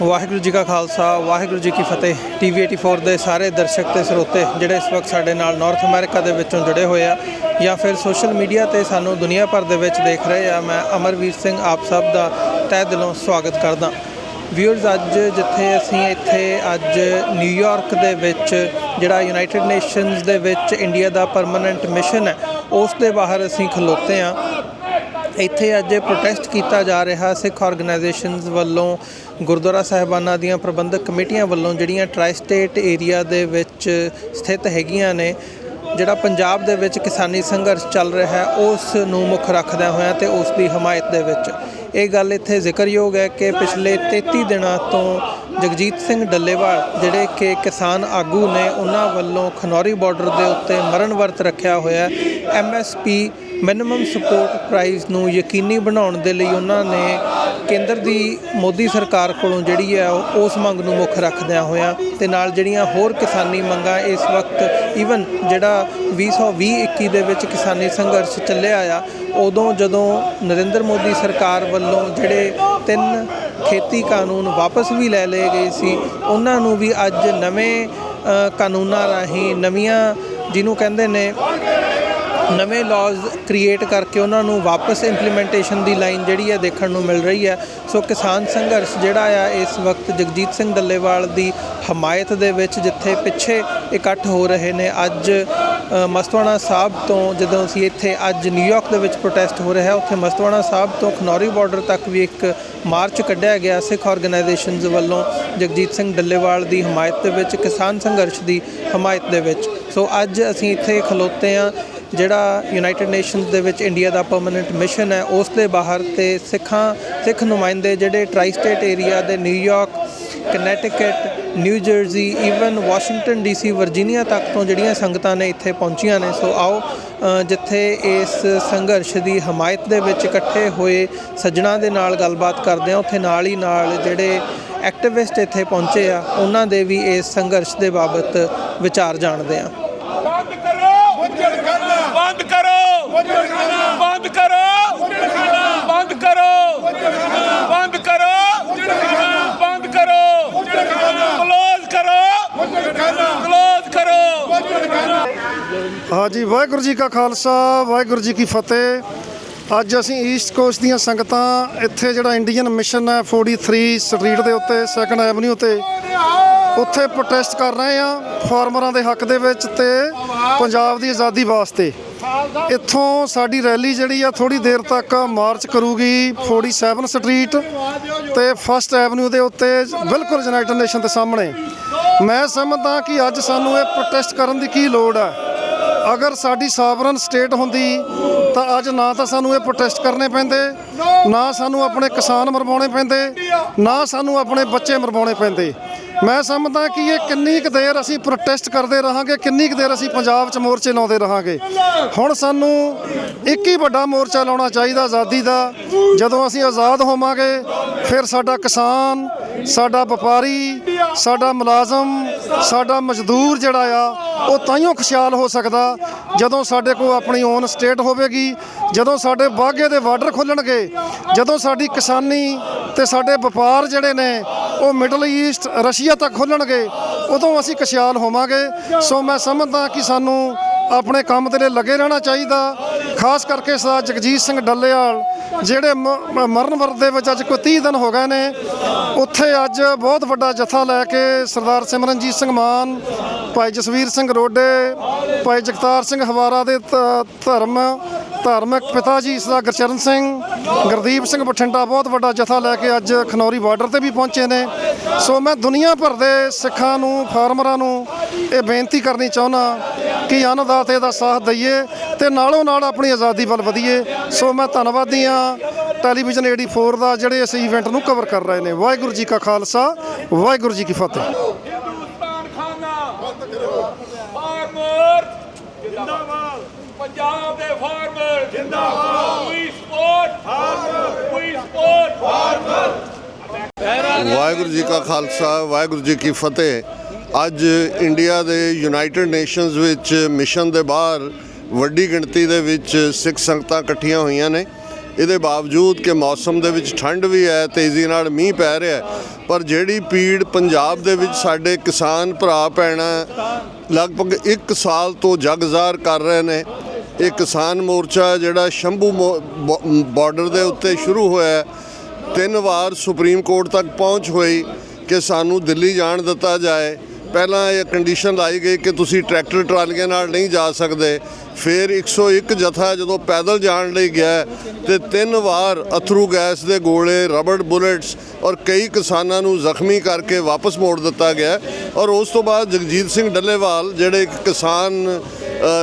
वाहिगुरू जी का खालसा वाहिगुरू जी की फतेह। TV84 ਦੇ ਸਾਰੇ ਦਰਸ਼ਕ ਤੇ ਸਰੋਤੇ ਜਿਹੜੇ ਇਸ ਵਕਤ ਸਾਡੇ ਨਾਲ ਨਾਰਥ ਅਮਰੀਕਾ ਦੇ ਵਿੱਚੋਂ ਜੁੜੇ ਹੋਏ ਆ ਜਾਂ ਫਿਰ ਸੋਸ਼ਲ ਮੀਡੀਆ ਤੇ ਸਾਨੂੰ ਦੁਨੀਆ ਭਰ ਦੇ ਵਿੱਚ ਦੇਖ ਰਹੇ ਆ, ਮੈਂ ਅਮਰਵੀਰ ਸਿੰਘ ਆਪ ਸਭ ਦਾ ਤਹਿ ਦਿਲੋਂ ਸਵਾਗਤ ਕਰਦਾ। ਵਿਊਅਰਸ, ਅੱਜ ਜਿੱਥੇ ਅਸੀਂ ਇੱਥੇ ਅੱਜ ਨਿਊਯਾਰਕ ਦੇ ਵਿੱਚ ਜਿਹੜਾ ਯੂਨਾਈਟਿਡ ਨੇਸ਼ਨਸ ਦੇ ਵਿੱਚ ਇੰਡੀਆ ਦਾ ਪਰਮਾਨੈਂਟ ਮਿਸ਼ਨ ਹੈ ਉਸ ਦੇ ਬਾਹਰ ਅਸੀਂ ਖਲੋਤੇ ਹਾਂ। ਇੱਥੇ ਅੱਜ ਪ੍ਰੋਟੈਸਟ ਕੀਤਾ ਜਾ ਰਿਹਾ ਸਿੱਖ ਆਰਗੇਨਾਈਜੇਸ਼ਨਸ ਵੱਲੋਂ, ਗੁਰਦੁਆਰਾ ਸਾਹਿਬਾਨਾਂ ਦੀਆਂ ਪ੍ਰਬੰਧਕ ਕਮੇਟੀਆਂ ਵੱਲੋਂ ਜਿਹੜੀਆਂ ਟਰਾਈ ਸਟੇਟ ਏਰੀਆ ਦੇ ਵਿੱਚ ਸਥਿਤ ਹੈਗੀਆਂ ਨੇ। ਜਿਹੜਾ ਪੰਜਾਬ ਦੇ ਵਿੱਚ ਕਿਸਾਨੀ ਸੰਘਰਸ਼ ਚੱਲ ਰਿਹਾ ਹੈ ਉਸ ਨੂੰ ਮੁੱਖ ਰੱਖਦਿਆਂ ਹੋਇਆਂ ਤੇ ਉਸ ਦੀ ਹਮਾਇਤ ਦੇ ਵਿੱਚ ਇਹ ਗੱਲ ਇੱਥੇ ਜ਼ਿਕਰਯੋਗ ਹੈ ਕਿ ਪਿਛਲੇ 33 ਦਿਨਾਂ ਤੋਂ ਜਗਜੀਤ ਸਿੰਘ ਡੱਲੇਵਾਲ ਜਿਹੜੇ ਕਿ ਕਿਸਾਨ ਆਗੂ ਨੇ, ਉਹਨਾਂ ਵੱਲੋਂ ਖਨੌਰੀ ਬਾਰਡਰ ਦੇ ਉੱਤੇ ਮਰਨ ਵਰਤ ਰੱਖਿਆ ਹੋਇਆ। MSP ਮਿਨੀਮਮ ਸਪੋਰਟ ਪ੍ਰਾਈਸ ਨੂੰ ਯਕੀਨੀ ਬਣਾਉਣ ਦੇ ਲਈ ਉਹਨਾਂ ਨੇ ਕੇਂਦਰ ਦੀ ਮੋਦੀ ਸਰਕਾਰ ਕੋਲੋਂ ਜਿਹੜੀ ਹੈ ਉਸ ਮੰਗ ਨੂੰ ਮੁੱਖ ਰੱਖਦਿਆਂ ਹੋਇਆਂ ਤੇ ਨਾਲ ਜਿਹੜੀਆਂ ਹੋਰ ਕਿਸਾਨੀ ਮੰਗਾਂ ਇਸ ਵਕਤ ਈਵਨ ਜਿਹੜਾ 2020-21 ਦੇ ਵਿੱਚ ਕਿਸਾਨੀ ਸੰਘਰਸ਼ ਚੱਲਿਆ ਆ, ਉਦੋਂ ਜਦੋਂ ਨਰਿੰਦਰ ਮੋਦੀ ਸਰਕਾਰ ਵੱਲੋਂ ਜਿਹੜੇ 3 ਖੇਤੀ ਕਾਨੂੰਨ ਵਾਪਸ ਵੀ ਲੈ ਲਏ ਗਏ ਸੀ, ਉਹਨਾਂ ਨੂੰ ਵੀ ਅੱਜ ਨਵੇਂ ਕਾਨੂੰਨਾਂ ਰਾਹੀਂ ਨਵੀਆਂ ਜਿਹਨੂੰ ਕਹਿੰਦੇ ਨੇ ਨਵੇਂ ਲਾਜ਼ ਕ੍ਰੀਏਟ ਕਰਕੇ ਉਹਨਾਂ ਨੂੰ ਵਾਪਸ ਇੰਪਲੀਮੈਂਟੇਸ਼ਨ ਦੀ ਲਾਈਨ ਜਿਹੜੀ ਹੈ ਦੇਖਣ ਨੂੰ ਮਿਲ ਰਹੀ ਹੈ। ਸੋ ਕਿਸਾਨ ਸੰਘਰਸ਼ ਜਿਹੜਾ ਆ ਇਸ ਵਕਤ ਜਗਜੀਤ ਸਿੰਘ ਡੱਲੇਵਾਲ ਦੀ ਹਮਾਇਤ ਦੇ ਵਿੱਚ ਜਿੱਥੇ ਪਿੱਛੇ ਇਕੱਠ ਹੋ ਰਹੇ ਨੇ। ਅੱਜ ਮਸਤਵਾਣਾ ਸਾਹਿਬ ਤੋਂ ਜਦੋਂ ਅਸੀਂ ਇੱਥੇ ਅੱਜ ਨਿਊਯਾਰਕ ਦੇ ਵਿੱਚ ਪ੍ਰੋਟੈਸਟ ਹੋ ਰਿਹਾ, ਉੱਥੇ ਮਸਤਵਾਣਾ ਸਾਹਿਬ ਤੋਂ ਖਨੌਰੀ ਬਾਰਡਰ ਤੱਕ ਵੀ ਇੱਕ ਮਾਰਚ ਕੱਢਿਆ ਗਿਆ ਸਿੱਖ ਆਰਗੇਨਾਈਜੇਸ਼ਨਸ ਵੱਲੋਂ ਜਗਜੀਤ ਸਿੰਘ ਡੱਲੇਵਾਲ ਦੀ ਹਮਾਇਤ ਦੇ ਵਿੱਚ, ਕਿਸਾਨ ਸੰਘਰਸ਼ ਦੀ ਹਮਾਇਤ ਦੇ ਵਿੱਚ। ਸੋ ਅੱਜ ਅਸੀਂ ਇੱਥੇ ਖਲੋਤੇ ਹਾਂ ਜਿਹੜਾ ਯੂਨਾਈਟਿਡ ਨੇਸ਼ਨਸ ਦੇ ਵਿੱਚ ਇੰਡੀਆ ਦਾ ਪਰਮਾਨੈਂਟ ਮਿਸ਼ਨ ਹੈ ਉਸ ਦੇ ਬਾਹਰ, ਤੇ ਸਿੱਖ ਨੁਮਾਇੰਦੇ ਜਿਹੜੇ ਟਰਾਈ ਸਟੇਟ ਏਰੀਆ ਦੇ New York, Connecticut, New Jersey, even Washington DC, Virginia ਤੱਕ ਤੋਂ ਜਿਹੜੀਆਂ ਸੰਗਤਾਂ ਨੇ ਇੱਥੇ ਪਹੁੰਚੀਆਂ ਨੇ। ਸੋ ਆਓ ਜਿੱਥੇ ਇਸ ਸੰਘਰਸ਼ ਦੀ ਹਮਾਇਤ ਦੇ ਵਿੱਚ ਇਕੱਠੇ ਹੋਏ ਸੱਜਣਾਂ ਦੇ ਨਾਲ ਗੱਲਬਾਤ ਕਰਦੇ ਹਾਂ, ਉੱਥੇ ਨਾਲ ਹੀ ਨਾਲ ਜਿਹੜੇ ਐਕਟਿਵਿਸਟ ਇੱਥੇ ਪਹੁੰਚੇ ਆ ਉਹਨਾਂ ਦੇ ਵੀ ਇਸ ਸੰਘਰਸ਼ ਦੇ ਬਾਬਤ ਵਿਚਾਰ ਜਾਣਦੇ ਹਾਂ। ਬੰਦ ਕਰੋ, ਬੰਦ ਕਰੋ, ਬੰਦ ਕਰੋ, ਬੰਦ ਕਰੋ, ਬੰਦ ਕਰੋ, ਕਲੋਜ਼ ਕਰੋ, ਕਲੋਜ਼ ਕਰੋ। हाँ जी, वाहिगुरू जी का खालसा वाहिगुरू जी की फतेह। ਅੱਜ ਅਸੀਂ ਈਸਟ ਕੋਸਟ ਦੀਆਂ ਸੰਗਤਾਂ ਇੱਥੇ ਜਿਹੜਾ ਇੰਡੀਅਨ ਮਿਸ਼ਨ ਹੈ 43 ਸਟਰੀਟ ਦੇ ਉੱਤੇ 2nd ਐਵਨਿਊ ਤੇ ਉੱਥੇ ਪ੍ਰੋਟੈਸਟ ਕਰ ਰਹੇ ਹਾਂ ਫਾਰਮਰਾਂ ਦੇ ਹੱਕ ਦੇ ਵਿੱਚ ਤੇ ਪੰਜਾਬ ਦੀ ਆਜ਼ਾਦੀ ਵਾਸਤੇ। ਇੱਥੋਂ ਸਾਡੀ ਰੈਲੀ ਜਿਹੜੀ ਆ ਥੋੜ੍ਹੀ ਦੇਰ ਤੱਕ ਮਾਰਚ ਕਰੂਗੀ 47 ਸਟਰੀਟ ਤੇ 1st ਐਵਨਿਊ ਦੇ ਉੱਤੇ ਬਿਲਕੁਲ ਯੂਨਾਈਟਿਡ ਨੇਸ਼ਨ ਦੇ ਸਾਹਮਣੇ। ਮੈਂ ਸਮਝਦਾ ਕਿ ਅੱਜ ਸਾਨੂੰ ਇਹ ਪ੍ਰੋਟੈਸਟ ਕਰਨ ਦੀ ਕੀ ਲੋੜ ਹੈ। ਅਗਰ ਸਾਡੀ ਸਾਵਰਨ ਸਟੇਟ ਹੁੰਦੀ ਤਾਂ ਅੱਜ ਨਾ ਤਾਂ ਸਾਨੂੰ ਇਹ ਪ੍ਰੋਟੈਸਟ ਕਰਨੇ ਪੈਂਦੇ, ਨਾ ਸਾਨੂੰ ਆਪਣੇ ਕਿਸਾਨ ਮਰਵਾਉਣੇ ਪੈਂਦੇ, ਨਾ ਸਾਨੂੰ ਆਪਣੇ ਬੱਚੇ ਮਰਵਾਉਣੇ ਪੈਂਦੇ। ਮੈਂ ਸਮਝਦਾ ਕਿ ਇਹ ਕਿੰਨੀ ਕੁ ਦੇਰ ਅਸੀਂ ਪ੍ਰੋਟੈਸਟ ਕਰਦੇ ਰਹਾਂਗੇ, ਕਿੰਨੀ ਕੁ ਦੇਰ ਅਸੀਂ ਪੰਜਾਬ 'ਚ ਮੋਰਚੇ ਲਾਉਂਦੇ ਰਹਾਂਗੇ। ਹੁਣ ਸਾਨੂੰ ਇੱਕ ਹੀ ਵੱਡਾ ਮੋਰਚਾ ਲਾਉਣਾ ਚਾਹੀਦਾ ਆਜ਼ਾਦੀ ਦਾ। ਜਦੋਂ ਅਸੀਂ ਆਜ਼ਾਦ ਹੋਵਾਂਗੇ ਫਿਰ ਸਾਡਾ ਕਿਸਾਨ, ਸਾਡਾ ਵਪਾਰੀ, ਸਾਡਾ ਮੁਲਾਜ਼ਮ, ਸਾਡਾ ਮਜ਼ਦੂਰ ਜਿਹੜਾ ਆ ਉਹ ਤਾਂਹੀਓ ਖੁਸ਼ਹਾਲ ਹੋ ਸਕਦਾ ਜਦੋਂ ਸਾਡੇ ਕੋਲ ਆਪਣੀ ਓਨ ਸਟੇਟ ਹੋਵੇਗੀ, ਜਦੋਂ ਸਾਡੇ ਵਾਘੇ ਦੇ ਬਾਰਡਰ ਖੁੱਲ੍ਹਣਗੇ, ਜਦੋਂ ਸਾਡੀ ਕਿਸਾਨੀ ਤੇ ਸਾਡੇ ਵਪਾਰ ਜਿਹੜੇ ਨੇ ਉਹ ਮਿਡਲ ਈਸਟ, ਰਸ਼ੀਆ ਤੱਕ ਖੁੱਲ੍ਹਣਗੇ, ਉਦੋਂ ਅਸੀਂ ਖੁਸ਼ਹਾਲ ਹੋਵਾਂਗੇ। ਸੋ ਮੈਂ ਸਮਝਦਾ ਕਿ ਸਾਨੂੰ ਆਪਣੇ ਕੰਮ ਦੇ ਲਈ ਲੱਗੇ ਰਹਿਣਾ ਚਾਹੀਦਾ। ਖਾਸ ਕਰਕੇ ਸਰਦਾਰ ਜਗਜੀਤ ਸਿੰਘ ਡੱਲੇਵਾਲ ਜਿਹੜੇ ਮਰਨ ਵਰਤ ਦੇ ਵਿੱਚ ਅੱਜ ਕੋਈ 30 ਦਿਨ ਹੋ ਗਏ ਨੇ, ਉੱਥੇ ਅੱਜ ਬਹੁਤ ਵੱਡਾ ਜਥਾ ਲੈ ਕੇ ਸਰਦਾਰ ਸਿਮਰਨਜੀਤ ਸਿੰਘ ਮਾਨ, ਭਾਈ ਜਸਵੀਰ ਸਿੰਘ ਰੋਡੇ, ਭਾਈ ਜਗਤਾਰ ਸਿੰਘ ਹਵਾਰਾ ਦੇ ਧਾਰਮਿਕ ਪਿਤਾ ਜੀ ਸਰਦਾਰ ਗੁਰਚਰਨ ਸਿੰਘ, ਗੁਰਦੀਪ ਸਿੰਘ ਬਠਿੰਡਾ ਬਹੁਤ ਵੱਡਾ ਜਥਾ ਲੈ ਕੇ ਅੱਜ ਖਨੌਰੀ ਬਾਰਡਰ ਤੇ ਵੀ ਪਹੁੰਚੇ ਨੇ। ਸੋ ਮੈਂ ਦੁਨੀਆ ਭਰ ਦੇ ਸਿੱਖਾਂ ਨੂੰ, ਫਾਰਮਰਾਂ ਨੂੰ ਇਹ ਬੇਨਤੀ ਕਰਨੀ ਚਾਹੁੰਦਾ ਕਿ ਅੰਨਦਾਤੇ ਦਾ ਸਾਥ ਦਈਏ ਤੇ ਨਾਲੋਂ ਨਾਲ ਆਪਣੀ ਆਜ਼ਾਦੀ ਵੱਲ ਵਧੀਏ। ਸੋ ਮੈਂ ਧੰਨਵਾਦੀ ਹਾਂ ਟੈਲੀਵਿਜ਼ਨ 84 ਦਾ ਜਿਹੜੇ ਇਸ ਇਵੈਂਟ ਨੂੰ ਕਵਰ ਕਰ ਰਹੇ ਨੇ। ਵਾਹਿਗੁਰੂ ਜੀ ਕਾ ਖਾਲਸਾ ਵਾਹਿਗੁਰੂ ਜੀ ਕੀ ਫਤਿਹ। ਪੰਜਾਬ ਦੇ ਫਾਰਮਰ ਜਿੰਦਾਬਾਦ, ਵੀ ਸਪੋਰਟ ਫਾਰਮਰ, ਵੀ ਸਪੋਰਟ ਫਾਰਮਰ। ਵਾਹਿਗੁਰੂ ਜੀ ਕਾ ਖਾਲਸਾ ਵਾਹਿਗੁਰੂ ਜੀ ਕੀ ਫਤਿਹ। ਅੱਜ ਇੰਡੀਆ ਦੇ ਯੂਨਾਈਟਿਡ ਨੇਸ਼ਨਸ ਵਿੱਚ ਮਿਸ਼ਨ ਦੇ ਬਾਹਰ ਵੱਡੀ ਗਿਣਤੀ ਦੇ ਵਿੱਚ ਸਿੱਖ ਸੰਗਤਾਂ ਇਕੱਠੀਆਂ ਹੋਈਆਂ ਨੇ ਇਹਦੇ ਬਾਵਜੂਦ ਕਿ ਮੌਸਮ ਦੇ ਵਿੱਚ ਠੰਡ ਵੀ ਹੈ, ਤੇਜ਼ੀ ਨਾਲ ਮੀਂਹ ਪੈ ਰਿਹਾ ਹੈ, ਪਰ ਜਿਹੜੀ ਪੀੜ ਪੰਜਾਬ ਦੇ ਵਿੱਚ ਸਾਡੇ ਕਿਸਾਨ ਭਰਾ ਭੈਣਾਂ ਲਗਭਗ 1 ਸਾਲ ਤੋਂ ਜਗਜ਼ਾਰ ਕਰ ਰਹੇ ਨੇ। ਇਹ ਕਿਸਾਨ ਮੋਰਚਾ ਜਿਹੜਾ ਸ਼ੰਭੂ ਬਾਰਡਰ ਦੇ ਉੱਤੇ ਸ਼ੁਰੂ ਹੋਇਆ, 3 ਵਾਰ ਸੁਪਰੀਮ ਕੋਰਟ ਤੱਕ ਪਹੁੰਚ ਹੋਈ ਕਿ ਸਾਨੂੰ ਦਿੱਲੀ ਜਾਣ ਦਿੱਤਾ ਜਾਏ। ਪਹਿਲਾਂ ਇਹ ਕੰਡੀਸ਼ਨ ਲਾਈ ਗਈ ਕਿ ਤੁਸੀਂ ਟਰੈਕਟਰ ਟਰਾਲੀਆਂ ਨਾਲ ਨਹੀਂ ਜਾ ਸਕਦੇ। ਫਿਰ 101 ਜਥਾ ਜਦੋਂ ਪੈਦਲ ਜਾਣ ਲਈ ਗਿਆ ਤੇ 3 ਵਾਰ ਅਥਰੂ ਗੈਸ ਦੇ ਗੋਲੇ, ਰਬੜ ਬੁਲੇਟਸ ਔਰ ਕਈ ਕਿਸਾਨਾਂ ਨੂੰ ਜ਼ਖਮੀ ਕਰਕੇ ਵਾਪਸ ਮੋੜ ਦਿੱਤਾ ਗਿਆ। ਔਰ ਉਸ ਤੋਂ ਬਾਅਦ ਜਗਜੀਤ ਸਿੰਘ ਡੱਲੇਵਾਲ ਜਿਹੜੇ ਇੱਕ ਕਿਸਾਨ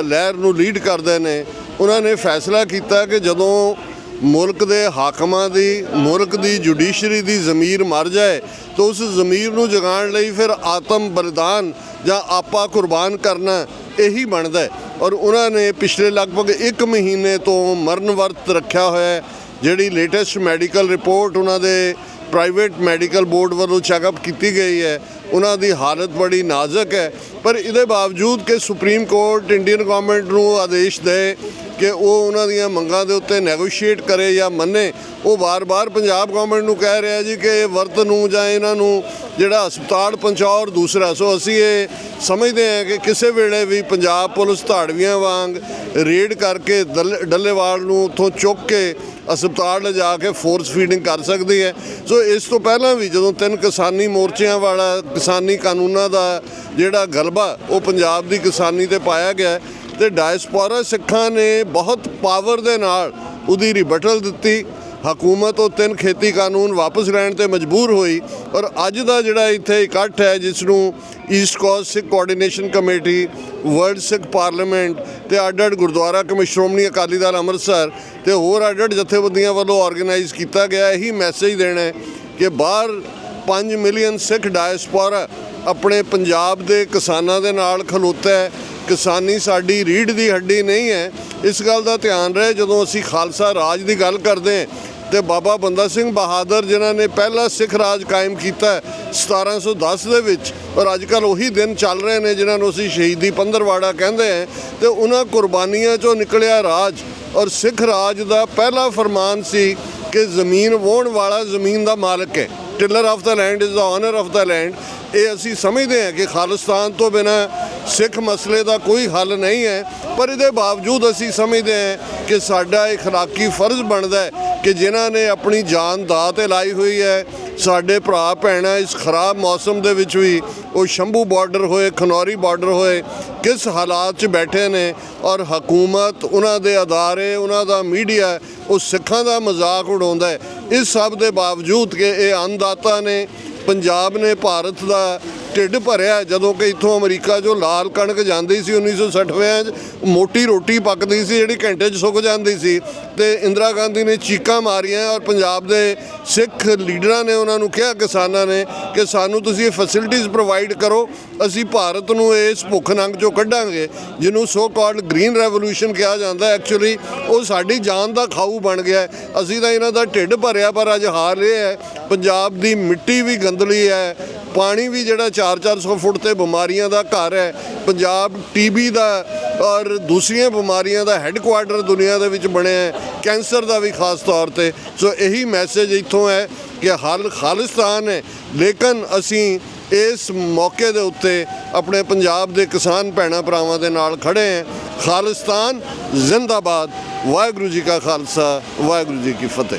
ਲਹਿਰ ਨੂੰ ਲੀਡ ਕਰਦੇ ਨੇ, ਉਹਨਾਂ ਨੇ ਫੈਸਲਾ ਕੀਤਾ ਕਿ ਜਦੋਂ ਮੁਲਕ ਦੇ ਹਾਕਮਾਂ ਦੀ, ਮੁਲਕ ਦੀ ਜੁਡੀਸ਼ਰੀ ਦੀ ਜ਼ਮੀਰ ਮਰ ਜਾਏ ਤਾਂ ਉਸ ਜ਼ਮੀਰ ਨੂੰ ਜਗਾਉਣ ਲਈ ਫਿਰ ਆਤਮ ਬਲਿਦਾਨ ਜਾਂ ਆਪਾ ਕੁਰਬਾਨ ਕਰਨਾ ਇਹੀ ਬਣਦਾ ਹੈ। ਔਰ ਉਹਨਾਂ ਨੇ ਪਿਛਲੇ ਲਗਭਗ 1 ਮਹੀਨੇ ਤੋਂ ਮਰਨ ਵਰਤ ਰੱਖਿਆ ਹੋਇਆ। ਜਿਹੜੀ ਲੇਟੈਸਟ ਮੈਡੀਕਲ ਰਿਪੋਰਟ ਉਹਨਾਂ ਦੇ ਪ੍ਰਾਈਵੇਟ ਮੈਡੀਕਲ ਬੋਰਡ ਵੱਲੋਂ ਚੈੱਕਅਪ ਕੀਤੀ ਗਈ ਹੈ, ਉਹਨਾਂ ਦੀ ਹਾਲਤ ਬੜੀ ਨਾਜ਼ੁਕ ਹੈ। ਪਰ ਇਹਦੇ ਬਾਵਜੂਦ ਕਿ ਸੁਪਰੀਮ ਕੋਰਟ ਇੰਡੀਅਨ ਗਵਰਨਮੈਂਟ ਨੂੰ ਆਦੇਸ਼ ਦੇ ਕਿ ਉਹ ਉਹਨਾਂ ਦੀਆਂ ਮੰਗਾਂ ਦੇ ਉੱਤੇ ਨੈਗੋਸ਼ੀਏਟ ਕਰੇ ਜਾਂ ਮੰਨੇ, ਉਹ ਵਾਰ-ਵਾਰ ਪੰਜਾਬ ਗਵਰਨਮੈਂਟ ਨੂੰ ਕਹਿ ਰਿਹਾ ਜੀ ਕਿ ਇਹ ਵਰਤ ਨੂੰ ਜਾਂ ਇਹਨਾਂ ਨੂੰ ਜਿਹੜਾ ਹਸਪਤਾਲ ਪਹੁੰਚਾਓ। ਔਰ ਦੂਸਰਾ, ਸੋ ਅਸੀਂ ਇਹ ਸਮਝਦੇ ਹਾਂ ਕਿ ਕਿਸੇ ਵੇਲੇ ਵੀ ਪੰਜਾਬ ਪੁਲਿਸ ਧਾੜਵੀਆਂ ਵਾਂਗ ਰੇਡ ਕਰਕੇ ਡੱਲੇਵਾਲ ਨੂੰ ਉੱਥੋਂ ਚੁੱਕ ਕੇ ਹਸਪਤਾਲ ਲਿਜਾ ਕੇ ਫੋਰਸ ਫੀਡਿੰਗ ਕਰ ਸਕਦੀ ਹੈ। ਸੋ ਇਸ ਤੋਂ ਪਹਿਲਾਂ ਵੀ ਜਦੋਂ 3 ਕਿਸਾਨੀ ਮੋਰਚਿਆਂ ਵਾਲਾ ਕਿਸਾਨੀ ਕਾਨੂੰਨਾਂ ਦਾ ਜਿਹੜਾ ਗਲਬਾ ਉਹ ਪੰਜਾਬ ਦੀ ਕਿਸਾਨੀ ਤੇ ਪਾਇਆ ਗਿਆ ਤੇ ਡਾਇਸਪੋਰਾ ਸਿੱਖਾਂ ਨੇ ਬਹੁਤ ਪਾਵਰ ਦੇ ਨਾਲ ਉਹਦੀ ਰਿਬਟਲ ਦਿੱਤੀ। ਹਕੂਮਤ ਉਹ 3 ਖੇਤੀ ਕਾਨੂੰਨ ਵਾਪਸ ਲੈਣ ਤੇ ਮਜਬੂਰ ਹੋਈ। ਔਰ ਅੱਜ ਦਾ ਜਿਹੜਾ ਇੱਥੇ ਇਕੱਠ ਹੈ, ਜਿਸ ਨੂੰ ਈਸਟ ਕੋਸਟ ਸਿੱਖ ਕੋਆਰਡੀਨੇਸ਼ਨ ਕਮੇਟੀ, ਵਰਲਡ ਸਿੱਖ ਪਾਰਲੀਮੈਂਟ ਤੇ ਅੱਡ-ਅੱਡ ਗੁਰਦੁਆਰਾ ਕਮੇਟੀ, ਸ਼੍ਰੋਮਣੀ ਅਕਾਲੀ ਦਲ ਅੰਮ੍ਰਿਤਸਰ ਤੇ ਹੋਰ ਅੱਡ-ਅੱਡ ਜਥੇਬੰਦੀਆਂ ਵੱਲੋਂ ਆਰਗੇਨਾਈਜ਼ ਕੀਤਾ ਗਿਆ, ਇਹੀ ਮੈਸੇਜ ਦੇਣਾ ਹੈ ਕਿ ਬਾਹਰ 5 ਮਿਲੀਅਨ ਸਿੱਖ ਡਾਇਸਪੋਰਾ ਆਪਣੇ ਪੰਜਾਬ ਦੇ ਕਿਸਾਨਾਂ ਦੇ ਨਾਲ ਖਲੋਤਾ ਹੈ। ਕਿਸਾਨੀ ਸਾਡੀ ਰੀੜ੍ਹ ਦੀ ਹੱਡੀ ਨਹੀਂ ਹੈ। ਇਸ ਗੱਲ ਦਾ ਧਿਆਨ ਰਹੇ ਜਦੋਂ ਅਸੀਂ ਖਾਲਸਾ ਰਾਜ ਦੀ ਗੱਲ ਕਰਦੇ ਹਾਂ ਤੇ ਬਾਬਾ ਬੰਦਾ ਸਿੰਘ ਬਹਾਦਰ ਜਿਨ੍ਹਾਂ ਨੇ ਪਹਿਲਾ ਸਿੱਖ ਰਾਜ ਕਾਇਮ ਕੀਤਾ 1710 ਦੇ ਵਿੱਚ, ਔਰ ਅੱਜ ਕੱਲ੍ਹ ਉਹੀ ਦਿਨ ਚੱਲ ਰਹੇ ਨੇ ਜਿਨ੍ਹਾਂ ਨੂੰ ਅਸੀਂ ਸ਼ਹੀਦੀ ਪੰਦਰਵਾੜਾ ਕਹਿੰਦੇ ਹਾਂ, ਤੇ ਉਹਨਾਂ ਕੁਰਬਾਨੀਆਂ 'ਚੋਂ ਨਿਕਲਿਆ ਰਾਜ। ਔਰ ਸਿੱਖ ਰਾਜ ਦਾ ਪਹਿਲਾ ਫਰਮਾਨ ਸੀ ਕਿ ਜ਼ਮੀਨ ਵਾਹੁਣ ਵਾਲਾ ਜ਼ਮੀਨ ਦਾ ਮਾਲਕ ਹੈ। Tiller of the land is the owner of the land. ਇਹ ਅਸੀਂ ਸਮਝਦੇ ਹਾਂ ਕਿ ਖਾਲਿਸਤਾਨ ਤੋਂ ਬਿਨਾਂ ਸਿੱਖ ਮਸਲੇ ਦਾ ਕੋਈ ਹੱਲ ਨਹੀਂ ਹੈ। ਪਰ ਇਹਦੇ ਬਾਵਜੂਦ ਅਸੀਂ ਸਮਝਦੇ ਹਾਂ ਕਿ ਸਾਡਾ ਇਖਲਾਕੀ ਫਰਜ਼ ਬਣਦਾ ਹੈ ਕਿ ਜਿਨ੍ਹਾਂ ਨੇ ਆਪਣੀ ਜਾਨ ਦਾਅ 'ਤੇ ਲਾਈ ਹੋਈ ਹੈ, ਸਾਡੇ ਭਰਾ ਭੈਣਾਂ ਇਸ ਖਰਾਬ ਮੌਸਮ ਦੇ ਵਿੱਚ ਵੀ, ਉਹ ਸ਼ੰਭੂ ਬਾਰਡਰ ਹੋਏ, ਖਨੌਰੀ ਬਾਰਡਰ ਹੋਏ, ਕਿਸ ਹਾਲਾਤ 'ਚ ਬੈਠੇ ਨੇ। ਔਰ ਹਕੂਮਤ, ਉਹਨਾਂ ਦੇ ਅਦਾਰੇ, ਉਹਨਾਂ ਦਾ ਮੀਡੀਆ ਉਹ ਸਿੱਖਾਂ ਦਾ ਮਜ਼ਾਕ ਉਡਾਉਂਦਾ ਹੈ। ਇਸ ਸਭ ਦੇ ਬਾਵਜੂਦ ਕਿ ਇਹ ਅੰਨਦਾਤਾ ਨੇ, ਪੰਜਾਬ ਨੇ ਭਾਰਤ ਦਾ ਢਿੱਡ ਭਰਿਆ। ਜਦੋਂ ਕਿ ਇੱਥੋਂ ਅਮਰੀਕਾ 'ਚੋਂ ਲਾਲ ਕਣਕ ਜਾਂਦੀ ਸੀ 1960 'ਚ, ਮੋਟੀ ਰੋਟੀ ਪੱਕਦੀ ਸੀ ਜਿਹੜੀ ਘੰਟੇ 'ਚ ਸੁੱਕ ਜਾਂਦੀ ਸੀ, ਤੇ ਇੰਦਰਾ ਗਾਂਧੀ ਨੇ ਚੀਕਾਂ ਮਾਰੀਆਂ ਔਰ ਪੰਜਾਬ ਦੇ ਸਿੱਖ ਲੀਡਰਾਂ ਨੇ ਉਹਨਾਂ ਨੂੰ ਕਿਹਾ, ਕਿਸਾਨਾਂ ਨੇ, ਕਿ ਸਾਨੂੰ ਤੁਸੀਂ ਇਹ ਫੈਸਿਲਿਟੀਜ਼ ਪ੍ਰੋਵਾਈਡ ਕਰੋ, ਅਸੀਂ ਭਾਰਤ ਨੂੰ ਇਸ ਭੁੱਖ ਨੰਗ 'ਚੋਂ ਕੱਢਾਂਗੇ। ਜਿਹਨੂੰ ਸੋ ਕਾਲਡ ਗ੍ਰੀਨ ਰੈਵੋਲੂਸ਼ਨ ਕਿਹਾ ਜਾਂਦਾ, ਐਕਚੁਅਲੀ ਉਹ ਸਾਡੀ ਜਾਨ ਦਾ ਖਾਊ ਬਣ ਗਿਆ। ਅਸੀਂ ਤਾਂ ਇਹਨਾਂ ਦਾ ਢਿੱਡ ਭਰਿਆ, ਪਰ ਅੱਜ ਹਾਲ ਇਹ ਹੈ ਪੰਜਾਬ ਦੀ ਮਿੱਟੀ ਵੀ ਗੰਦਲੀ ਹੈ, ਪਾਣੀ ਵੀ ਜਿਹੜਾ 400-400 ਫੁੱਟ ਤੇ ਬਿਮਾਰੀਆਂ ਦਾ ਘਰ ਹੈ। ਪੰਜਾਬ ਟੀਬੀ ਦਾ ਔਰ ਦੂਸਰੀਆਂ ਬਿਮਾਰੀਆਂ ਦਾ ਹੈੱਡਕੁਆਰਟਰ ਦੁਨੀਆ ਦੇ ਵਿੱਚ ਬਣਿਆ ਹੈ, ਕੈਂਸਰ ਦਾ ਵੀ ਖਾਸ ਤੌਰ ਤੇ। ਸੋ ਇਹੀ ਮੈਸੇਜ ਇੱਥੋਂ ਹੈ ਕਿ ਹੱਲ ਖਾਲਿਸਤਾਨ ਹੈ, ਲੇਕਿਨ ਅਸੀਂ ਇਸ ਮੌਕੇ ਦੇ ਉੱਤੇ ਆਪਣੇ ਪੰਜਾਬ ਦੇ ਕਿਸਾਨ ਭੈਣਾਂ ਭਰਾਵਾਂ ਦੇ ਨਾਲ ਖੜੇ ਹਾਂ। ਖਾਲਿਸਤਾਨ ਜ਼ਿੰਦਾਬਾਦ। ਵਾਹਿਗੁਰੂ ਜੀ ਕਾ ਖਾਲਸਾ, ਵਾਹਿਗੁਰੂ ਜੀ ਕੀ ਫਤਿਹ।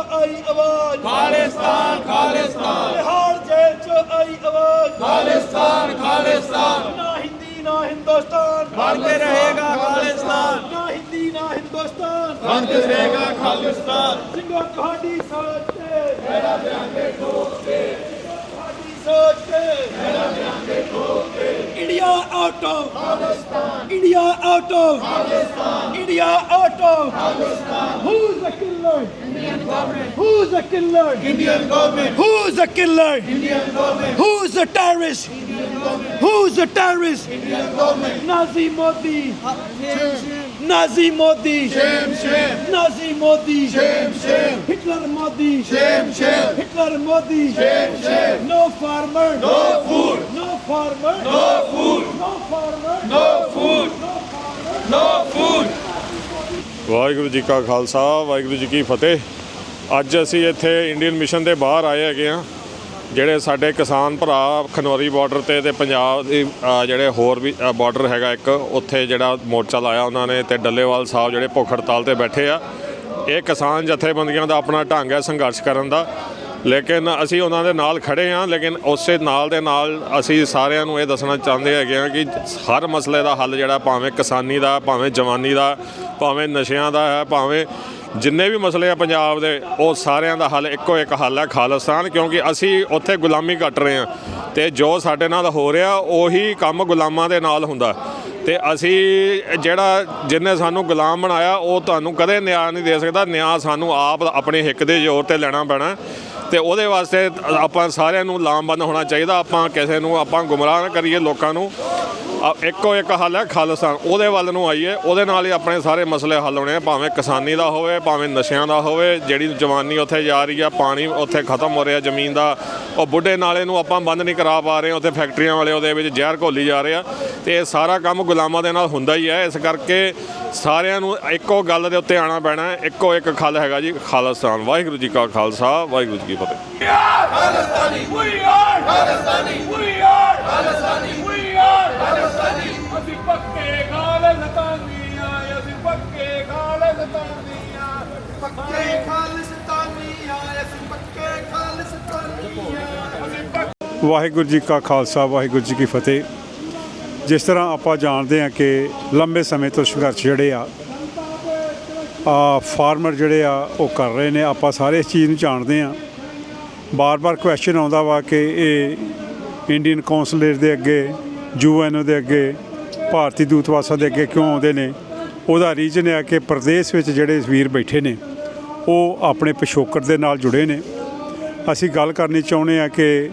आई आवाज खालिस्तान खालिस्तान, बिहार जेल च आई आवाज खालिस्तान खालिस्तान। ना हिंदी ना हिंदुस्तान, बनते रहेगा खालिस्तान। ना हिंदी ना हिंदुस्तान, बनते रहेगा खालिस्तान। सिंगो तुहाडी सोच ते मेरा देंगे ठोक के, तुहाडी सोच ते मेरा देंगे ठोक के। India out of Khalistan, India out of Khalistan, India out of Khalistan. Who is the killer? Indian government. Who's the killer? Indian government. Who's the killer? Indian government. Who's the terrorist? Indian government. Who's the terrorist? Indian government. Nazi Modi. Shame. Nazi Modi. Shame shame. Nazi Modi. Shame shame. Hitler Modi. Shame shame. Hitler Modi. Shame shame. No farmer. No food. No farmer. No food. No farmer. No food. No farmer. No food. Waheguru ji ਕਾ ਖਾਲਸਾ ਵਾਹਿਗੁਰੂ ਜੀ ਕੀ ਫਤਿਹ। ਅੱਜ ਅਸੀਂ ਇੱਥੇ Indian mission ਦੇ ਬਾਹਰ ਆਏ ਹੈਗੇ ਆ। ਜਿਹੜੇ ਸਾਡੇ ਕਿਸਾਨ ਭਰਾ ਖਨੌਰੀ ਬਾਰਡਰ ਤੇ ਪੰਜਾਬ ਦੀ ਜਿਹੜੇ ਹੋਰ ਵੀ ਬਾਰਡਰ ਹੈਗਾ ਇੱਕ, ਉੱਥੇ ਜਿਹੜਾ ਮੋਰਚਾ ਲਾਇਆ ਉਹਨਾਂ ਨੇ, ਤੇ ਡੱਲੇਵਾਲ ਸਾਹਿਬ ਜਿਹੜੇ ਭੁੱਖ ਹੜਤਾਲ ਤੇ ਬੈਠੇ ਆ। ਇਹ ਕਿਸਾਨ ਜਥੇਬੰਦੀਆਂ ਦਾ ਆਪਣਾ ਢੰਗ ਹੈ ਸੰਘਰਸ਼ ਕਰਨ ਦਾ, ਲੇਕਿਨ ਅਸੀਂ ਉਹਨਾਂ ਦੇ ਨਾਲ ਖੜੇ ਹਾਂ। ਲੇਕਿਨ ਉਸੇ ਨਾਲ ਦੇ ਨਾਲ ਅਸੀਂ ਸਾਰਿਆਂ ਨੂੰ ਇਹ ਦੱਸਣਾ ਚਾਹੁੰਦੇ ਹੈਗੇ ਆ ਕਿ ਹਰ ਮਸਲੇ ਦਾ ਹੱਲ ਜਿਹੜਾ, ਭਾਵੇਂ ਕਿਸਾਨੀ ਦਾ, ਭਾਵੇਂ ਜਵਾਨੀ ਦਾ, ਭਾਵੇਂ ਨਸ਼ਿਆਂ ਦਾ ਹੈ, ਭਾਵੇਂ ਜਿੰਨੇ ਵੀ ਮਸਲੇ ਆ ਪੰਜਾਬ ਦੇ, ਉਹ ਸਾਰਿਆਂ ਦਾ ਹੱਲ ਇੱਕੋ ਇੱਕ ਹੱਲ ਹੈ, ਖਾਲਿਸਤਾਨ। ਕਿਉਂਕਿ ਅਸੀਂ ਉੱਥੇ ਗੁਲਾਮੀ ਕੱਟ ਰਹੇ ਹਾਂ ਅਤੇ ਜੋ ਸਾਡੇ ਨਾਲ ਹੋ ਰਿਹਾ ਉਹੀ ਕੰਮ ਗੁਲਾਮਾਂ ਦੇ ਨਾਲ ਹੁੰਦਾ। ਅਤੇ ਅਸੀਂ ਜਿਹੜਾ ਜਿਹਨੇ ਸਾਨੂੰ ਗੁਲਾਮ ਬਣਾਇਆ ਉਹ ਤੁਹਾਨੂੰ ਕਦੇ ਨਿਆਂ ਨਹੀਂ ਦੇ ਸਕਦਾ। ਨਿਆਂ ਸਾਨੂੰ ਆਪ ਆਪਣੇ ਹਿੱਕ ਦੇ ਜ਼ੋਰ 'ਤੇ ਲੈਣਾ ਪੈਣਾ, ਅਤੇ ਉਹਦੇ ਵਾਸਤੇ ਆਪਾਂ ਸਾਰਿਆਂ ਨੂੰ ਲਾਮਬੰਦ ਹੋਣਾ ਚਾਹੀਦਾ। ਆਪਾਂ ਕਿਸੇ ਨੂੰ ਆਪਾਂ ਗੁੰਮਰਾਹ ਨਾ ਕਰੀਏ ਲੋਕਾਂ ਨੂੰ। ਇੱਕੋ ਇੱਕ ਹੱਲ ਹੈ ਖਾਲਿਸਤਾਨ, ਉਹਦੇ ਵੱਲ ਨੂੰ ਆਈਏ, ਉਹਦੇ ਨਾਲ ਹੀ ਆਪਣੇ ਸਾਰੇ ਮਸਲੇ ਹੱਲ ਹੋਣੇ। ਭਾਵੇਂ ਕਿਸਾਨੀ ਦਾ ਹੋਵੇ, ਭਾਵੇਂ ਨਸ਼ਿਆਂ ਦਾ ਹੋਵੇ, ਜਿਹੜੀ ਜਵਾਨੀ ਉੱਥੇ ਜਾ ਰਹੀ ਆ, ਪਾਣੀ ਉੱਥੇ ਖਤਮ ਹੋ ਰਿਹਾ ਜ਼ਮੀਨ ਦਾ, ਉਹ ਬੁੱਢੇ ਨਾਲੇ ਨੂੰ ਆਪਾਂ ਬੰਦ ਨਹੀਂ ਕਰਾ ਪਾ ਰਹੇ, ਉੱਥੇ ਫੈਕਟਰੀਆਂ ਵਾਲੇ ਉਹਦੇ ਵਿੱਚ ਜ਼ਹਿਰ ਘੋਲੀ ਜਾ ਰਹੇ ਆ, ਅਤੇ ਇਹ ਸਾਰਾ ਕੰਮ ਗੁਲਾਮਾਂ ਦੇ ਨਾਲ ਹੁੰਦਾ ਹੀ ਹੈ। ਇਸ ਕਰਕੇ ਸਾਰਿਆਂ ਨੂੰ ਇੱਕੋ ਗੱਲ ਦੇ ਉੱਤੇ ਆਉਣਾ ਪੈਣਾ। ਇੱਕੋ ਇੱਕ ਖੱਲ ਹੈਗਾ ਜੀ, ਖਾਲਿਸਤਾਨ। ਵਾਹਿਗੁਰੂ ਜੀ ਕਾ ਖਾਲਸਾ ਵਾਹਿਗੁਰੂ ਜੀ ਕੀ ਫਤਿਹ। ਅਸੀਂ ਪੱਕੇ ਖਾਲਿਸਤਾਨੀ ਆਏ, ਅਸੀਂ ਪੱਕੇ ਖਾਲਿਸਤਾਨੀ ਆਏ, ਪੱਕੇ ਖਾਲਿਸਤਾਨੀ ਆਏ, ਅਸੀਂ ਪੱਕੇ ਖਾਲਿਸਤਾਨੀ ਆਏ। ਵਾਹਿਗੁਰੂ ਜੀ ਕਾ ਖਾਲਸਾ ਵਾਹਿਗੁਰੂ ਜੀ ਕੀ ਫਤਿਹ। ਜਿਸ ਤਰ੍ਹਾਂ ਆਪਾਂ ਜਾਣਦੇ ਹਾਂ ਕਿ ਲੰਬੇ ਸਮੇਂ ਤੋਂ ਸੰਘਰਸ਼ ਜਿਹੜੇ ਆ ਫਾਰਮਰ ਜਿਹੜੇ ਆ ਉਹ ਕਰ ਰਹੇ ਨੇ। ਆਪਾਂ ਸਾਰੇ ਇਸ ਚੀਜ਼ ਨੂੰ ਜਾਣਦੇ ਹਾਂ। ਬਾਰ-ਬਾਰ ਕੁਐਸਚਨ ਆਉਂਦਾ ਵਾ ਕਿ ਇਹ ਇੰਡੀਅਨ ਕੌਂਸਲੇਟ ਦੇ ਅੱਗੇ, UN ਦੇ ਅੱਗੇ, ਭਾਰਤੀ ਦੂਤਵਾਸਾਂ ਦੇ ਅੱਗੇ ਕਿਉਂ ਆਉਂਦੇ ਨੇ। ਉਹਦਾ ਰੀਜ਼ਨ ਹੈ ਕਿ ਪ੍ਰਦੇਸ਼ ਵਿੱਚ ਜਿਹੜੇ ਵੀਰ ਬੈਠੇ ਨੇ ਉਹ ਆਪਣੇ ਪਿਛੋਕੜ ਦੇ ਨਾਲ ਜੁੜੇ ਨੇ। ਅਸੀਂ ਗੱਲ ਕਰਨੀ ਚਾਹੁੰਦੇ ਹਾਂ ਕਿ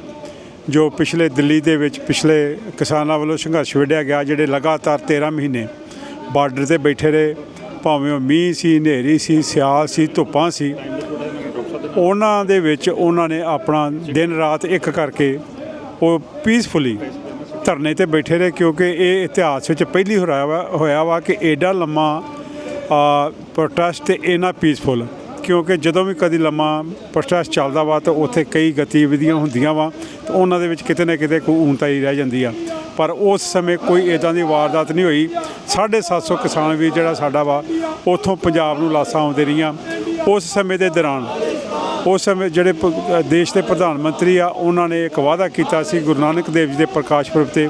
ਜੋ ਪਿਛਲੇ ਦਿੱਲੀ ਦੇ ਵਿੱਚ ਪਿਛਲੇ ਕਿਸਾਨਾਂ ਵੱਲੋਂ ਸੰਘਰਸ਼ ਵਿੱਢਿਆ ਗਿਆ, ਜਿਹੜੇ ਲਗਾਤਾਰ 13 ਮਹੀਨੇ ਬਾਰਡਰ 'ਤੇ ਬੈਠੇ ਰਹੇ, ਭਾਵੇਂ ਉਹ ਮੀਂਹ ਸੀ, ਹਨੇਰੀ ਸੀ, ਸਿਆਲ ਸੀ, ਧੁੱਪਾਂ ਸੀ, ਉਹਨਾਂ ਦੇ ਵਿੱਚ ਉਹਨਾਂ ਨੇ ਆਪਣਾ ਦਿਨ ਰਾਤ ਇੱਕ ਕਰਕੇ ਉਹ ਪੀਸਫੁਲੀ ਧਰਨੇ 'ਤੇ ਬੈਠੇ ਰਹੇ। ਕਿਉਂਕਿ ਇਹ ਇਤਿਹਾਸ ਵਿੱਚ ਪਹਿਲੀ ਹੋਇਆ ਵਾ ਕਿ ਐਡਾ ਲੰਮਾ ਪ੍ਰੋਟੈਸਟ ਤੇ ਇੰਨਾ ਪੀਸਫੁਲ। ਕਿਉਂਕਿ ਜਦੋਂ ਵੀ ਕਦੀ ਲੰਮਾ ਪ੍ਰੋਟੈਸਟ ਚੱਲਦਾ ਵਾ ਤਾਂ ਉੱਥੇ ਕਈ ਗਤੀਵਿਧੀਆਂ ਹੁੰਦੀਆਂ ਵਾ, ਤਾਂ ਉਹਨਾਂ ਦੇ ਵਿੱਚ ਕਿਤੇ ਨਾ ਕਿਤੇ ਕੋਈ ਊਣਤਾਈ ਰਹਿ ਜਾਂਦੀ ਆ। ਪਰ ਉਸ ਸਮੇਂ ਕੋਈ ਇੱਦਾਂ ਦੀ ਵਾਰਦਾਤ ਨਹੀਂ ਹੋਈ। 750 ਕਿਸਾਨ ਵੀਰ ਜਿਹੜਾ ਸਾਡਾ ਵਾ ਉੱਥੋਂ ਪੰਜਾਬ ਨੂੰ ਲਾਸਾਂ ਆਉਂਦੇ ਰਹੀਆਂ। ਉਸ ਸਮੇਂ ਦੇ ਦੌਰਾਨ ਉਸ ਸਮੇਂ ਜਿਹੜੇ ਦੇਸ਼ ਦੇ ਪ੍ਰਧਾਨ ਮੰਤਰੀ ਆ, ਉਹਨਾਂ ਨੇ ਇੱਕ ਵਾਅਦਾ ਕੀਤਾ ਸੀ ਗੁਰੂ ਨਾਨਕ ਦੇਵ ਜੀ ਦੇ ਪ੍ਰਕਾਸ਼ ਪੁਰਬ 'ਤੇ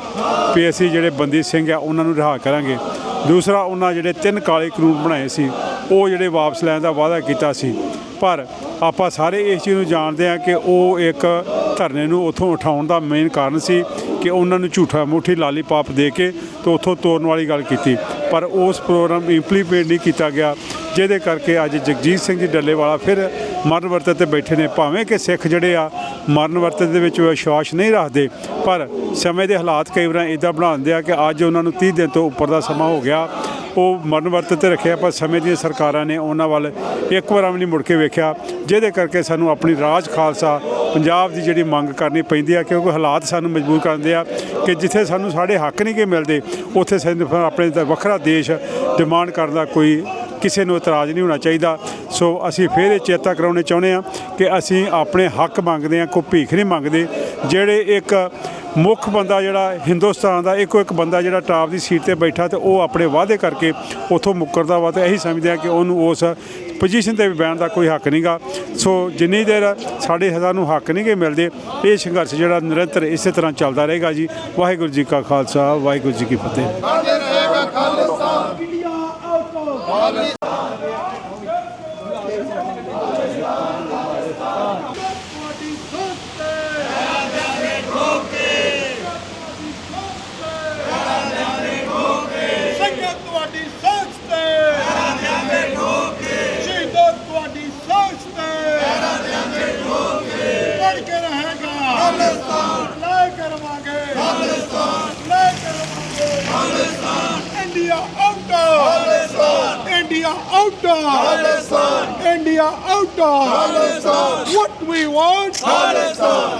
ਵੀ ਅਸੀਂ ਜਿਹੜੇ ਬੰਦੀ ਸਿੰਘ ਆ ਉਹਨਾਂ ਨੂੰ ਰਿਹਾ ਕਰਾਂਗੇ। ਦੂਸਰਾ, ਉਹਨਾਂ ਜਿਹੜੇ 3 ਕਾਲੇ ਕਾਨੂੰਨ ਬਣਾਏ ਸੀ ਉਹ ਜਿਹੜੇ ਵਾਪਸ ਲੈਣ ਦਾ ਵਾਅਦਾ ਕੀਤਾ ਸੀ। ਪਰ ਆਪਾਂ ਸਾਰੇ ਇਸ ਚੀਜ਼ ਨੂੰ ਜਾਣਦੇ ਹਾਂ ਕਿ ਉਹ ਇੱਕ ਧਰਨੇ ਨੂੰ ਉੱਥੋਂ ਉਠਾਉਣ ਦਾ ਮੇਨ ਕਾਰਨ ਸੀ ਕਿ ਉਹਨਾਂ ਨੂੰ ਝੂਠਾ ਮੁੱਠੀ ਲਾਲੀਪਾਪ ਦੇ ਕੇ ਤੇ ਉੱਥੋਂ ਤੋਰਨ ਵਾਲੀ ਗੱਲ ਕੀਤੀ। ਪਰ ਉਸ ਪ੍ਰੋਗਰਾਮ ਇੰਪਲੀਮੈਂਟ ਨਹੀਂ ਕੀਤਾ ਗਿਆ, ਜਿਹਦੇ ਕਰਕੇ ਅੱਜ ਜਗਜੀਤ ਸਿੰਘ ਜੀ ਡੱਲੇਵਾਲਾ ਫਿਰ ਮਰਨ ਵਰਤ 'ਤੇ ਬੈਠੇ ਨੇ। ਭਾਵੇਂ ਕਿ ਸਿੱਖ ਜਿਹੜੇ ਆ ਮਰਨ ਵਰਤ ਦੇ ਵਿੱਚ ਵਿਸ਼ਵਾਸ ਨਹੀਂ ਰੱਖਦੇ, ਪਰ ਸਮੇਂ ਦੇ ਹਾਲਾਤ ਕਈ ਵਾਰ ਇੱਦਾਂ ਬਣਾ ਦਿੰਦੇ ਆ ਕਿ ਅੱਜ ਉਹਨਾਂ ਨੂੰ 30 ਦਿਨ ਤੋਂ ਉੱਪਰ ਦਾ ਸਮਾਂ ਹੋ ਗਿਆ, ਉਹ ਮਰਨ ਵਰਤ 'ਤੇ ਰੱਖਿਆ। ਪਰ ਸਮੇਂ ਦੀਆਂ ਸਰਕਾਰਾਂ ਨੇ ਉਹਨਾਂ ਵੱਲ ਇੱਕ ਵਾਰ ਵੀ ਨਹੀਂ ਮੁੜ ਕੇ ਵੇਖਿਆ, ਜਿਹਦੇ ਕਰਕੇ ਸਾਨੂੰ ਆਪਣੀ ਰਾਜ ਖਾਲਸਾ ਪੰਜਾਬ ਦੀ ਜਿਹੜੀ ਮੰਗ ਕਰਨੀ ਪੈਂਦੀ ਆ। ਕਿਉਂਕਿ ਹਾਲਾਤ ਸਾਨੂੰ ਮਜਬੂਰ ਕਰਦੇ ਆ ਕਿ ਜਿੱਥੇ ਸਾਨੂੰ ਸਾਡੇ ਹੱਕ ਨਹੀਂ ਕਿ ਮਿਲਦੇ, ਉੱਥੇ ਸਾਨੂੰ ਆਪਣੇ ਵੱਖਰਾ ਦੇਸ਼ ਡਿਮਾਂਡ ਕਰਨ ਦਾ ਕੋਈ ਕਿਸੇ ਨੂੰ ਇਤਰਾਜ਼ ਨਹੀਂ ਹੋਣਾ ਚਾਹੀਦਾ। ਸੋ ਅਸੀਂ ਫਿਰ ਇਹ ਚੇਤਾ ਕਰਾਉਣੇ ਚਾਹੁੰਦੇ ਹਾਂ ਕਿ ਅਸੀਂ ਆਪਣੇ ਹੱਕ ਮੰਗਦੇ ਹਾਂ, ਕੋਈ ਭੀਖ ਨਹੀਂ ਮੰਗਦੇ। ਜਿਹੜੇ ਇੱਕ ਮੁੱਖ ਬੰਦਾ ਜਿਹੜਾ ਹਿੰਦੁਸਤਾਨ ਦਾ ਇੱਕੋ ਇੱਕ ਬੰਦਾ ਜਿਹੜਾ ਟਾਪ ਦੀ ਸੀਟ 'ਤੇ ਬੈਠਾ ਤੇ ਉਹ ਆਪਣੇ ਵਾਅਦੇ ਕਰਕੇ ਉੱਥੋਂ ਮੁੱਕਰਦਾ ਵਾ, ਤੇ ਇਹੀ ਸਮਝਦੇ ਹਾਂ ਕਿ ਉਹਨੂੰ ਉਸ ਪੋਜੀਸ਼ਨ 'ਤੇ ਵੀ ਬਹਿਣ ਦਾ ਕੋਈ ਹੱਕ ਨਹੀਂਗਾ। ਸੋ ਜਿੰਨੀ ਦੇਰ ਸਾਡੇ ਸਾਨੂੰ ਹੱਕ ਨਹੀਂ ਗੇ ਮਿਲਦੇ, ਇਹ ਸੰਘਰਸ਼ ਜਿਹੜਾ ਨਿਰੰਤਰ ਇਸੇ ਤਰ੍ਹਾਂ ਚੱਲਦਾ ਰਹੇਗਾ ਜੀ। ਵਾਹਿਗੁਰੂ ਜੀ ਕਾ ਖਾਲਸਾ ਵਾਹਿਗੁਰੂ ਜੀ ਕੀ ਫਤਿਹ। India out! What we want?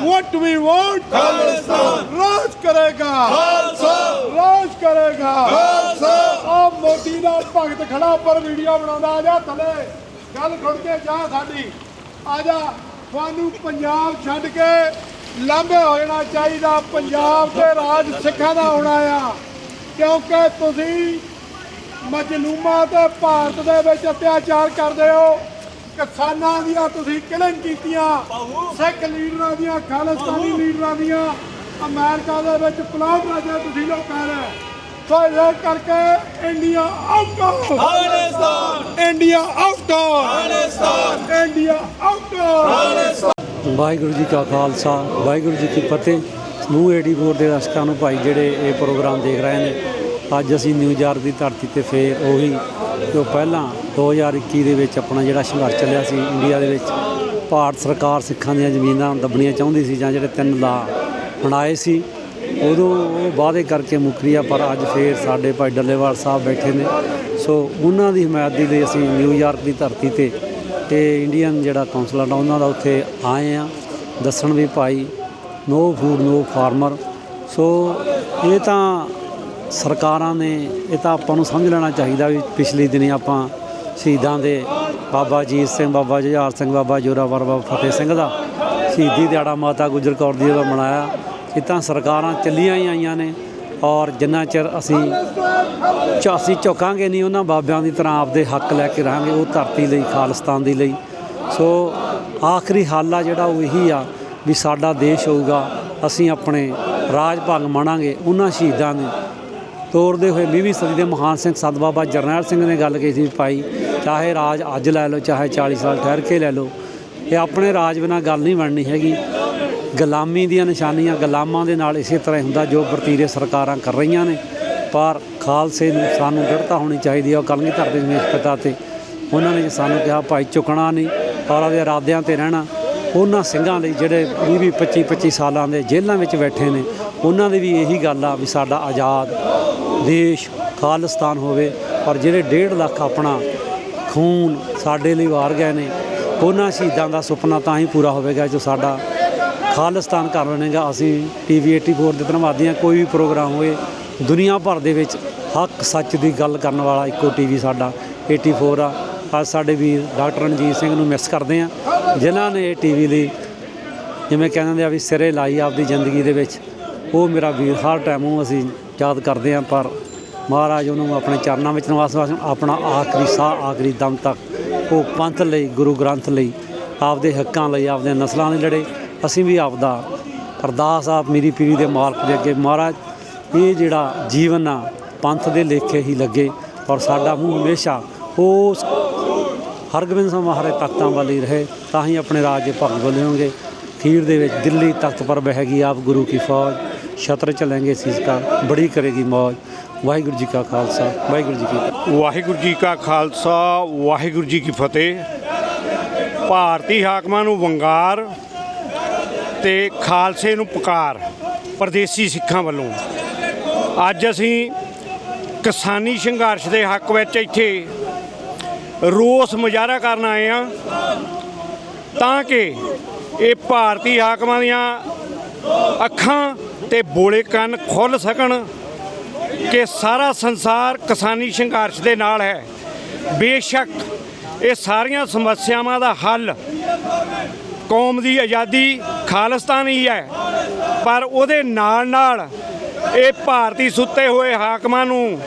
What we want? राज करेगा, राज करेगा, ਮੋਦੀ ਦਾ ਭਗਤ ਖੜਾ ਉੱਪਰ ਵੀਡੀਓ ਬਣਾਉਂਦਾ। ਆ ਜਾ ਥੱਲੇ, ਗੱਲ ਸੁਣ ਕੇ ਜਾ ਸਾਡੀ। ਆ ਜਾ, ਤੁਹਾਨੂੰ ਪੰਜਾਬ ਛੱਡ ਕੇ ਲਾਂਭੇ ਹੋ ਜਾਣਾ ਚਾਹੀਦਾ। ਪੰਜਾਬ ਤੇ ਰਾਜ ਸਿੱਖਾਂ ਦਾ ਹੋਣਾ ਆ, ਕਿਉਂਕਿ ਤੁਸੀਂ ਮਜਲੂਮਾਂ ਤੇ ਭਾਰਤ ਦੇ ਵਿੱਚ ਅਤਿਆਚਾਰ ਕਰਦੇ ਹੋ। ਕਿਸਾਨਾਂ ਦੀਆਂ ਤੁਸੀਂ ਕਿਲਿੰਗ ਕੀਤੀਆਂ, ਸਿੱਖ ਲੀਡਰਾਂ ਦੀਆਂ, ਖਾਲਿਸਤਾਨੀ ਲੀਡਰਾਂ ਦੀਆਂ। ਅਮਰੀਕਾ ਦੇ ਵਿੱਚ ਪਲਾਟ ਰਾਜਾ ਤੁਸੀਂ ਲੋਕ ਕਰ ਰਹੇ। ਸੋ ਇਹ ਕਰਕੇ India out, Khalistan India out, Khalistan India out. Waheguru ji ਕਾ ਖਾਲਸਾ, ਵਾਹਿਗੁਰੂ ਜੀ ਕੀ ਫਤਿਹ। ਸਮੂਹ 84 ਦੇ ਦਰਸ਼ਕਾਂ ਨੂੰ ਭਾਈ ਜਿਹੜੇ ਇਹ ਪ੍ਰੋਗਰਾਮ ਦੇਖ ਰਹੇ ਨੇ, ਅੱਜ ਅਸੀਂ ਨਿਊਯਾਰਕ ਦੀ ਧਰਤੀ ਤੇ ਫੇਰ ਉਹੀ ਜੋ ਪਹਿਲਾਂ 2021 ਦੇ ਵਿੱਚ ਆਪਣਾ ਜਿਹੜਾ ਸੰਘਰਸ਼ ਚੱਲਿਆ ਸੀ ਇੰਡੀਆ ਦੇ ਵਿੱਚ, ਭਾਰਤ ਸਰਕਾਰ ਸਿੱਖਾਂ ਦੀਆਂ ਜ਼ਮੀਨਾਂ ਦੱਬਣੀਆਂ ਚਾਹੁੰਦੀ ਸੀ ਜਾਂ ਜਿਹੜੇ 3 ਲਾ ਬਣਾਏ ਸੀ, ਉਦੋਂ ਉਹ ਵਾਅਦੇ ਕਰਕੇ ਮੁੱਕਰੀ ਆ। ਪਰ ਅੱਜ ਫੇਰ ਸਾਡੇ ਭਾਈ ਡੱਲੇਵਾਲ ਸਾਹਿਬ ਬੈਠੇ ਨੇ, ਸੋ ਉਹਨਾਂ ਦੀ ਹਮਾਇਤ ਦੇ ਲਈ ਅਸੀਂ ਨਿਊਯਾਰਕ ਦੀ ਧਰਤੀ ਤੇ ਇੰਡੀਅਨ ਜਿਹੜਾ ਕੌਂਸਲਰ ਆ ਉਹਨਾਂ ਦਾ ਉੱਥੇ ਆਏ ਆ ਦੱਸਣ ਵੀ ਭਾਈ ਨੋ ਫੂਡ ਨੋ ਫਾਰਮਰ। ਸੋ ਇਹ ਤਾਂ ਸਰਕਾਰਾਂ ਨੇ, ਇਹ ਤਾਂ ਆਪਾਂ ਨੂੰ ਸਮਝ ਲੈਣਾ ਚਾਹੀਦਾ ਵੀ ਪਿਛਲੇ ਦਿਨੀ ਆਪਾਂ ਸ਼ਹੀਦਾਂ ਦੇ ਬਾਬਾ ਅਜੀਤ ਸਿੰਘ, ਬਾਬਾ ਜੁਝਾਰ ਸਿੰਘ, ਬਾਬਾ ਜ਼ੋਰਾਵਰ, ਬਾਬਾ ਫਤਿਹ ਸਿੰਘ ਦਾ ਸ਼ਹੀਦੀ ਦਿਹਾੜਾ ਮਾਤਾ ਗੁਜਰ ਕੌਰ ਦੀ ਦਾ ਮਨਾਇਆ। ਇਹ ਤਾਂ ਸਰਕਾਰਾਂ ਚੱਲੀਆਂ ਹੀ ਆਈਆਂ ਨੇ, ਔਰ ਜਿੰਨਾ ਚਿਰ ਅਸੀਂ ਝੁਕਾਂਗੇ ਨਹੀਂ ਉਹਨਾਂ ਬਾਬਿਆਂ ਦੀ ਤਰ੍ਹਾਂ ਆਪਦੇ ਹੱਕ ਲੈ ਕੇ ਰਹਾਂਗੇ ਉਹ ਧਰਤੀ ਲਈ, ਖਾਲਿਸਤਾਨ ਦੀ ਲਈ। ਸੋ ਆਖਰੀ ਹੱਲ ਆ ਜਿਹੜਾ ਉਹ ਇਹੀ ਆ ਵੀ ਸਾਡਾ ਦੇਸ਼ ਹੋਊਗਾ, ਅਸੀਂ ਆਪਣੇ ਰਾਜ ਭਾਗ ਮਾਣਾਂਗੇ। ਉਹਨਾਂ ਸ਼ਹੀਦਾਂ ਨੇ ਤੋੜਦੇ ਹੋਏ 20ਵੀਂ ਸਦੀ ਦੇ ਮਹਾਨ ਸਿੰਘ ਸੰਤ ਬਾਬਾ ਜਰਨੈਲ ਸਿੰਘ ਨੇ ਗੱਲ ਕਹੀ ਸੀ, ਭਾਈ ਚਾਹੇ ਰਾਜ ਅੱਜ ਲੈ ਲਓ, ਚਾਹੇ 40 ਸਾਲ ਠਹਿਰ ਕੇ ਲੈ ਲਓ, ਇਹ ਆਪਣੇ ਰਾਜ ਬਿਨਾਂ ਗੱਲ ਨਹੀਂ ਬਣਨੀ ਹੈਗੀ। ਗੁਲਾਮੀ ਦੀਆਂ ਨਿਸ਼ਾਨੀਆਂ, ਗੁਲਾਮਾਂ ਦੇ ਨਾਲ ਇਸੇ ਤਰ੍ਹਾਂ ਹੁੰਦਾ ਜੋ ਵਰਤੀਰੇ ਸਰਕਾਰਾਂ ਕਰ ਰਹੀਆਂ ਨੇ। ਪਰ ਖਾਲਸੇ ਨੂੰ ਸਾਨੂੰ ਦ੍ਰਿੜਤਾ ਹੋਣੀ ਚਾਹੀਦੀ ਹੈ। ਉਹ ਕਲਗੀਧਰ ਦੇ ਹਮੇਸ਼ ਪਿਤਾ ਤੇ ਉਹਨਾਂ ਨੇ ਸਾਨੂੰ ਕਿਹਾ ਭਾਈ ਝੁਕਣਾ ਨਹੀਂ ਔਰ ਉਹਦੇ ਇਰਾਦਿਆਂ 'ਤੇ ਰਹਿਣਾ। ਉਹਨਾਂ ਸਿੰਘਾਂ ਲਈ ਜਿਹੜੇ 20-25 ਸਾਲਾਂ ਦੇ ਜੇਲ੍ਹਾਂ ਵਿੱਚ ਬੈਠੇ ਨੇ, ਉਹਨਾਂ ਦੀ ਵੀ ਇਹੀ ਗੱਲ ਆ ਵੀ ਸਾਡਾ ਆਜ਼ਾਦ ਦੇਸ਼ ਖਾਲਿਸਤਾਨ ਹੋਵੇ। ਪਰ ਜਿਹੜੇ 1.5 ਲੱਖ ਆਪਣਾ ਖੂਨ ਸਾਡੇ ਲਈ ਵਾਰ ਗਏ ਨੇ, ਉਹਨਾਂ ਸ਼ਹੀਦਾਂ ਦਾ ਸੁਪਨਾ ਤਾਂ ਹੀ ਪੂਰਾ ਹੋਵੇਗਾ ਜੋ ਸਾਡਾ ਖਾਲਿਸਤਾਨ ਘਰ ਬਣੇਗਾ। ਅਸੀਂ TV 84 ਦੇ ਧੰਨਵਾਦੀ ਹਾਂ। ਕੋਈ ਵੀ ਪ੍ਰੋਗਰਾਮ ਹੋਏ ਦੁਨੀਆ ਭਰ ਦੇ ਵਿੱਚ ਹੱਕ ਸੱਚ ਦੀ ਗੱਲ ਕਰਨ ਵਾਲਾ ਇੱਕੋ TV ਸਾਡਾ 84 ਆ। ਅੱਜ ਸਾਡੇ ਵੀਰ ਡਾਕਟਰ ਰਣਜੀਤ ਸਿੰਘ ਨੂੰ ਮਿਸ ਕਰਦੇ ਹਾਂ, ਜਿਨ੍ਹਾਂ ਨੇ ਇਹ TV ਲਈ ਜਿਵੇਂ ਕਹਿੰਦੇ ਆ ਵੀ ਸਿਰੇ ਲਾਈ ਆਪਦੀ ਜ਼ਿੰਦਗੀ ਦੇ ਵਿੱਚ। ਉਹ ਮੇਰਾ ਵੀਰ ਹਰ ਟਾਈਮ ਉਹ ਅਸੀਂ ਯਾਦ ਕਰਦੇ ਹਾਂ। ਪਰ ਮਹਾਰਾਜ ਉਹਨੂੰ ਆਪਣੇ ਚਰਨਾਂ ਵਿੱਚ ਨਿਵਾਸ ਬਖਸ਼ਣ। ਆਪਣਾ ਆਖਰੀ ਸਾਹ, ਆਖਰੀ ਦਮ ਤੱਕ ਉਹ ਪੰਥ ਲਈ, ਗੁਰੂ ਗ੍ਰੰਥ ਲਈ, ਆਪਦੇ ਹੱਕਾਂ ਲਈ, ਆਪਦੇ ਨਸਲਾਂ ਲਈ ਲੜੇ। ਅਸੀਂ ਵੀ ਆਪਦਾ ਅਰਦਾਸ ਆ ਮੇਰੀ ਪੀੜੀ ਦੇ ਮਾਲਕ ਦੇ ਅੱਗੇ, ਮਹਾਰਾਜ ਇਹ ਜਿਹੜਾ ਜੀਵਨ ਆ ਪੰਥ ਦੇ ਲੇਖੇ ਹੀ ਲੱਗੇ ਔਰ ਸਾਡਾ ਮੂੰਹ ਹਮੇਸ਼ਾ ਉਸ ਹਰਗੋਬਿੰਦ ਸਿੰਘ ਮਹਾਰਾਜ ਤਖਤਾਂ ਵੱਲ ਹੀ ਰਹੇ, ਤਾਂ ਹੀ ਆਪਣੇ ਰਾਜ ਦੇ ਭਗਤ ਬਣੇ ਹੋਣਗੇ। ਅਖੀਰ ਦੇ ਵਿੱਚ ਦਿੱਲੀ ਤਖਤ ਪਰ ਬਹਿਗੀ ਆਪ ਗੁਰੂ ਕੀ ਫੌਜ, ਛਤਰ ਚਲेंगे ਸੀਸ ਕਾ ਬੜੀ ਕਰੇਗੀ ਮੌਜ। ਵਾਹਿਗੁਰੂ ਜੀ ਕਾ ਖਾਲਸਾ, ਵਾਹਿਗੁਰੂ ਜੀ ਕੀ ਫਤਿਹ। ਵਾਹਿਗੁਰੂ ਜੀ ਕਾ ਖਾਲਸਾ, ਵਾਹਿਗੁਰੂ ਜੀ ਕੀ ਫਤਿਹ। ਭਾਰਤੀ ਹਾਕਮਾਂ ਨੂੰ ਵੰਗਾਰ ਤੇ ਖਾਲਸੇ ਨੂੰ ਪੁਕਾਰ ਪਰਦੇਸੀ ਸਿੱਖਾਂ ਵੱਲੋਂ ਅੱਜ ਅਸੀਂ ਕਿਸਾਨੀ ਸੰਘਰਸ਼ ਦੇ ਹੱਕ ਵਿੱਚ ਇੱਥੇ ਰੋਸ ਮੁਜ਼ਾਹਰਾ ਕਰਨ ਆਏ ਹਾਂ, ਤਾਂ ਕਿ ਇਹ ਭਾਰਤੀ ਹਾਕਮਾਂ ਦੀਆਂ ਅੱਖਾਂ ਤੇ ਬੋਲੇ ਕੰਨ ਖੁੱਲ੍ਹ ਸਕਣ ਕਿ ਸਾਰਾ ਸੰਸਾਰ ਕਿਸਾਨੀ ਸੰਘਰਸ਼ ਦੇ ਨਾਲ ਹੈ। ਬੇਸ਼ੱਕ ਇਹ ਸਾਰੀਆਂ ਸਮੱਸਿਆਵਾਂ ਦਾ ਹੱਲ ਕੌਮ ਦੀ ਆਜ਼ਾਦੀ ਖਾਲਿਸਤਾਨ ਹੀ ਹੈ, ਪਰ ਉਹਦੇ ਨਾਲ ਨਾਲ ਇਹ ਭਾਰਤੀ ਸੁੱਤੇ ਹੋਏ ਹਾਕਮਾਂ ਨੂੰ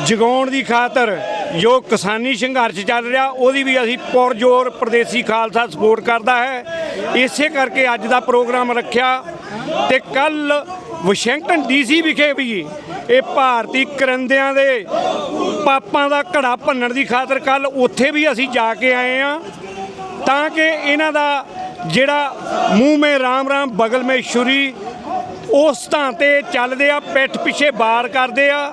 ਜਗਾਉਣ ਦੀ ਖਾਤਰ ਜੋ ਕਿਸਾਨੀ ਸੰਘਰਸ਼ ਚੱਲ ਰਿਹਾ ਉਹਦੀ ਵੀ ਅਸੀਂ ਪੁਰਜ਼ੋਰ ਪ੍ਰਦੇਸੀ ਖਾਲਸਾ ਸਪੋਰਟ ਕਰਦਾ ਹੈ। ਇਸੇ ਕਰਕੇ ਅੱਜ ਦਾ ਪ੍ਰੋਗਰਾਮ ਰੱਖਿਆ ਤੇ ਕੱਲ ਵਾਸ਼ਿੰਗਟਨ DC ਵਿਖੇ ਵੀ ਇਹ ਭਾਰਤੀ ਕਰਿੰਦਿਆਂ ਦੇ ਪਾਪਾਂ ਦਾ ਘੜਾ ਭੰਨਣ ਦੀ ਖਾਤਰ ਕੱਲ ਉੱਥੇ ਵੀ ਅਸੀਂ ਜਾ ਕੇ ਆਏ ਹਾਂ, ਤਾਂ ਕਿ ਇਹਨਾਂ ਦਾ ਜਿਹੜਾ ਮੂੰਹ ਮੇ ਰਾਮ ਰਾਮ ਬਗਲ ਮੇ ਛੁਰੀ ਉਸ ਥਾਂ ਤੇ ਚੱਲਦੇ ਆ, ਪਿੱਠ ਪਿੱਛੇ ਵਾਰ ਕਰਦੇ ਆ,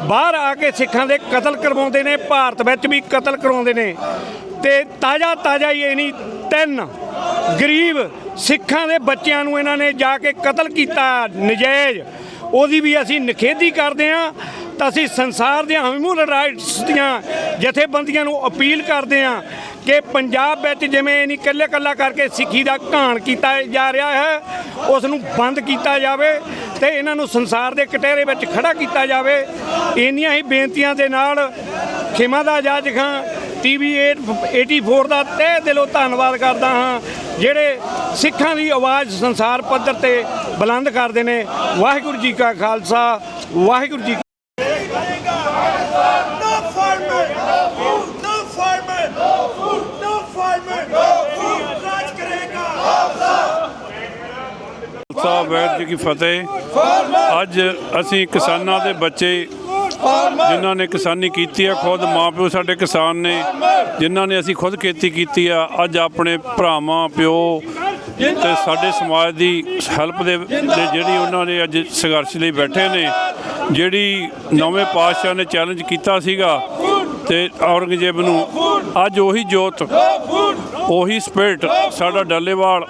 ਬਾਹਰ ਆ ਕੇ ਸਿੱਖਾਂ ਦੇ ਕਤਲ ਕਰਵਾਉਂਦੇ ਨੇ, ਭਾਰਤ ਵਿੱਚ ਵੀ ਕਤਲ ਕਰਵਾਉਂਦੇ ਨੇ। ਤੇ ਤਾਜ਼ਾ ਹੀ ਇਹ ਨਹੀਂ 3 ਗਰੀਬ ਸਿੱਖਾਂ ਦੇ ਬੱਚਿਆਂ ਨੂੰ ਇਹਨਾਂ ਨੇ ਜਾ ਕੇ ਕਤਲ ਕੀਤਾ ਨਜਾਇਜ਼, ਉਹਦੀ ਵੀ ਅਸੀਂ ਨਿਖੇਧੀ ਕਰਦੇ ਹਾਂ। ਤਾਂ ਅਸੀਂ ਸੰਸਾਰ ਦੀਆਂ ਹਿਊਮਨ ਰਾਈਟਸ ਦੀਆਂ ਜਥੇਬੰਦੀਆਂ ਨੂੰ ਅਪੀਲ ਕਰਦੇ ਹਾਂ ਕਿ ਪੰਜਾਬ ਵਿੱਚ ਜਿਵੇਂ ਨਹੀਂ ਇਕੱਲਾ ਕਰਕੇ ਸਿੱਖੀ ਦਾ ਘਾਣ ਕੀਤਾ ਜਾ ਰਿਹਾ ਹੈ, ਉਸ ਨੂੰ ਬੰਦ ਕੀਤਾ ਜਾਵੇ ਤੇ ਇਹਨਾਂ ਨੂੰ ਸੰਸਾਰ ਦੇ ਕਟਹਿਰੇ ਵਿੱਚ ਖੜਾ ਕੀਤਾ ਜਾਵੇ। ਇੰਨੀਆਂ ਹੀ ਬੇਨਤੀਆਂ ਦੇ ਨਾਲ ਖਿਮਾ ਦਾ ਜੱਜ ਖਾਂ TV 84 ਦਾ ਤਹਿ ਦਿਲੋਂ ਧੰਨਵਾਦ ਕਰਦਾ ਹਾਂ, ਜਿਹੜੇ ਸਿੱਖਾਂ ਦੀ ਆਵਾਜ਼ ਸੰਸਾਰ ਪੱਧਰ ਤੇ ਬੁਲੰਦ ਕਰਦੇ ਨੇ। ਵਾਹਿਗੁਰੂ ਜੀ ਕਾ ਖਾਲਸਾ, ਵਾਹਿਗੁਰੂ ਜੀ ਵਾਹਿਗੁਰੂ ਜੀ ਕੀ ਫਤਿਹ। ਅੱਜ ਅਸੀਂ ਕਿਸਾਨਾਂ ਦੇ ਬੱਚੇ ਜਿਨ੍ਹਾਂ ਨੇ ਕਿਸਾਨੀ ਕੀਤੀ ਆ, ਖੁਦ ਮਾਂ ਪਿਓ ਸਾਡੇ ਕਿਸਾਨ ਨੇ, ਜਿਨ੍ਹਾਂ ਨੇ ਅਸੀਂ ਖੁਦ ਖੇਤੀ ਕੀਤੀ ਆ, ਅੱਜ ਆਪਣੇ ਭਰਾਵਾਂ ਪਿਓ ਤੇ ਸਾਡੇ ਸਮਾਜ ਦੀ ਹੈਲਪ ਦੇ ਜਿਹੜੀ ਉਹਨਾਂ ਨੇ ਅੱਜ ਸੰਘਰਸ਼ ਲਈ ਬੈਠੇ ਨੇ। ਜਿਹੜੀ ਨਵੇਂ ਪਾਤਸ਼ਾਹ ਨੇ ਚੈਲੰਜ ਕੀਤਾ ਸੀਗਾ ਤੇ ਔਰੰਗਜ਼ੇਬ ਨੂੰ, ਅੱਜ ਉਹੀ ਜੋਤ ਉਹੀ ਸਪਿਰਿਟ ਸਾਡਾ ਡੱਲੇਵਾਲ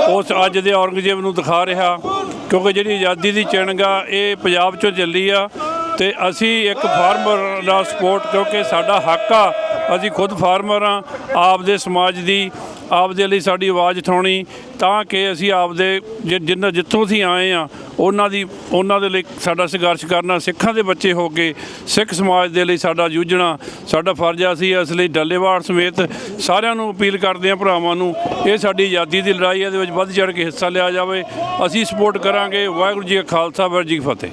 ਉਸ ਅੱਜ ਦੇ ਔਰੰਗਜ਼ੇਬ ਨੂੰ ਦਿਖਾ ਰਿਹਾ, ਕਿਉਂਕਿ ਜਿਹੜੀ ਆਜ਼ਾਦੀ ਦੀ ਚਿੰਨ੍ਹ ਆ ਇਹ ਪੰਜਾਬ 'ਚੋਂ ਚੱਲੀ ਆ ਤੇ ਅਸੀਂ ਇੱਕ ਫਾਰਮਰ ਦਾ ਸਪੋਰਟ, ਕਿਉਂਕਿ ਸਾਡਾ ਹੱਕ ਆ, ਅਸੀਂ ਖੁਦ ਫਾਰਮਰ ਆ, ਆਪਦੇ ਸਮਾਜ ਦੀ ਆਪਦੇ ਲਈ ਸਾਡੀ ਆਵਾਜ਼ ਉਠਾਉਣੀ ਤਾਂ ਕਿ ਅਸੀਂ ਆਪਦੇ ਜਿੱਥੋਂ ਅਸੀਂ ਆਏ ਆ ਉਹਨਾਂ ਦੇ ਲਈ ਸਾਡਾ ਸੰਘਰਸ਼ ਕਰਨਾ। ਸਿੱਖਾਂ ਦੇ ਬੱਚੇ ਹੋ ਕੇ ਸਿੱਖ ਸਮਾਜ ਦੇ ਲਈ ਸਾਡਾ ਜੂਝਣਾ ਸਾਡਾ ਫਰਜ਼ ਆ। ਅਸੀਂ ਇਸ ਲਈ ਡੱਲੇਵਾਲ ਸਮੇਤ ਸਾਰਿਆਂ ਨੂੰ ਅਪੀਲ ਕਰਦੇ ਹਾਂ, ਭਰਾਵਾਂ ਨੂੰ, ਇਹ ਸਾਡੀ ਆਜ਼ਾਦੀ ਦੀ ਲੜਾਈ, ਇਹਦੇ ਵਿੱਚ ਵੱਧ ਚੜ੍ਹ ਕੇ ਹਿੱਸਾ ਲਿਆ ਜਾਵੇ। ਅਸੀਂ ਸਪੋਰਟ ਕਰਾਂਗੇ। ਵਾਹਿਗੁਰੂ ਜੀ ਕਾ ਖਾਲਸਾ, ਵਾਹਿਗੁਰੂ ਜੀ ਕੀ ਫਤਿਹ।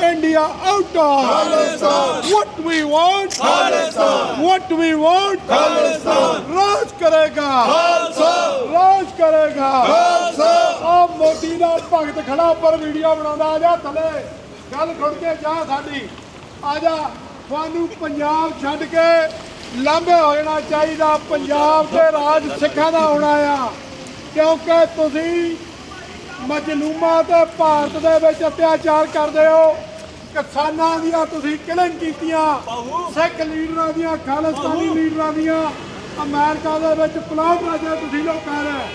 India out! What we want? What we want? ਰਾਜ ਕਰੇਗਾ, ਰਾਜ ਕਰੇਗਾ। ਆ ਮੋਦੀ ਦਾ ਭਗਤ ਖੜਾ ਉੱਪਰ ਵੀਡੀਓ ਬਣਾਉਂਦਾ, ਆ ਜਾ ਥੱਲੇ, ਗੱਲ ਸੁਣ ਕੇ ਜਾ ਸਾਡੀ, ਆ ਜਾ। ਤੁਹਾਨੂੰ ਪੰਜਾਬ ਛੱਡ ਕੇ ਲਾਂਭੇ ਹੋ ਜਾਣਾ ਚਾਹੀਦਾ। ਪੰਜਾਬ ਤੇ ਰਾਜ ਸਿੱਖਾਂ ਦਾ ਹੋਣਾ ਆ, ਕਿਉਂਕਿ ਤੁਸੀਂ ਮਜਲੂਮਾਂ ਤੇ ਭਾਰਤ ਦੇ ਵਿੱਚ ਅਤਿਆਚਾਰ ਕਰਦੇ ਹੋ। ਕਿਸਾਨਾਂ ਦੀਆਂ ਤੁਸੀਂ ਕਿਲਿੰਗ ਕੀਤੀਆਂ, ਸਿੱਖ ਲੀਡਰਾਂ ਦੀਆਂ, ਖਾਲਿਸਤਾਨੀ ਲੀਡਰਾਂ ਦੀਆਂ, ਅਮਰੀਕਾ ਦੇ ਵਿੱਚ ਪਲਾਟ ਰਾਜੇ ਤੁਸੀਂ ਲੋਕ ਕਰ ਰਹੇ।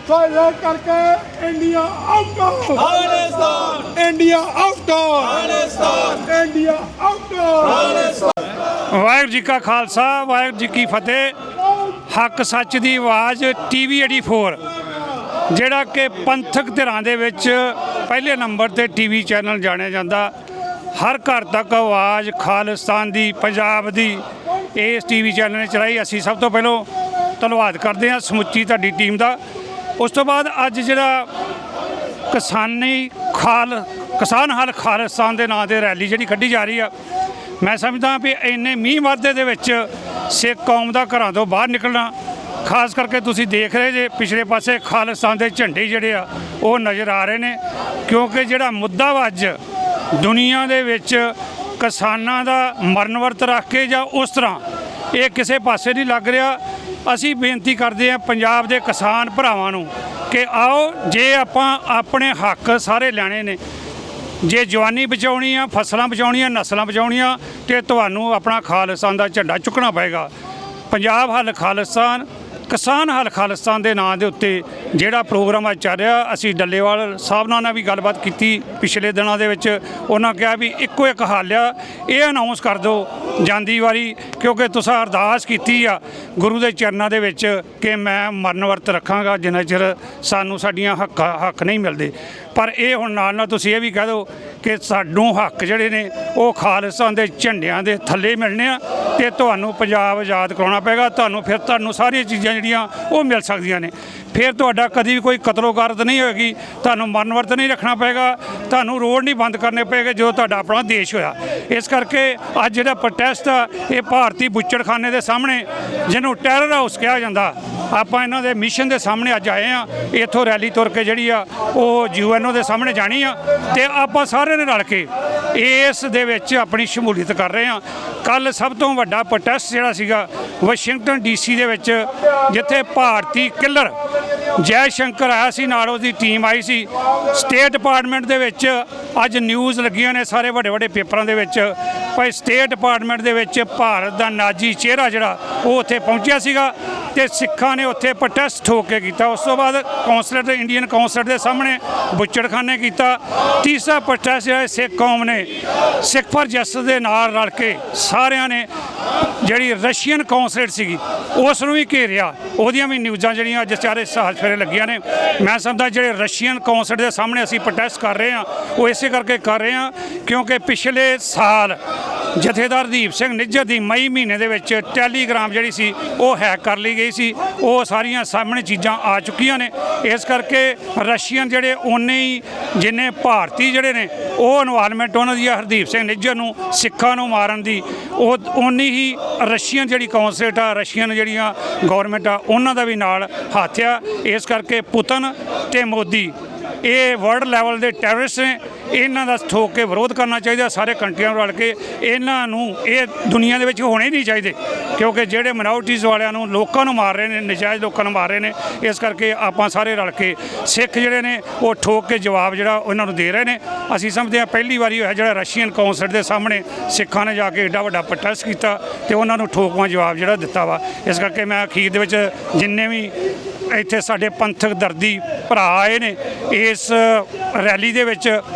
ਸੋ ਇਹ ਕਰਕੇ India out, India out, India out. Waheguru ji ਕਾ ਖਾਲਸਾ, ਵਾਹਿਗੁਰੂ ਜੀ ਕੀ ਫਤਿਹ। ਹੱਕ ਸੱਚ ਦੀ ਆਵਾਜ਼ TV 84 ਜਿਹੜਾ ਕਿ ਪੰਥਕ ਧਿਰਾਂ ਦੇ ਵਿੱਚ ਪਹਿਲੇ ਨੰਬਰ ਤੇ TV ਚੈਨਲ ਜਾਣਿਆ ਜਾਂਦਾ। ਹਰ ਘਰ ਤੱਕ ਆਵਾਜ਼ ਖਾਲਿਸਤਾਨ ਦੀ, ਪੰਜਾਬ ਦੀ ਇਸ TV ਚੈਨਲ ਨੇ ਚਲਾਈ। ਅਸੀਂ ਸਭ ਤੋਂ ਪਹਿਲਾਂ ਧੰਨਵਾਦ ਕਰਦੇ ਹਾਂ ਸਮੁੱਚੀ ਤੁਹਾਡੀ ਟੀਮ ਦਾ। ਉਸ ਤੋਂ ਬਾਅਦ ਅੱਜ ਜਿਹੜਾ ਕਿਸਾਨ ਹੱਲ ਖਾਲਿਸਤਾਨ ਦੇ ਨਾਂ 'ਤੇ ਰੈਲੀ ਜਿਹੜੀ ਕੱਢੀ ਜਾ ਰਹੀ ਆ, ਮੈਂ ਸਮਝਦਾ ਵੀ ਇੰਨੇ ਮੀਂਹ ਵਾਧੇ ਦੇ ਵਿੱਚ ਸਿੱਖ ਕੌਮ ਦਾ ਘਰਾਂ ਤੋਂ ਬਾਹਰ ਨਿਕਲਣਾ, ਖਾਸ ਕਰਕੇ ਤੁਸੀਂ ਦੇਖ ਰਹੇ ਜੇ ਪਿਛਲੇ ਪਾਸੇ ਖਾਲਿਸਤਾਨ ਦੇ ਝੰਡੇ ਜਿਹੜੇ ਆ ਉਹ ਨਜ਼ਰ ਆ ਰਹੇ ਨੇ, ਕਿਉਂਕਿ ਜਿਹੜਾ ਮੁੱਦਾ ਵਾ ਅੱਜ ਦੁਨੀਆ ਦੇ ਵਿੱਚ ਕਿਸਾਨਾਂ ਦਾ ਮਰਨ ਵਰਤ ਰੱਖ ਕੇ ਜਾਂ ਉਸ ਤਰ੍ਹਾਂ ਇਹ ਕਿਸੇ ਪਾਸੇ ਨਹੀਂ ਲੱਗ ਰਿਹਾ। ਅਸੀਂ ਬੇਨਤੀ ਕਰਦੇ ਹਾਂ ਪੰਜਾਬ ਦੇ ਕਿਸਾਨ ਭਰਾਵਾਂ ਨੂੰ ਕਿ ਆਓ, ਜੇ ਆਪਾਂ ਆਪਣੇ ਹੱਕ ਸਾਰੇ ਲੈਣੇ ਨੇ, ਜੇ ਜਵਾਨੀ ਬਚਾਉਣੀ ਆ, ਫਸਲਾਂ ਬਚਾਉਣੀਆਂ, ਨਸਲਾਂ ਬਚਾਉਣੀਆਂ, ਤੇ ਤੁਹਾਨੂੰ ਆਪਣਾ ਖਾਲਿਸਤਾਨ ਦਾ ਝੰਡਾ ਚੁੱਕਣਾ ਪਏਗਾ। ਪੰਜਾਬ ਹੱਲ ਖਾਲਿਸਤਾਨ, ਕਿਸਾਨ ਹੱਲ ਖਾਲਿਸਤਾਨ ਦੇ ਨਾਂ ਦੇ ਉੱਤੇ ਜਿਹੜਾ ਪ੍ਰੋਗਰਾਮ ਅੱਜ ਚੱਲ ਰਿਹਾ, ਅਸੀਂ ਡੱਲੇਵਾਲ ਸਾਹਿਬ ਨਾਲ ਵੀ ਗੱਲਬਾਤ ਕੀਤੀ ਪਿਛਲੇ ਦਿਨਾਂ ਦੇ ਵਿੱਚ। ਉਹਨਾਂ ਕਿਹਾ ਵੀ ਇੱਕੋ ਇੱਕ ਹੱਲ ਆ, ਇਹ ਅਨਾਉਂਸ ਕਰ ਦਿਓ ਜਾਂਦੀ ਵਾਰੀ, ਕਿਉਂਕਿ ਤੁਸੀਂ ਅਰਦਾਸ ਕੀਤੀ ਆ ਗੁਰੂ ਦੇ ਚਰਨਾਂ ਦੇ ਵਿੱਚ ਕਿ ਮੈਂ ਮਰਨ ਵਰਤ ਰੱਖਾਂਗਾ ਜਿੰਨਾ ਚਿਰ ਸਾਨੂੰ ਸਾਡੀਆਂ ਹੱਕ ਨਹੀਂ ਮਿਲਦੇ। ਪਰ ਇਹ ਹੁਣ ਨਾਲ ਤੁਸੀਂ ਇਹ ਵੀ ਕਹਿ ਦਿਓ ਕਿ ਸਾਨੂੰ ਹੱਕ ਜਿਹੜੇ ਨੇ ਉਹ ਖਾਲਿਸਤਾਨ ਦੇ ਝੰਡਿਆਂ ਦੇ ਥੱਲੇ ਮਿਲਣੇ ਆ, ਤੇ ਤੁਹਾਨੂੰ ਪੰਜਾਬ ਆਜ਼ਾਦ ਕਰਾਉਣਾ ਪਏਗਾ। ਤੁਹਾਨੂੰ ਸਾਰੀਆਂ ਚੀਜ਼ਾਂ ਜਿਹੜੀਆਂ ਉਹ ਮਿਲ ਸਕਦੀਆਂ ਨੇ। ਫਿਰ ਤੁਹਾਡਾ ਕਦੀ ਵੀ ਕੋਈ ਕਤਲੋਗਾਰਤ ਨਹੀਂ ਹੋਏਗੀ, ਤੁਹਾਨੂੰ ਮਰਨ ਵਰਤ ਨਹੀਂ ਰੱਖਣਾ ਪਏਗਾ, ਤੁਹਾਨੂੰ ਰੋਡ ਨਹੀਂ ਬੰਦ ਕਰਨੇ ਪਏਗੇ ਜਦੋਂ ਤੁਹਾਡਾ ਆਪਣਾ ਦੇਸ਼ ਹੋਇਆ। ਇਸ ਕਰਕੇ ਅੱਜ ਜਿਹੜਾ ਪ੍ਰੋਟੈਸਟ ਆ ਇਹ ਭਾਰਤੀ ਬੁੱਚੜਖਾਨੇ ਦੇ ਸਾਹਮਣੇ, ਜਿਹਨੂੰ ਟੈਰਰ ਹਾਊਸ ਕਿਹਾ ਜਾਂਦਾ, ਆਪਾਂ ਇਹਨਾਂ ਦੇ ਮਿਸ਼ਨ ਦੇ ਸਾਹਮਣੇ ਅੱਜ ਆਏ ਆ। ਇੱਥੋਂ ਰੈਲੀ ਤੁਰ ਕੇ ਜਿਹੜੀ ਆ ਉਹ UNO ਦੇ ਸਾਹਮਣੇ ਜਾਣੀ ਆ, ਤੇ ਆਪਾਂ ਸਾਰਿਆਂ ਨੇ ਰਲ ਕੇ ਇਸ ਦੇ ਵਿੱਚ ਆਪਣੀ ਸ਼ਮੂਲੀਅਤ ਕਰ ਰਹੇ ਆ। ਕੱਲ ਸਭ ਤੋਂ ਵੱਡਾ ਪ੍ਰੋਟੈਸਟ ਜਿਹੜਾ ਸੀਗਾ ਵਾਸ਼ਿੰਗਟਨ DC ਦੇ ਵਿੱਚ, ਜਿੱਥੇ ਭਾਰਤੀ ਕਿਲਰ ਜੈ ਸ਼ੰਕਰ ਆਇਆ ਸੀ, ਨਾਲ ਉਹਦੀ ਟੀਮ ਆਈ ਸੀ। ਸਟੇਟ ਡਿਪਾਰਟਮੈਂਟ ਦੇ ਵਿੱਚ ਅੱਜ ਨਿਊਜ਼ ਲੱਗੀਆਂ ਨੇ ਸਾਰੇ ਵੱਡੇ ਵੱਡੇ ਪੇਪਰਾਂ ਦੇ ਵਿੱਚ, ਭਾਈ ਸਟੇਟ ਡਿਪਾਰਟਮੈਂਟ ਦੇ ਵਿੱਚ ਭਾਰਤ ਦਾ ਨਾਜੀ ਚਿਹਰਾ ਜਿਹੜਾ ਉਹ ਉੱਥੇ ਪਹੁੰਚਿਆ ਸੀਗਾ ਤੇ ਸਿੱਖਾਂ ਨੇ ਉੱਥੇ ਪ੍ਰੋਟੈਸਟ ਠੋਕ ਕੇ ਕੀਤਾ। ਉਸ ਤੋਂ ਬਾਅਦ ਕੌਂਸਲੇਟ ਇੰਡੀਅਨ ਕੌਂਸਲੇਟ ਦੇ ਸਾਹਮਣੇ ਬੁੱਚੜਖਾਨੇ ਕੀਤਾ। ਤੀਸਰਾ ਪ੍ਰੋਟੈਸਟ ਜਿਹੜਾ ਸਿੱਖ ਕੌਮ ਨੇ ਸਿੱਖ ਫॉर ਜਸਟਿਸ ਦੇ ਨਾਲ ਰਲ ਕੇ ਸਾਰਿਆਂ ਨੇ ਜਿਹੜੀ ਰਸ਼ੀਅਨ ਕੌਂਸਲੇਟ ਸੀਗੀ ਉਸ ਨੂੰ ਵੀ ਘੇਰਿਆ। ਉਹਦੀਆਂ ਵੀ ਨਿਊਜ਼ਾਂ ਜਿਹੜੀਆਂ ਅੱਜ ਚਾਰੇ ਸਾਲ ਫੇਰੇ ਲੱਗੀਆਂ ਨੇ। ਮੈਂ ਸਮਝਦਾ ਜਿਹੜੇ ਰਸ਼ੀਅਨ ਕੌਂਸਲੇਟ ਦੇ ਸਾਹਮਣੇ ਅਸੀਂ ਪ੍ਰੋਟੈਸਟ ਕਰ ਰਹੇ ਹਾਂ ਉਹ ਇਸੇ ਕਰਕੇ ਕਰ ਰਹੇ ਹਾਂ ਕਿਉਂਕਿ ਪਿਛਲੇ ਸਾਲ ਜਥੇਦਾਰ ਹਰਦੀਪ ਸਿੰਘ ਨਿੱਜਰ ਦੀ ਮਈ ਮਹੀਨੇ ਦੇ ਵਿੱਚ ਟੈਲੀਗ੍ਰਾਮ ਜਿਹੜੀ ਸੀ ਉਹ ਹੈਕ ਕਰ ਲਈ ਗਈ ਸੀ। ਉਹ ਸਾਰੀਆਂ ਸਾਹਮਣੇ ਚੀਜ਼ਾਂ ਆ ਚੁੱਕੀਆਂ ਨੇ। ਇਸ ਕਰਕੇ ਰਸ਼ੀਅਨ ਜਿਹੜੇ ਓਨੇ ਹੀ ਜਿੰਨੇ ਭਾਰਤੀ ਜਿਹੜੇ ਨੇ ਉਹ ਇਨਵਾਲਵਮੈਂਟ ਉਹਨਾਂ ਦੀ ਹਰਦੀਪ ਸਿੰਘ ਨਿੱਜਰ ਨੂੰ ਸਿੱਖਾਂ ਨੂੰ ਮਾਰਨ ਦੀ ਉਹ ਓਨੀ ਹੀ ਰਸ਼ੀਅਨ ਜਿਹੜੀ ਕੌਂਸਲੇਟ ਆ ਰਸ਼ੀਅਨ ਜਿਹੜੀਆਂ ਗੌਰਮੈਂਟ ਆ ਉਹਨਾਂ ਦਾ ਵੀ ਨਾਲ ਹੱਥ ਆ। ਇਸ ਕਰਕੇ ਪੁਤਨ ਤੇ ਮੋਦੀ ਇਹ ਵਰਲਡ ਲੈਵਲ ਦੇ ਟੈਰਰਿਸਟ ਨੇ। ਇਹਨਾਂ ਦਾ ਠੋਕ ਕੇ ਵਿਰੋਧ ਕਰਨਾ ਚਾਹੀਦਾ ਸਾਰੇ ਕੰਟਰੀਆਂ ਨੂੰ ਰਲ ਕੇ। ਇਹਨਾਂ ਨੂੰ ਇਹ ਦੁਨੀਆ ਦੇ ਵਿੱਚ ਹੋਣੇ ਨਹੀਂ ਚਾਹੀਦੇ ਕਿਉਂਕਿ ਜਿਹੜੇ ਮਿਨੋਰਟੀਜ਼ ਵਾਲਿਆਂ ਨੂੰ ਲੋਕਾਂ ਨੂੰ ਮਾਰ ਰਹੇ ਨੇ, ਨਜਾਇਜ਼ ਲੋਕਾਂ ਨੂੰ ਮਾਰ ਰਹੇ ਨੇ। ਇਸ ਕਰਕੇ ਆਪਾਂ ਸਾਰੇ ਰਲ ਕੇ ਸਿੱਖ ਜਿਹੜੇ ਨੇ ਉਹ ਠੋਕ ਕੇ ਜਵਾਬ ਜਿਹੜਾ ਉਹਨਾਂ ਨੂੰ ਦੇ ਰਹੇ ਨੇ। ਅਸੀਂ ਸਮਝਦੇ ਹਾਂ ਪਹਿਲੀ ਵਾਰੀ ਹੋਇਆ ਜਿਹੜਾ ਰਸ਼ੀਅਨ ਕੌਂਸਲੇਟ ਦੇ ਸਾਹਮਣੇ ਸਿੱਖਾਂ ਨੇ ਜਾ ਕੇ ਏਡਾ ਵੱਡਾ ਪ੍ਰੋਟੈਸਟ ਕੀਤਾ ਤੇ ਉਹਨਾਂ ਨੂੰ ਠੋਕਵਾਂ ਜਵਾਬ ਜਿਹੜਾ ਦਿੱਤਾ ਵਾ। ਇਸ ਕਰਕੇ ਮੈਂ ਅਖੀਰ ਦੇ ਵਿੱਚ ਜਿੰਨੇ ਵੀ ਇੱਥੇ ਸਾਡੇ ਪੰਥਕ ਦਰਦੀ ਭਰਾ ਆਏ ਨੇ ਇਸ ਰੈਲੀ ਦੇ ਵਿੱਚ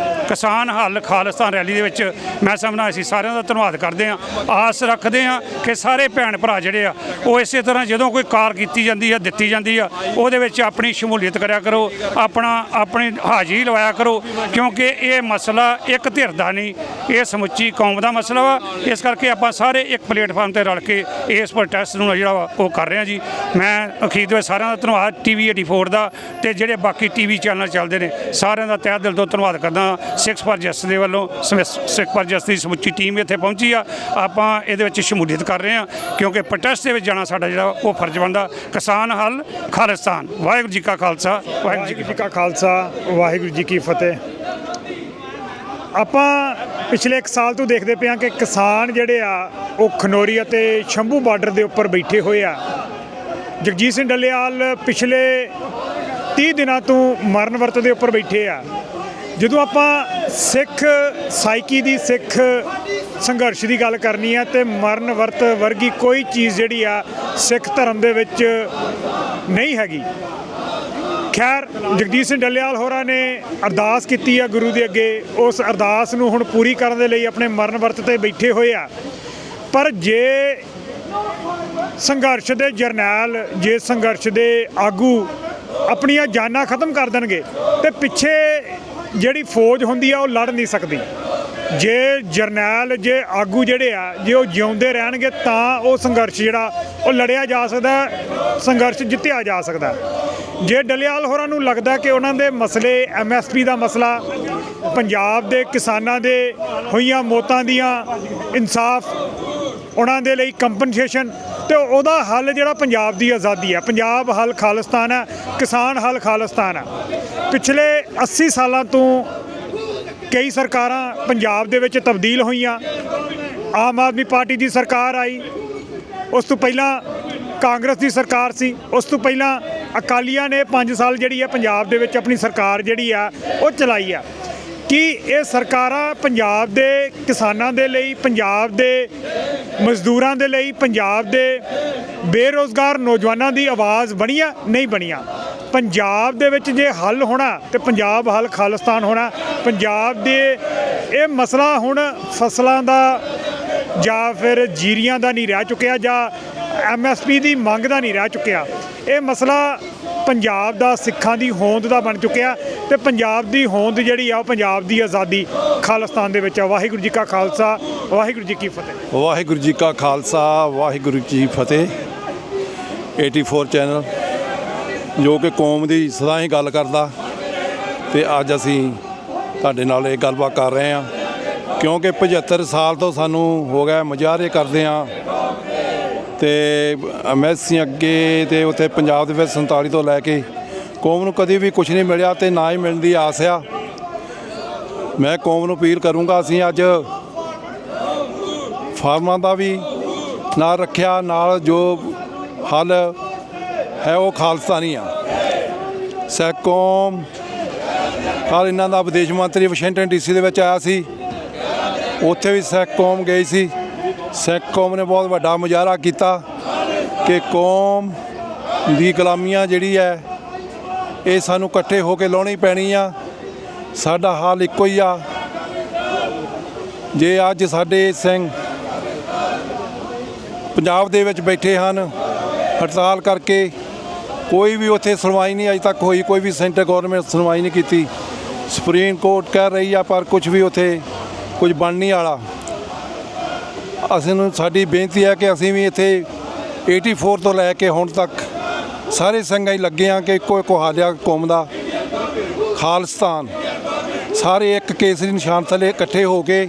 ਕਿਸਾਨ ਹੱਲ ਖਾਲਿਸਤਾਨ ਰੈਲੀ ਦੇ ਵਿੱਚ ਮੈਂ ਸਮਝਦਾ ਅਸੀਂ ਸਾਰਿਆਂ ਦਾ ਧੰਨਵਾਦ ਕਰਦੇ ਹਾਂ। ਆਸ ਰੱਖਦੇ ਹਾਂ ਕਿ ਸਾਰੇ ਭੈਣ ਭਰਾ ਜਿਹੜੇ ਆ ਉਹ ਇਸੇ ਤਰ੍ਹਾਂ ਜਦੋਂ ਕੋਈ ਕਾਰ ਕੀਤੀ ਜਾਂਦੀ ਆ ਦਿੱਤੀ ਜਾਂਦੀ ਆ ਉਹਦੇ ਵਿੱਚ ਆਪਣੀ ਸ਼ਮੂਲੀਅਤ ਕਰਿਆ ਕਰੋ, ਆਪਣੀ ਹਾਜ਼ਰੀ ਲਵਾਇਆ ਕਰੋ ਕਿਉਂਕਿ ਇਹ ਮਸਲਾ ਇੱਕ ਧਿਰ ਦਾ ਨਹੀਂ, ਇਹ ਸਮੁੱਚੀ ਕੌਮ ਦਾ ਮਸਲਾ ਵਾ। ਇਸ ਕਰਕੇ ਆਪਾਂ ਸਾਰੇ ਇੱਕ ਪਲੇਟਫਾਰਮ 'ਤੇ ਰਲ ਕੇ ਇਸ ਪ੍ਰੋਟੈਸਟ ਨੂੰ ਜਿਹੜਾ ਵਾ ਉਹ ਕਰ ਰਹੇ ਹਾਂ ਜੀ। ਮੈਂ ਅਖੀਰ ਦੇ ਵਿੱਚ ਸਾਰਿਆਂ ਦਾ ਧੰਨਵਾਦ TV 84 ਦਾ ਤੇ ਜਿਹੜੇ ਬਾਕੀ TV ਚੈਨਲ ਚੱਲਦੇ ਨੇ ਸਾਰਿਆਂ ਦਾ ਤਹਿ ਦਿਲ ਤੋਂ ਧੰਨਵਾਦ ਕਰਦਾ। ਸਿੱਖ ਫॉर ਜਸਟਿਸ ਦੇ ਵੱਲੋਂ ਸਿੱਖ ਫॉर ਜਸਟਿਸ ਦੀ ਸਮੁੱਚੀ ਟੀਮ ਇੱਥੇ ਪਹੁੰਚੀ ਆ। ਆਪਾਂ ਇਹਦੇ ਵਿੱਚ ਸ਼ਮੂਲੀਅਤ ਕਰ ਰਹੇ ਹਾਂ ਕਿਉਂਕਿ ਪ੍ਰੋਟੈਸਟ ਦੇ ਵਿੱਚ ਜਾਣਾ ਸਾਡਾ ਜਿਹੜਾ ਉਹ ਫਰਜ਼ ਬਣਦਾ। ਕਿਸਾਨ ਹੱਲ ਖਾਲਿਸਤਾਨ। ਵਾਹਿਗੁਰੂ ਜੀ ਕਾ ਖਾਲਸਾ, ਵਾਹਿਗੁਰੂ ਜੀ ਕਾ ਖਾਲਸਾ, ਵਾਹਿਗੁਰੂ ਜੀ ਕੀ ਫਤਿਹ। ਆਪਾਂ ਪਿਛਲੇ 1 ਸਾਲ ਤੋਂ ਦੇਖਦੇ ਪਏ ਹਾਂ ਕਿ ਕਿਸਾਨ ਜਿਹੜੇ ਆ ਉਹ ਖਨੌਰੀ ਅਤੇ ਸ਼ੰਭੂ ਬਾਰਡਰ ਦੇ ਉੱਪਰ ਬੈਠੇ ਹੋਏ ਆ। ਜਗਜੀਤ ਸਿੰਘ ਡੱਲੇਵਾਲ ਪਿਛਲੇ 30 ਦਿਨਾਂ ਤੋਂ ਮਰਨ ਵਰਤ ਦੇ ਉੱਪਰ ਬੈਠੇ ਆ। ਜਦੋਂ ਆਪਾਂ ਸਿੱਖ ਸਾਈਕੀ ਦੀ ਸਿੱਖ ਸੰਘਰਸ਼ ਦੀ ਗੱਲ ਕਰਨੀ ਆ ਤੇ ਮਰਨ ਵਰਤ ਵਰਗੀ ਕੋਈ ਚੀਜ਼ ਜਿਹੜੀ ਆ ਸਿੱਖ ਧਰਮ ਦੇ ਵਿੱਚ ਨਹੀਂ ਹੈਗੀ। ਖੈਰ ਜਗਜੀਤ ਸਿੰਘ ਡੱਲੇਵਾਲ ਹੋਰਾਂ ਨੇ ਅਰਦਾਸ ਕੀਤੀ ਆ ਗੁਰੂ ਦੇ ਅੱਗੇ, ਉਸ ਅਰਦਾਸ ਨੂੰ ਹੁਣ ਪੂਰੀ ਕਰਨ ਦੇ ਲਈ ਆਪਣੇ ਮਰਨ ਵਰਤ ਤੇ ਬੈਠੇ ਹੋਏ ਆ। ਪਰ ਜੇ ਸੰਘਰਸ਼ ਦੇ ਜਰਨੈਲ, ਜੇ ਸੰਘਰਸ਼ ਦੇ ਆਗੂ ਆਪਣੀਆਂ ਜਾਨਾਂ ਖਤਮ ਕਰ ਦੇਣਗੇ ਤੇ ਪਿੱਛੇ ਜਿਹੜੀ ਫੌਜ ਹੁੰਦੀ ਆ ਉਹ ਲੜ ਨਹੀਂ ਸਕਦੀ। ਜੇ ਜਰਨੈਲ, ਜੇ ਆਗੂ ਜਿਹੜੇ ਆ ਜੇ ਉਹ ਜਿਉਂਦੇ ਰਹਿਣਗੇ ਤਾਂ ਉਹ ਸੰਘਰਸ਼ ਜਿਹੜਾ ਉਹ ਲੜਿਆ ਜਾ ਸਕਦਾ, ਸੰਘਰਸ਼ ਜਿੱਤਿਆ ਜਾ ਸਕਦਾ। ਜੇ ਡੱਲੇਵਾਲ ਹੋਰਾਂ ਨੂੰ ਲੱਗਦਾ ਕਿ ਉਹਨਾਂ ਦੇ ਮਸਲੇ MSP ਦਾ ਮਸਲਾ, ਪੰਜਾਬ ਦੇ ਕਿਸਾਨਾਂ ਦੇ ਹੋਈਆਂ ਮੌਤਾਂ ਦੀਆਂ ਇਨਸਾਫ, ਉਹਨਾਂ ਦੇ ਲਈ ਕੰਪਨਸੇਸ਼ਨ ਤੇ ਉਹਦਾ ਹੱਲ ਜਿਹੜਾ ਪੰਜਾਬ ਦੀ ਆਜ਼ਾਦੀ ਹੈ, ਪੰਜਾਬ ਹੱਲ ਖਾਲਿਸਤਾਨ ਹੈ, ਕਿਸਾਨ ਹੱਲ ਖਾਲਿਸਤਾਨ ਹੈ। ਪਿਛਲੇ 80 ਸਾਲਾਂ ਤੋਂ ਕਈ ਸਰਕਾਰਾਂ ਪੰਜਾਬ ਦੇ ਵਿੱਚ ਤਬਦੀਲ ਹੋਈਆਂ। ਆਮ ਆਦਮੀ ਪਾਰਟੀ ਦੀ ਸਰਕਾਰ ਆਈ, ਉਸ ਤੋਂ ਪਹਿਲਾਂ ਕਾਂਗਰਸ ਦੀ ਸਰਕਾਰ ਸੀ, ਉਸ ਤੋਂ ਪਹਿਲਾਂ ਅਕਾਲੀਆਂ ਨੇ 5 ਸਾਲ ਜਿਹੜੀ ਆ ਪੰਜਾਬ ਦੇ ਵਿੱਚ ਆਪਣੀ ਸਰਕਾਰ ਜਿਹੜੀ ਆ ਉਹ ਚਲਾਈ ਆ। ਕੀ ਇਹ ਸਰਕਾਰਾਂ ਪੰਜਾਬ ਦੇ ਕਿਸਾਨਾਂ ਦੇ ਲਈ, ਪੰਜਾਬ ਦੇ ਮਜ਼ਦੂਰਾਂ ਦੇ ਲਈ, ਪੰਜਾਬ ਦੇ ਬੇਰੁਜ਼ਗਾਰ ਨੌਜਵਾਨਾਂ ਦੀ ਆਵਾਜ਼ ਬਣੀਆਂ? ਨਹੀਂ ਬਣੀਆਂ। ਪੰਜਾਬ ਦੇ ਵਿੱਚ ਜੇ ਹੱਲ ਹੋਣਾ ਤੇ ਪੰਜਾਬ ਹੱਲ ਖਾਲਿਸਤਾਨ ਹੋਣਾ। ਪੰਜਾਬ ਦੇ ਇਹ ਮਸਲਾ ਹੁਣ ਫਸਲਾਂ ਦਾ ਜਾਂ ਫਿਰ ਜੀਰੀਆਂ ਦਾ ਨਹੀਂ ਰਹਿ ਚੁੱਕਿਆ ਜਾਂ MSP ਦੀ ਮੰਗ ਦਾ ਨਹੀਂ ਰਹਿ ਚੁੱਕਿਆ। ਇਹ ਮਸਲਾ ਪੰਜਾਬ ਦਾ, ਸਿੱਖਾਂ ਦੀ ਹੋਂਦ ਦਾ ਬਣ ਚੁੱਕਿਆ ਤੇ ਪੰਜਾਬ ਦੀ ਹੋਂਦ ਜਿਹੜੀ ਆ ਉਹ ਪੰਜਾਬ ਦੀ ਆਜ਼ਾਦੀ ਖਾਲਿਸਤਾਨ ਦੇ ਵਿੱਚ ਆ। ਵਾਹਿਗੁਰੂ ਜੀ ਕਾ ਖਾਲਸਾ, ਵਾਹਿਗੁਰੂ ਜੀ ਕੀ ਫਤਿਹ। ਵਾਹਿਗੁਰੂ ਜੀ ਕਾ ਖਾਲਸਾ, ਵਾਹਿਗੁਰੂ ਜੀ ਫਤਿਹ। 84 ਚੈਨਲ ਜੋ ਕਿ ਕੌਮ ਦੀ ਸਦਾ ਹੀ ਗੱਲ ਕਰਦਾ ਤੇ ਅੱਜ ਅਸੀਂ ਤੁਹਾਡੇ ਨਾਲ ਇਹ ਗੱਲਬਾਤ ਕਰ ਰਹੇ ਹਾਂ ਕਿਉਂਕਿ 75 ਸਾਲ ਤੋਂ ਸਾਨੂੰ ਹੋ ਗਿਆ ਮੁਜ਼ਾਹਰੇ ਕਰਦੇ ਹਾਂ ਤੇ MSC ਅੱਗੇ ਤੇ ਉੱਥੇ ਪੰਜਾਬ ਦੇ ਵਿੱਚ 47 ਤੋਂ ਲੈ ਕੇ ਕੌਮ ਨੂੰ ਕਦੀ ਵੀ ਕੁਝ ਨਹੀਂ ਮਿਲਿਆ ਤੇ ਨਾ ਹੀ ਮਿਲਣ ਦੀ ਆਸ ਆ। ਮੈਂ ਕੌਮ ਨੂੰ ਅਪੀਲ ਕਰੂੰਗਾ, ਅਸੀਂ ਅੱਜ ਫਾਰਮਾਂ ਦਾ ਵੀ ਨਾਲ ਰੱਖਿਆ, ਨਾਲ ਜੋ ਹੱਲ ਹੈ ਉਹ ਖਾਲਿਸਤਾਨੀ ਆ। ਸਿੱਖ ਕੌਮ ਕੱਲ੍ਹ ਇਹਨਾਂ ਦਾ ਵਿਦੇਸ਼ ਮੰਤਰੀ ਵਾਸ਼ਿੰਗਟਨ DC ਦੇ ਵਿੱਚ ਆਇਆ ਸੀ, ਉੱਥੇ ਵੀ ਸਿੱਖ ਕੌਮ ਗਈ ਸੀ। ਸਿੱਖ ਕੌਮ ਨੇ ਬਹੁਤ ਵੱਡਾ ਮੁਜ਼ਾਹਰਾ ਕੀਤਾ ਕਿ ਕੌਮ ਦੀ ਗੁਲਾਮੀਆਂ ਜਿਹੜੀ ਹੈ ਇਹ ਸਾਨੂੰ ਇਕੱਠੇ ਹੋ ਕੇ ਲਾਉਣੀ ਪੈਣੀ ਆ। ਸਾਡਾ ਹਾਲ ਇੱਕੋ ਹੀ ਆ। ਜੇ ਅੱਜ ਸਾਡੇ ਸਿੰਘ ਪੰਜਾਬ ਦੇ ਵਿੱਚ ਬੈਠੇ ਹਨ ਹੜਤਾਲ ਕਰਕੇ, ਕੋਈ ਵੀ ਉੱਥੇ ਸੁਣਵਾਈ ਨਹੀਂ ਅਜੇ ਤੱਕ ਹੋਈ, ਕੋਈ ਵੀ ਸੈਂਟਰ ਗੌਰਮੈਂਟ ਸੁਣਵਾਈ ਨਹੀਂ ਕੀਤੀ। ਸੁਪਰੀਮ ਕੋਰਟ ਕਹਿ ਰਹੀ ਆ ਪਰ ਕੁਝ ਵੀ ਉੱਥੇ ਕੁਝ ਬਣ ਨਹੀਂ ਵਾਲਾ। ਅਸੀਂ ਨੂੰ ਸਾਡੀ ਬੇਨਤੀ ਹੈ ਕਿ ਅਸੀਂ ਵੀ ਇੱਥੇ 84 ਤੋਂ ਲੈ ਕੇ ਹੁਣ ਤੱਕ ਸਾਰੇ ਸੰਘਾਂ ਹੀ ਲੱਗੇ ਹਾਂ ਕਿ ਇੱਕੋ ਹਾਲਿਆ ਕੌਮ ਦਾ ਖਾਲਿਸਤਾਨ, ਸਾਰੇ ਇੱਕ ਕੇਸਰੀ ਨਿਸ਼ਾਨ ਥੱਲੇ ਇਕੱਠੇ ਹੋ ਕੇ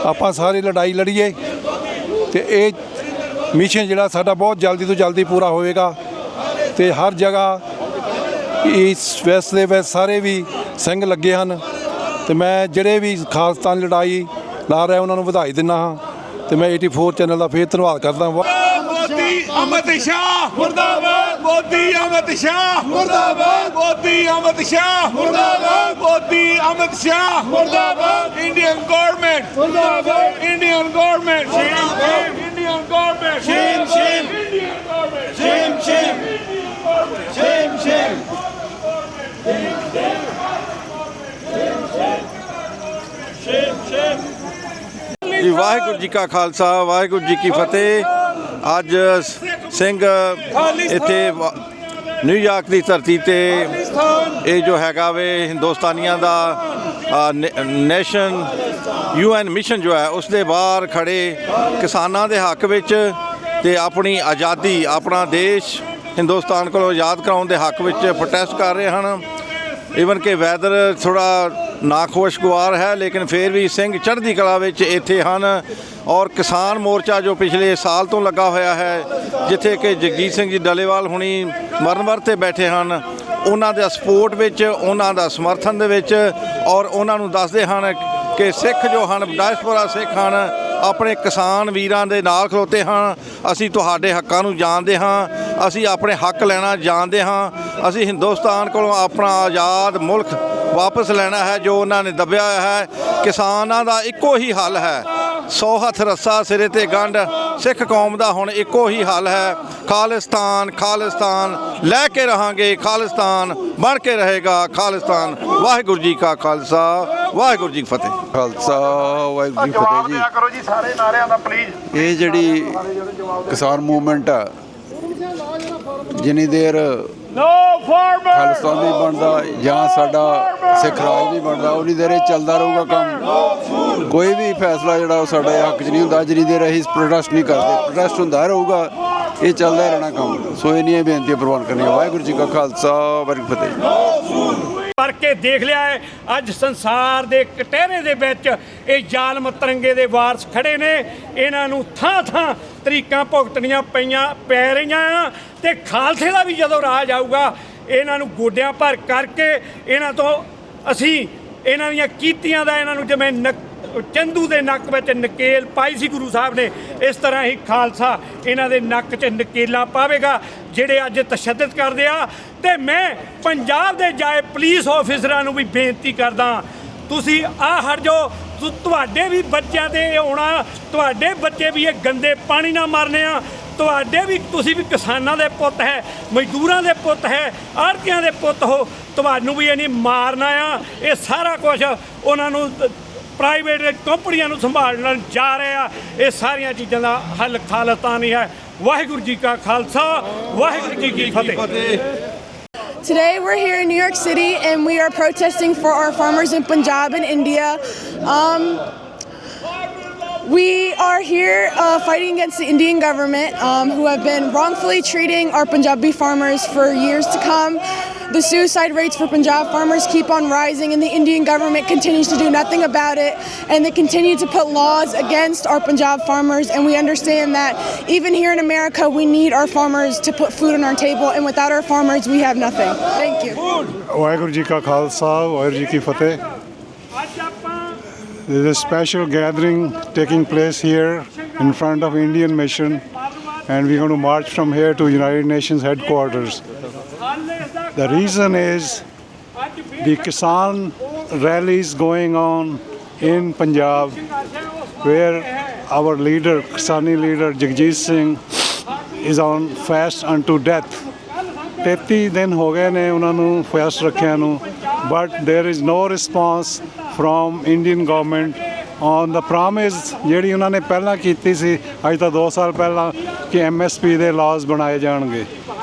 ਆਪਾਂ ਸਾਰੇ ਲੜਾਈ ਲੜੀਏ ਤੇ ਇਹ ਮਿਸ਼ਨ ਜਿਹੜਾ ਸਾਡਾ ਬਹੁਤ ਜਲਦੀ ਤੋਂ ਜਲਦੀ ਪੂਰਾ ਹੋਵੇਗਾ। ਤੇ ਹਰ ਜਗ੍ਹਾ ਇਸ ਵੈਸਟ ਦੇ ਵਿੱਚ ਸਾਰੇ ਵੀ ਸਿੰਘ ਲੱਗੇ ਹਨ ਤੇ ਮੈਂ ਜਿਹੜੇ ਵੀ ਖਾਲਿਸਤਾਨ ਲੜਾਈ ਲਾ ਰਹੇ ਉਹਨਾਂ ਨੂੰ ਵਧਾਈ ਦਿੰਦਾ ਹਾਂ ਤੇ ਮੈਂ 84 ਚੈਨਲ ਦਾ ਫੇਰ ਧੰਨਵਾਦ ਕਰਦਾ ਹਾਂ। ਮੋਦੀ ਅਮਿਤ ਸ਼ਾਹ ਮੁਰਦਾਬਾਦ, ਮੋਦੀ ਅਮਿਤ ਸ਼ਾਹ ਮੁਰਦਾਬਾਦ, ਮੋਦੀ ਅਮਿਤ ਸ਼ਾਹ ਮੁਰਦਾਬਾਦ, ਮੋਦੀ ਅਮਿਤ ਸ਼ਾਹ ਮੁਰਦਾਬਾਦ। ਇੰਡੀਅਨ ਗਵਰਨਮੈਂਟ ਮੁਰਦਾਬਾਦ, Indian government shame shame, Indian government shame shame, Indian government shame shame, shame shame. ਜੀ ਵਾਹਿਗੁਰੂ ਜੀ ਕਾ ਖਾਲਸਾ, ਵਾਹਿਗੁਰੂ ਜੀ ਕੀ ਫਤਿਹ। ਅੱਜ ਸਿੰਘ ਇੱਥੇ ਨਿਊਯਾਰਕ ਦੀ ਧਰਤੀ ਤੇ ਇਹ ਜੋ ਹੈਗਾ ਵੇ ਹਿੰਦੁਸਤਾਨੀਆਂ ਦਾ ਨੈਸ਼ਨ UN ਮਿਸ਼ਨ ਜੋ ਹੈ ਉਸ ਦੇ ਬਾਹਰ ਖੜੇ ਕਿਸਾਨਾਂ ਦੇ ਹੱਕ ਵਿੱਚ ਤੇ ਆਪਣੀ ਆਜ਼ਾਦੀ, ਆਪਣਾ ਦੇਸ਼ ਹਿੰਦੁਸਤਾਨ ਕੋਲੋਂ ਆਜ਼ਾਦ ਕਰਾਉਣ ਦੇ ਹੱਕ ਵਿੱਚ ਪ੍ਰੋਟੈਸਟ ਕਰ ਰਹੇ ਹਨ। ਈਵਨ ਕਿ ਵੈਦਰ ਥੋੜ੍ਹਾ ਨਾਖੁਸ਼ਗਵਾਰ ਹੈ ਲੇਕਿਨ ਫਿਰ ਵੀ ਸਿੰਘ ਚੜ੍ਹਦੀ ਕਲਾ ਵਿੱਚ ਇੱਥੇ ਹਨ। ਔਰ ਕਿਸਾਨ ਮੋਰਚਾ ਜੋ ਪਿਛਲੇ ਸਾਲ ਤੋਂ ਲੱਗਾ ਹੋਇਆ ਹੈ, ਜਿੱਥੇ ਕਿ ਜਗਜੀਤ ਸਿੰਘ ਜੀ ਡੱਲੇਵਾਲ ਹੁਣੀ ਮਰਨ ਵਰਤ ਤੇ ਬੈਠੇ ਹਨ, ਉਹਨਾਂ ਦੇ ਸਪੋਰਟ ਵਿੱਚ, ਉਹਨਾਂ ਦਾ ਸਮਰਥਨ ਦੇ ਵਿੱਚ ਔਰ ਉਹਨਾਂ ਨੂੰ ਦੱਸਦੇ ਹਨ ਕਿ ਸਿੱਖ ਜੋ ਹਨ, ਡਾਇਸਪੋਰਾ ਸਿੱਖ ਹਨ, ਆਪਣੇ ਕਿਸਾਨ ਵੀਰਾਂ ਦੇ ਨਾਲ ਖਲੋਤੇ ਹਾਂ। ਅਸੀਂ ਤੁਹਾਡੇ ਹੱਕਾਂ ਨੂੰ ਜਾਣਦੇ ਹਾਂ, ਅਸੀਂ ਆਪਣੇ ਹੱਕ ਲੈਣਾ ਜਾਣਦੇ ਹਾਂ। ਅਸੀਂ ਹਿੰਦੁਸਤਾਨ ਕੋਲੋਂ ਆਪਣਾ ਆਜ਼ਾਦ ਮੁਲਕ ਵਾਪਸ ਲੈਣਾ ਹੈ ਜੋ ਉਹਨਾਂ ਨੇ ਦੱਬਿਆ ਹੋਇਆ ਹੈ। ਕਿਸਾਨਾਂ ਦਾ ਇੱਕੋ ਹੀ ਹੱਲ ਹੈ, 100 ਹੱਥ ਰੱਸਾ ਸਿਰੇ ਤੇ ਗੰਢ। ਸਿੱਖ ਕੌਮ ਦਾ ਹੁਣ ਇੱਕੋ ਹੀ ਹੱਲ ਹੈ, ਖਾਲਿਸਤਾਨ। ਖਾਲਿਸਤਾਨ ਲੈ ਕੇ ਰਹਾਂਗੇ, ਖਾਲਿਸਤਾਨ ਬਣ ਕੇ ਰਹੇਗਾ ਖਾਲਿਸਤਾਨ। ਵਾਹਿਗੁਰੂ ਜੀ ਕਾ ਖਾਲਸਾ, ਵਾਹਿਗੁਰੂ ਜੀ ਕੀ ਫਤਿਹ। ਖਾਲਸਾ ਵਾਹਿਗੁਰੂ ਜੀ ਫਤਿਹ ਜੀ। ਕਰੋ ਜੀ ਸਾਰੇ ਨਾਰਿਆਂ ਦਾ ਪਲੀਜ਼। ਇਹ ਜਿਹੜੀ ਕਿਸਾਨ ਮੂਵਮੈਂਟ ਆ, ਜਿੰਨੀ ਦੇਰ ਖਾਲਿਸਤਾਨ ਨਹੀਂ ਬਣਦਾ ਜਾਂ ਸਾਡਾ ਸਿੱਖ ਰਾਜ ਨਹੀਂ ਬਣਦਾ ਉਨੀ ਦੇਰ ਇਹ ਚੱਲਦਾ ਰਹੂਗਾ ਕੰਮ। ਕੋਈ ਵੀ ਫੈਸਲਾ ਜਿਹੜਾ ਉਹ ਸਾਡੇ ਹੱਕ 'ਚ ਨਹੀਂ ਹੁੰਦਾ ਜਿੰਨੀ ਦੇਰ ਅਸੀਂ ਪ੍ਰੋਟੈਸਟ ਨਹੀਂ ਕਰਦੇ। ਪ੍ਰੋਟੈਸਟ ਹੁੰਦਾ ਰਹੂਗਾ, ਇਹ ਚੱਲਦਾ ਰਹਿਣਾ ਕੰਮ। ਸੋ ਇੰਨੀਆਂ ਬੇਨਤੀਆਂ ਪ੍ਰਵਾਨ ਕਰਨੀਆਂ। ਵਾਹਿਗੁਰੂ ਜੀ ਕਾ ਖਾਲਸਾ, ਵਾਹਿਗੁਰੂ ਜੀ ਕੀ ਫਤਿਹ। ਕਰਕੇ ਦੇਖ ਲਿਆ ਹੈ ਅੱਜ ਸੰਸਾਰ ਦੇ ਕਟਹਿਰੇ ਦੇ ਵਿੱਚ ਇਹ ਜ਼ਾਲਮ ਤਿਰੰਗੇ ਦੇ ਵਾਰਸ ਖੜੇ ਨੇ। ਇਹਨਾਂ ਨੂੰ ਥਾਂ ਥਾਂ ਤਰੀਕਾਂ ਭੁਗਤਣੀਆਂ ਪੈ ਰਹੀਆਂ ਆ ਤੇ ਖਾਲਸੇ ਦਾ ਵੀ ਜਦੋਂ ਰਾਜ ਆਊਗਾ ਇਹਨਾਂ ਨੂੰ ਗੋਡਿਆਂ ਭਰ ਕਰਕੇ ਇਹਨਾਂ ਤੋਂ ਅਸੀਂ ਇਹਨਾਂ ਦੀਆਂ ਕੀਤੀਆਂ ਦਾ ਇਹਨਾਂ ਨੂੰ ਜਿਵੇਂ ਚੰਦੂ ਦੇ ਨੱਕ ਵਿੱਚ ਨਕੇਲ ਪਾਈ ਸੀ ਗੁਰੂ ਸਾਹਿਬ ਨੇ, ਇਸ ਤਰ੍ਹਾਂ ਹੀ ਖਾਲਸਾ ਇਹਨਾਂ ਦੇ ਨੱਕ 'ਚ ਨਕੇਲਾਂ ਪਾਵੇਗਾ ਜਿਹੜੇ ਅੱਜ ਤਸ਼ੱਦਦ ਕਰਦੇ ਆ। ਤੇ ਮੈਂ ਪੰਜਾਬ ਦੇ ਜਾਏ ਪੁਲਿਸ ਆਫਿਸਰਾਂ ਨੂੰ ਵੀ ਬੇਨਤੀ ਕਰਦਾ, ਤੁਸੀਂ ਹਟ ਜਾਓ। ਤੁਹਾਡੇ ਵੀ ਬੱਚਿਆਂ ਤੇ ਆਉਣਾ, ਤੁਹਾਡੇ ਬੱਚੇ ਵੀ ਇਹ ਗੰਦੇ ਪਾਣੀ ਨਾਲ ਮਰਨੇ ਆ। ਤੁਹਾਡੇ ਵੀ ਤੁਸੀਂ ਵੀ ਕਿਸਾਨਾਂ ਦੇ ਪੁੱਤ ਹੈ, ਮਜ਼ਦੂਰਾਂ ਦੇ ਪੁੱਤ ਹੈ, ਆੜ੍ਹਤੀਆਂ ਦੇ ਪੁੱਤ ਹੋ। ਤੁਹਾਨੂੰ ਵੀ ਇਹ ਨਹੀਂ ਮਾਰਨਾ ਆ। ਇਹ ਸਾਰਾ ਕੁਝ ਉਹਨਾਂ ਨੂੰ ਪ੍ਰਾਈਵੇਟ ਕੰਪਨੀਆਂ ਨੂੰ ਸੰਭਾਲਣ ਜਾ ਰਹੇ ਆ। ਇਹ ਸਾਰੀਆਂ ਚੀਜ਼ਾਂ ਦਾ ਹੱਲ ਖਾਲਿਸਤਾਨ ਹੀ ਹੈ। ਵਾਹਿਗੁਰੂ ਜੀ ਕਾ ਖਾਲਸਾ, ਵਾਹਿਗੁਰੂ ਜੀ ਕੀ ਫਤਿਹ। Today we're here in New York City and we are protesting for our farmers in Punjab and India. We are here fighting against the Indian government who have been wrongfully treating our Punjabi farmers for years to come. The suicide rates for Punjab farmers keep on rising and the Indian government continues to do nothing about it, and they continue to put laws against our Punjab farmers, and we understand that even here in America we need our farmers to put food on our table, and without our farmers we have nothing. Thank you. Waheguru ji ਕਾ ਖਾਲਸਾ, ਵਾਹਿਗੁਰੂ ਜੀ ਕੀ ਫਤਿਹ। There is a special gathering taking place here in front of Indian Mission, and we're going to march from here to United Nations headquarters. The reason is the Kisan rallies going on in Punjab, where our leader, Kisani leader Jagjit Singh, is on fast unto death. 33 ਦਿਨ ਹੋ ਗਏ ਨੇ ਉਹਨਾਂ ਨੂੰ fast ਰੱਖਿਆ ਨੂੰ, but there is no response from Indian government on the promise ਜਿਹੜੀ ਉਹਨਾਂ ਨੇ ਪਹਿਲਾਂ ਕੀਤੀ ਸੀ, ਅੱਜ ਤੋਂ 2 ਸਾਲ ਪਹਿਲਾਂ, ਕਿ MSP ਦੇ ਲਾਜ਼ ਬਣਾਏ ਜਾਣਗੇ।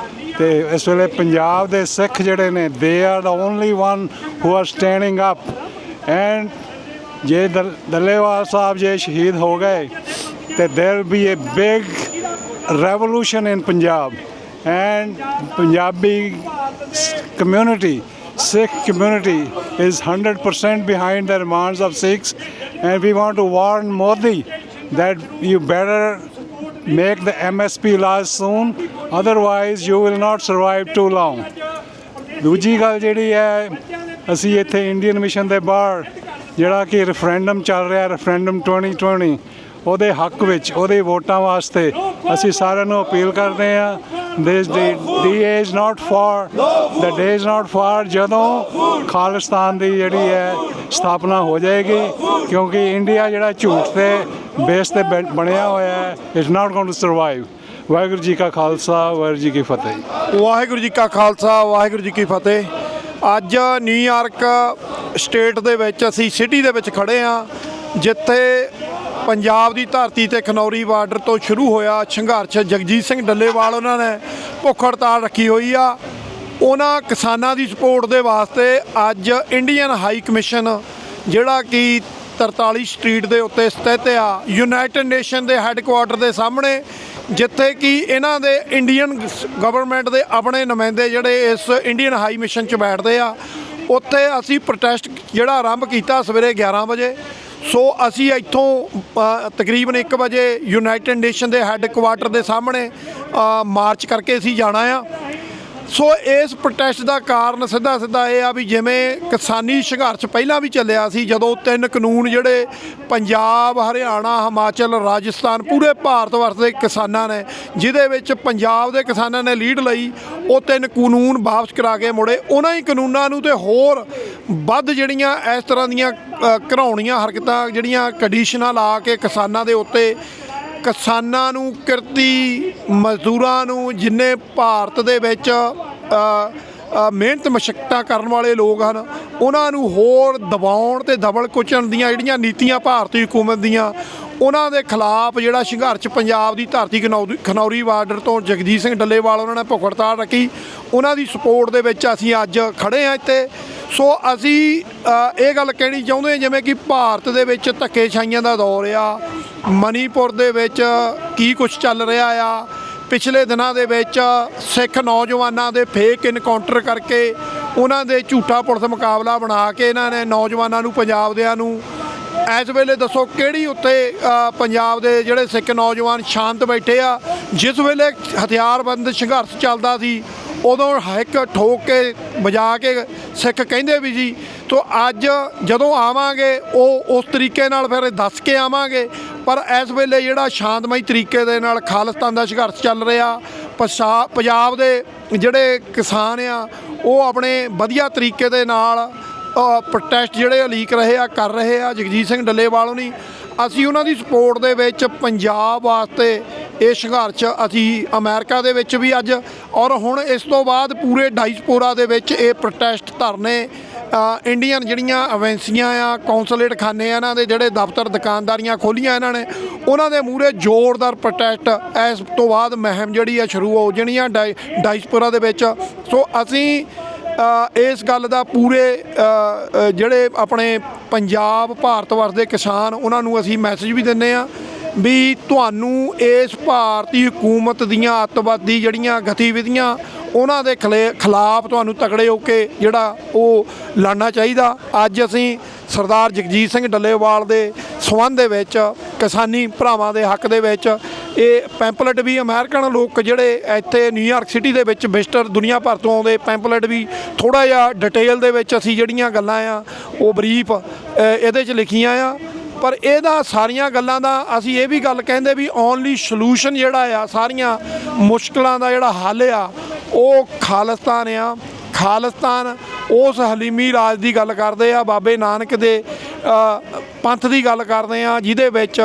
ਤੇ ਇਸ ਵੇਲੇ ਪੰਜਾਬ ਦੇ ਸਿੱਖ ਜਿਹੜੇ ਨੇ, they are the only one who are standing up, and ਜੇ ਡੱਲੇਵਾਲ ਸਾਹਿਬ ਜੇ ਸ਼ਹੀਦ ਹੋ ਗਏ ਤੇ there will be a big revolution in Punjab, and Punjabi community, Sikh community is 100% behind the demands of Sikhs, and we want to warn Modi that you better make the MSP laws soon, otherwise you will not survive too long. ਦੂਜੀ ਗੱਲ ਜਿਹੜੀ ਹੈ, ਅਸੀਂ ਇੱਥੇ Indian mission ਦੇ ਬਾਹਰ ਜਿਹੜਾ ਕਿ ਰੈਫਰੈਂਡਮ ਚੱਲ ਰਿਹਾ, ਰੈਫਰੈਂਡਮ 2020, ਉਹਦੇ ਹੱਕ ਵਿੱਚ, ਉਹਦੇ ਵੋਟਾਂ ਵਾਸਤੇ ਅਸੀਂ ਸਾਰਿਆਂ ਨੂੰ ਅਪੀਲ ਕਰਦੇ ਹਾਂ। the day is not far ਜਦੋਂ ਖਾਲਿਸਤਾਨ ਦੀ ਜਿਹੜੀ ਹੈ ਸਥਾਪਨਾ ਹੋ ਜਾਏਗੀ, ਕਿਉਂਕਿ ਇੰਡੀਆ ਜਿਹੜਾ ਝੂਠ ਤੇ ਬੇਸ ਤੇ ਬਣਿਆ ਹੋਇਆ ਹੈ, it's not going to survive. Waheguru ji ਕਾ ਖਾਲਸਾ, ਵਾਹਿਗੁਰੂ ਜੀ ਕੀ ਫਤਿਹ। ਵਾਹਿਗੁਰੂ ਜੀ ਕਾ ਖਾਲਸਾ, ਵਾਹਿਗੁਰੂ ਜੀ ਕੀ ਫਤਿਹ। ਅੱਜ ਨਿਊਯਾਰਕ ਸਟੇਟ ਦੇ ਵਿੱਚ, ਅਸੀਂ ਸਿਟੀ ਦੇ ਵਿੱਚ ਖੜੇ ਹਾਂ, ਜਿੱਥੇ ਪੰਜਾਬ ਦੀ ਧਰਤੀ ਤੇ ਖਨੌਰੀ ਬਾਰਡਰ ਤੋਂ ਸ਼ੁਰੂ ਹੋਇਆ ਸੰਘਰਸ਼। ਜਗਜੀਤ ਸਿੰਘ ਡੱਲੇਵਾਲ ਉਹਨਾਂ ਨੇ ਭੁੱਖ ਹੜਤਾਲ ਰੱਖੀ ਹੋਈ ਆ। ਉਹਨਾਂ ਕਿਸਾਨਾਂ ਦੀ ਸਪੋਰਟ ਦੇ ਵਾਸਤੇ ਅੱਜ ਇੰਡੀਅਨ ਹਾਈ ਕਮਿਸ਼ਨ, ਜਿਹੜਾ ਕਿ 43 ਸਟਰੀਟ ਦੇ ਉੱਤੇ ਸਥਿਤ ਆ, ਯੂਨਾਈਟਿਡ ਨੇਸ਼ਨ ਦੇ ਹੈੱਡਕੁਆਟਰ ਦੇ ਸਾਹਮਣੇ, ਜਿੱਥੇ ਕਿ ਇਹਨਾਂ ਦੇ ਇੰਡੀਅਨ ਗਵਰਨਮੈਂਟ ਦੇ ਆਪਣੇ ਨੁਮਾਇੰਦੇ ਜਿਹੜੇ ਇਸ ਇੰਡੀਅਨ ਹਾਈ ਮਿਸ਼ਨ 'ਚ ਬੈਠਦੇ ਆ, ਉੱਥੇ ਅਸੀਂ ਪ੍ਰੋਟੈਸਟ ਜਿਹੜਾ ਆਰੰਭ ਕੀਤਾ ਸਵੇਰੇ 11 ਵਜੇ। ਸੋ ਅਸੀਂ ਇੱਥੋਂ ਤਕਰੀਬਨ 1 ਵਜੇ ਯੂਨਾਈਟਿਡ ਨੇਸ਼ਨ ਦੇ ਹੈੱਡਕੁਆਟਰ ਦੇ ਸਾਹਮਣੇ ਮਾਰਚ ਕਰਕੇ ਅਸੀਂ ਜਾਣਾ ਆ। ਸੋ ਇਸ ਪ੍ਰੋਟੈਸਟ ਦਾ ਕਾਰਨ ਸਿੱਧਾ ਇਹ ਆ ਵੀ ਜਿਵੇਂ ਕਿਸਾਨੀ ਸੰਘਰਸ਼ ਪਹਿਲਾਂ ਵੀ ਚੱਲਿਆ ਸੀ, ਜਦੋਂ 3 ਕਾਨੂੰਨ ਜਿਹੜੇ ਪੰਜਾਬ, ਹਰਿਆਣਾ, ਹਿਮਾਚਲ, ਰਾਜਸਥਾਨ, ਪੂਰੇ ਭਾਰਤ ਵਰਸ ਦੇ ਕਿਸਾਨਾਂ ਨੇ, ਜਿਹਦੇ ਵਿੱਚ ਪੰਜਾਬ ਦੇ ਕਿਸਾਨਾਂ ਨੇ ਲੀਡ ਲਈ, ਉਹ 3 ਕਾਨੂੰਨ ਵਾਪਸ ਕਰਾ ਕੇ ਮੁੜੇ। ਉਹਨਾਂ ਹੀ ਕਾਨੂੰਨਾਂ ਨੂੰ ਤੇ ਹੋਰ ਵੱਧ ਜਿਹੜੀਆਂ ਇਸ ਤਰ੍ਹਾਂ ਦੀਆਂ ਘਰਾਉਣੀਆਂ ਹਰਕਤਾਂ, ਜਿਹੜੀਆਂ ਕੰਡੀਸ਼ਨਾਂ ਲਾ ਕੇ ਕਿਸਾਨਾਂ ਦੇ ਉੱਤੇ, ਕਿਸਾਨਾਂ ਨੂੰ, ਕਿਰਤੀ ਮਜ਼ਦੂਰਾਂ ਨੂੰ, ਜਿੰਨੇ ਭਾਰਤ ਦੇ ਵਿੱਚ ਮਿਹਨਤ ਮਸ਼ੱਕਤਾਂ ਕਰਨ ਵਾਲੇ ਲੋਕ ਹਨ, ਉਹਨਾਂ ਨੂੰ ਹੋਰ ਦਬਾਉਣ ਤੇ ਦਬਲ ਕੁਚਲਣ ਦੀਆਂ ਜਿਹੜੀਆਂ ਨੀਤੀਆਂ ਭਾਰਤੀ ਹਕੂਮਤ ਦੀਆਂ, ਉਹਨਾਂ ਦੇ ਖਿਲਾਫ ਜਿਹੜਾ ਸੰਘਰਸ਼ ਪੰਜਾਬ ਦੀ ਧਰਤੀ ਖਨੌਰੀ ਬਾਰਡਰ ਤੋਂ ਜਗਜੀਤ ਸਿੰਘ ਡੱਲੇਵਾਲ ਉਹਨਾਂ ਨੇ ਭੁੱਖ ਹੜਤਾਲ ਰੱਖੀ, ਉਹਨਾਂ ਦੀ ਸਪੋਰਟ ਦੇ ਵਿੱਚ ਅਸੀਂ ਅੱਜ ਖੜ੍ਹੇ ਹਾਂ ਇੱਥੇ। ਸੋ ਅਸੀਂ ਇਹ ਗੱਲ ਕਹਿਣੀ ਚਾਹੁੰਦੇ ਹਾਂ, ਜਿਵੇਂ ਕਿ ਭਾਰਤ ਦੇ ਵਿੱਚ ਧੱਕੇਸ਼ਾਹੀਆਂ ਦਾ ਦੌਰ ਆ, ਮਨੀਪੁਰ ਦੇ ਵਿੱਚ ਕੀ ਕੁਛ ਚੱਲ ਰਿਹਾ ਆ, ਪਿਛਲੇ ਦਿਨਾਂ ਦੇ ਵਿੱਚ ਸਿੱਖ ਨੌਜਵਾਨਾਂ ਦੇ ਫੇਕ ਇਨਕਾਊਂਟਰ ਕਰਕੇ, ਉਹਨਾਂ ਦੇ ਝੂਠਾ ਪੁਲਿਸ ਮੁਕਾਬਲਾ ਬਣਾ ਕੇ ਇਹਨਾਂ ਨੇ ਨੌਜਵਾਨਾਂ ਨੂੰ, ਪੰਜਾਬ ਦਿਆਂ ਨੂੰ, ਇਸ ਵੇਲੇ ਦੱਸੋ ਕਿਹੜੀ ਉੱਤੇ ਪੰਜਾਬ ਦੇ ਜਿਹੜੇ ਸਿੱਖ ਨੌਜਵਾਨ ਸ਼ਾਂਤ ਬੈਠੇ ਆ। ਜਿਸ ਵੇਲੇ ਹਥਿਆਰਬੰਦ ਸੰਘਰਸ਼ ਚੱਲਦਾ ਸੀ, ਉਦੋਂ ਹਿੱਕ ਠੋਕ ਕੇ ਵਜਾ ਕੇ ਸਿੱਖ ਕਹਿੰਦੇ ਵੀ ਸੀ। ਤੋ ਅੱਜ ਜਦੋਂ ਆਵਾਂਗੇ ਉਹ ਉਸ ਤਰੀਕੇ ਨਾਲ ਫਿਰ ਦੱਸ ਕੇ ਆਵਾਂਗੇ, ਪਰ ਇਸ ਵੇਲੇ ਜਿਹੜਾ ਸ਼ਾਂਤਮਈ ਤਰੀਕੇ ਦੇ ਨਾਲ ਖਾਲਿਸਤਾਨ ਦਾ ਸੰਘਰਸ਼ ਚੱਲ ਰਿਹਾ, ਪੰਜਾਬ ਦੇ ਜਿਹੜੇ ਕਿਸਾਨ ਆ ਉਹ ਆਪਣੇ ਵਧੀਆ ਤਰੀਕੇ ਦੇ ਨਾਲ ਪ੍ਰੋਟੈਸਟ ਜਿਹੜੇ ਲੀਕ ਰਹੇ ਆ, ਕਰ ਰਹੇ ਆ। ਜਗਜੀਤ ਸਿੰਘ ਡੱਲੇਵਾਲ ਹੋਣੀ, ਅਸੀਂ ਉਹਨਾਂ ਦੀ ਸਪੋਰਟ ਦੇ ਵਿੱਚ ਪੰਜਾਬ ਵਾਸਤੇ ਇਹ ਸੰਘਰਸ਼ ਅਸੀਂ ਅਮਰੀਕਾ ਦੇ ਵਿੱਚ ਵੀ ਅੱਜ, ਔਰ ਹੁਣ ਇਸ ਤੋਂ ਬਾਅਦ ਪੂਰੇ ਡਾਇਸਪੋਰਾ ਦੇ ਵਿੱਚ ਇਹ ਪ੍ਰੋਟੈਸਟ ਧਰਨੇ, ਇੰਡੀਅਨ ਜਿਹੜੀਆਂ ਏਜੰਸੀਆਂ ਆ, ਕੌਂਸਲੇਟ ਖਾਨੇ ਆ, ਇਹਨਾਂ ਦੇ ਜਿਹੜੇ ਦਫ਼ਤਰ, ਦੁਕਾਨਦਾਰੀਆਂ ਖੋਲ੍ਹੀਆਂ ਇਹਨਾਂ ਨੇ, ਉਹਨਾਂ ਦੇ ਮੂਹਰੇ ਜ਼ੋਰਦਾਰ ਪ੍ਰੋਟੈਸਟ ਇਸ ਤੋਂ ਬਾਅਦ ਮੁਹਿੰਮ ਜਿਹੜੀ ਆ ਸ਼ੁਰੂ ਹੋ ਜਾਣੀ ਆ ਡਾਇਸਪੋਰਾ ਦੇ ਵਿੱਚ। ਸੋ ਅਸੀਂ ਇਸ ਗੱਲ ਦਾ ਪੂਰੇ ਜਿਹੜੇ ਆਪਣੇ ਪੰਜਾਬ ਭਾਰਤ ਵਰਸ ਦੇ ਕਿਸਾਨ, ਉਹਨਾਂ ਨੂੰ ਅਸੀਂ ਮੈਸੇਜ ਵੀ ਦਿੰਦੇ ਹਾਂ ਵੀ ਤੁਹਾਨੂੰ ਇਸ ਭਾਰਤੀ ਹਕੂਮਤ ਦੀਆਂ ਅੱਤਵਾਦੀ ਜਿਹੜੀਆਂ ਗਤੀਵਿਧੀਆਂ, ਉਹਨਾਂ ਦੇ ਖਿਲਾਫ ਤੁਹਾਨੂੰ ਤਕੜੇ ਹੋ ਕੇ ਜਿਹੜਾ ਉਹ ਲੜਨਾ ਚਾਹੀਦਾ। ਅੱਜ ਅਸੀਂ ਸਰਦਾਰ ਜਗਜੀਤ ਸਿੰਘ ਡੱਲੇਵਾਲ ਦੇ ਸੰਬੰਧ ਦੇ ਵਿੱਚ, ਕਿਸਾਨੀ ਭਰਾਵਾਂ ਦੇ ਹੱਕ ਦੇ ਵਿੱਚ ਇਹ ਪੈਂਪਲੇਟ ਵੀ, ਅਮਰੀਕਨ ਲੋਕ ਜਿਹੜੇ ਇੱਥੇ ਨਿਊਯਾਰਕ ਸਿਟੀ ਦੇ ਵਿੱਚ ਵਿਜ਼ਟਰ ਦੁਨੀਆ ਭਰ ਤੋਂ ਆਉਂਦੇ, ਪੈਂਪਲੇਟ ਵੀ ਥੋੜ੍ਹਾ ਜਿਹਾ ਡਿਟੇਲ ਦੇ ਵਿੱਚ ਅਸੀਂ ਜਿਹੜੀਆਂ ਗੱਲਾਂ ਆ ਉਹ ਬਰੀਫ ਇਹਦੇ 'ਚ ਲਿਖੀਆਂ ਆ। ਪਰ ਇਹਦਾ ਸਾਰੀਆਂ ਗੱਲਾਂ ਦਾ ਅਸੀਂ ਇਹ ਵੀ ਗੱਲ ਕਹਿੰਦੇ ਵੀ ਓਨਲੀ ਸੋਲੂਸ਼ਨ ਜਿਹੜਾ ਆ, ਸਾਰੀਆਂ ਮੁਸ਼ਕਲਾਂ ਦਾ ਜਿਹੜਾ ਹੱਲ ਆ ਉਹ ਖਾਲਿਸਤਾਨ ਆ। ਖਾਲਿਸਤਾਨ ਉਸ ਹਲੀਮੀ ਰਾਜ ਦੀ ਗੱਲ ਕਰਦੇ ਆ, ਬਾਬੇ ਨਾਨਕ ਦੇ ਪੰਥ ਦੀ ਗੱਲ ਕਰਦੇ ਆ, ਜਿਹਦੇ ਵਿੱਚ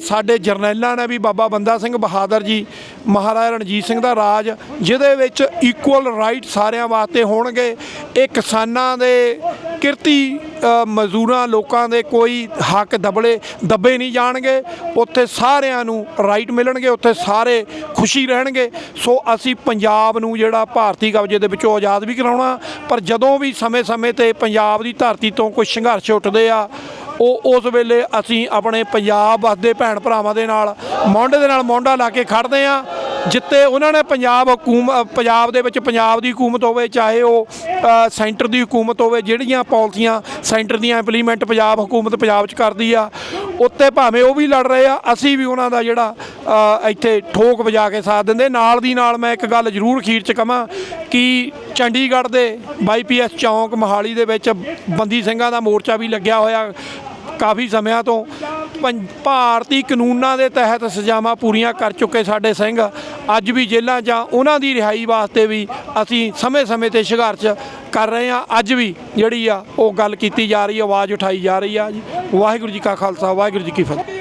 ਸਾਡੇ ਜਰਨੈਲਾਂ ਨੇ ਵੀ ਬਾਬਾ ਬੰਦਾ ਸਿੰਘ ਬਹਾਦਰ ਜੀ, ਮਹਾਰਾਜਾ ਰਣਜੀਤ ਸਿੰਘ ਦਾ ਰਾਜ, ਜਿਹਦੇ ਵਿੱਚ ਇਕੁਅਲ ਰਾਈਟ ਸਾਰਿਆਂ ਵਾਸਤੇ ਹੋਣਗੇ। ਇਹ ਕਿਸਾਨਾਂ ਦੇ, ਕਿਰਤੀ ਮਜ਼ਦੂਰਾਂ ਲੋਕਾਂ ਦੇ ਕੋਈ ਹੱਕ ਦੱਬੇ ਨਹੀਂ ਜਾਣਗੇ। ਉੱਥੇ ਸਾਰਿਆਂ ਨੂੰ ਰਾਈਟ ਮਿਲਣਗੇ, ਉੱਥੇ ਸਾਰੇ ਖੁਸ਼ੀ ਰਹਿਣਗੇ। ਸੋ ਅਸੀਂ ਪੰਜਾਬ ਨੂੰ ਜਿਹੜਾ ਭਾਰਤੀ ਕਬਜ਼ੇ ਦੇ ਵਿੱਚੋਂ ਆਜ਼ਾਦ ਵੀ ਕਰਾਉਣਾ, ਪਰ ਜਦੋਂ ਵੀ ਸਮੇਂ-ਸਮੇਂ 'ਤੇ ਪੰਜਾਬ ਦੀ ਧਰਤੀ ਤੋਂ ਕੋਈ ਸੰਘਰਸ਼ ਉੱਠਦੇ ਆ, ਉਸ ਵੇਲੇ ਅਸੀਂ ਆਪਣੇ ਪੰਜਾਬ ਵਸਦੇ ਭੈਣ ਭਰਾਵਾਂ ਦੇ ਨਾਲ ਮੋਢੇ ਦੇ ਨਾਲ ਮੋਢਾ ਲਾ ਕੇ ਖੜ੍ਹਦੇ ਹਾਂ। ਜਿੱਤੇ ਉਹਨਾਂ ਨੇ ਪੰਜਾਬ ਦੇ ਵਿੱਚ ਪੰਜਾਬ ਦੀ ਹਕੂਮਤ ਹੋਵੇ, ਚਾਹੇ ਉਹ ਸੈਂਟਰ ਦੀ ਹਕੂਮਤ ਹੋਵੇ, ਜਿਹੜੀਆਂ ਪਾਲਿਸੀਆਂ ਸੈਂਟਰ ਦੀਆਂ ਇੰਪਲੀਮੈਂਟ ਹਕੂਮਤ ਪੰਜਾਬ 'ਚ ਕਰਦੀ ਆ, ਉੱਤੇ ਭਾਵੇਂ ਉਹ ਵੀ ਲੜ ਰਹੇ ਆ, ਅਸੀਂ ਵੀ ਉਹਨਾਂ ਦਾ ਜਿਹੜਾ ਇੱਥੇ ਠੋਕ ਵਜਾ ਕੇ ਸਾਥ ਦਿੰਦੇ। ਨਾਲ ਦੀ ਨਾਲ ਮੈਂ ਇੱਕ ਗੱਲ ਜ਼ਰੂਰ ਅਖੀਰ 'ਚ ਕਹਾਂ ਕਿ ਚੰਡੀਗੜ੍ਹ ਦੇ YPS ਚੌਂਕ ਮੋਹਾਲੀ ਦੇ ਵਿੱਚ ਬੰਦੀ ਸਿੰਘਾਂ ਦਾ ਮੋਰਚਾ ਵੀ ਲੱਗਿਆ ਹੋਇਆ ਕਾਫੀ ਸਮਿਆਂ ਤੋਂ। ਭਾਰਤੀ ਕਾਨੂੰਨਾਂ ਦੇ ਤਹਿਤ ਸਜ਼ਾਵਾਂ ਪੂਰੀਆਂ ਕਰ ਚੁੱਕੇ ਸਾਡੇ ਸਿੰਘ ਅੱਜ ਵੀ ਜੇਲ੍ਹਾਂ 'ਚ, ਉਹਨਾਂ ਦੀ ਰਿਹਾਈ ਵਾਸਤੇ ਵੀ ਅਸੀਂ ਸਮੇਂ-ਸਮੇਂ 'ਤੇ ਸੰਘਰਸ਼ ਕਰ ਰਹੇ ਹਾਂ। ਅੱਜ ਵੀ ਜਿਹੜੀ ਆ ਉਹ ਗੱਲ ਕੀਤੀ ਜਾ ਰਹੀ, ਆਵਾਜ਼ ਉਠਾਈ ਜਾ ਰਹੀ ਆ ਜੀ। ਵਾਹਿਗੁਰੂ ਜੀ ਕਾ ਖਾਲਸਾ, ਵਾਹਿਗੁਰੂ ਜੀ ਕੀ ਫਤਿਹ।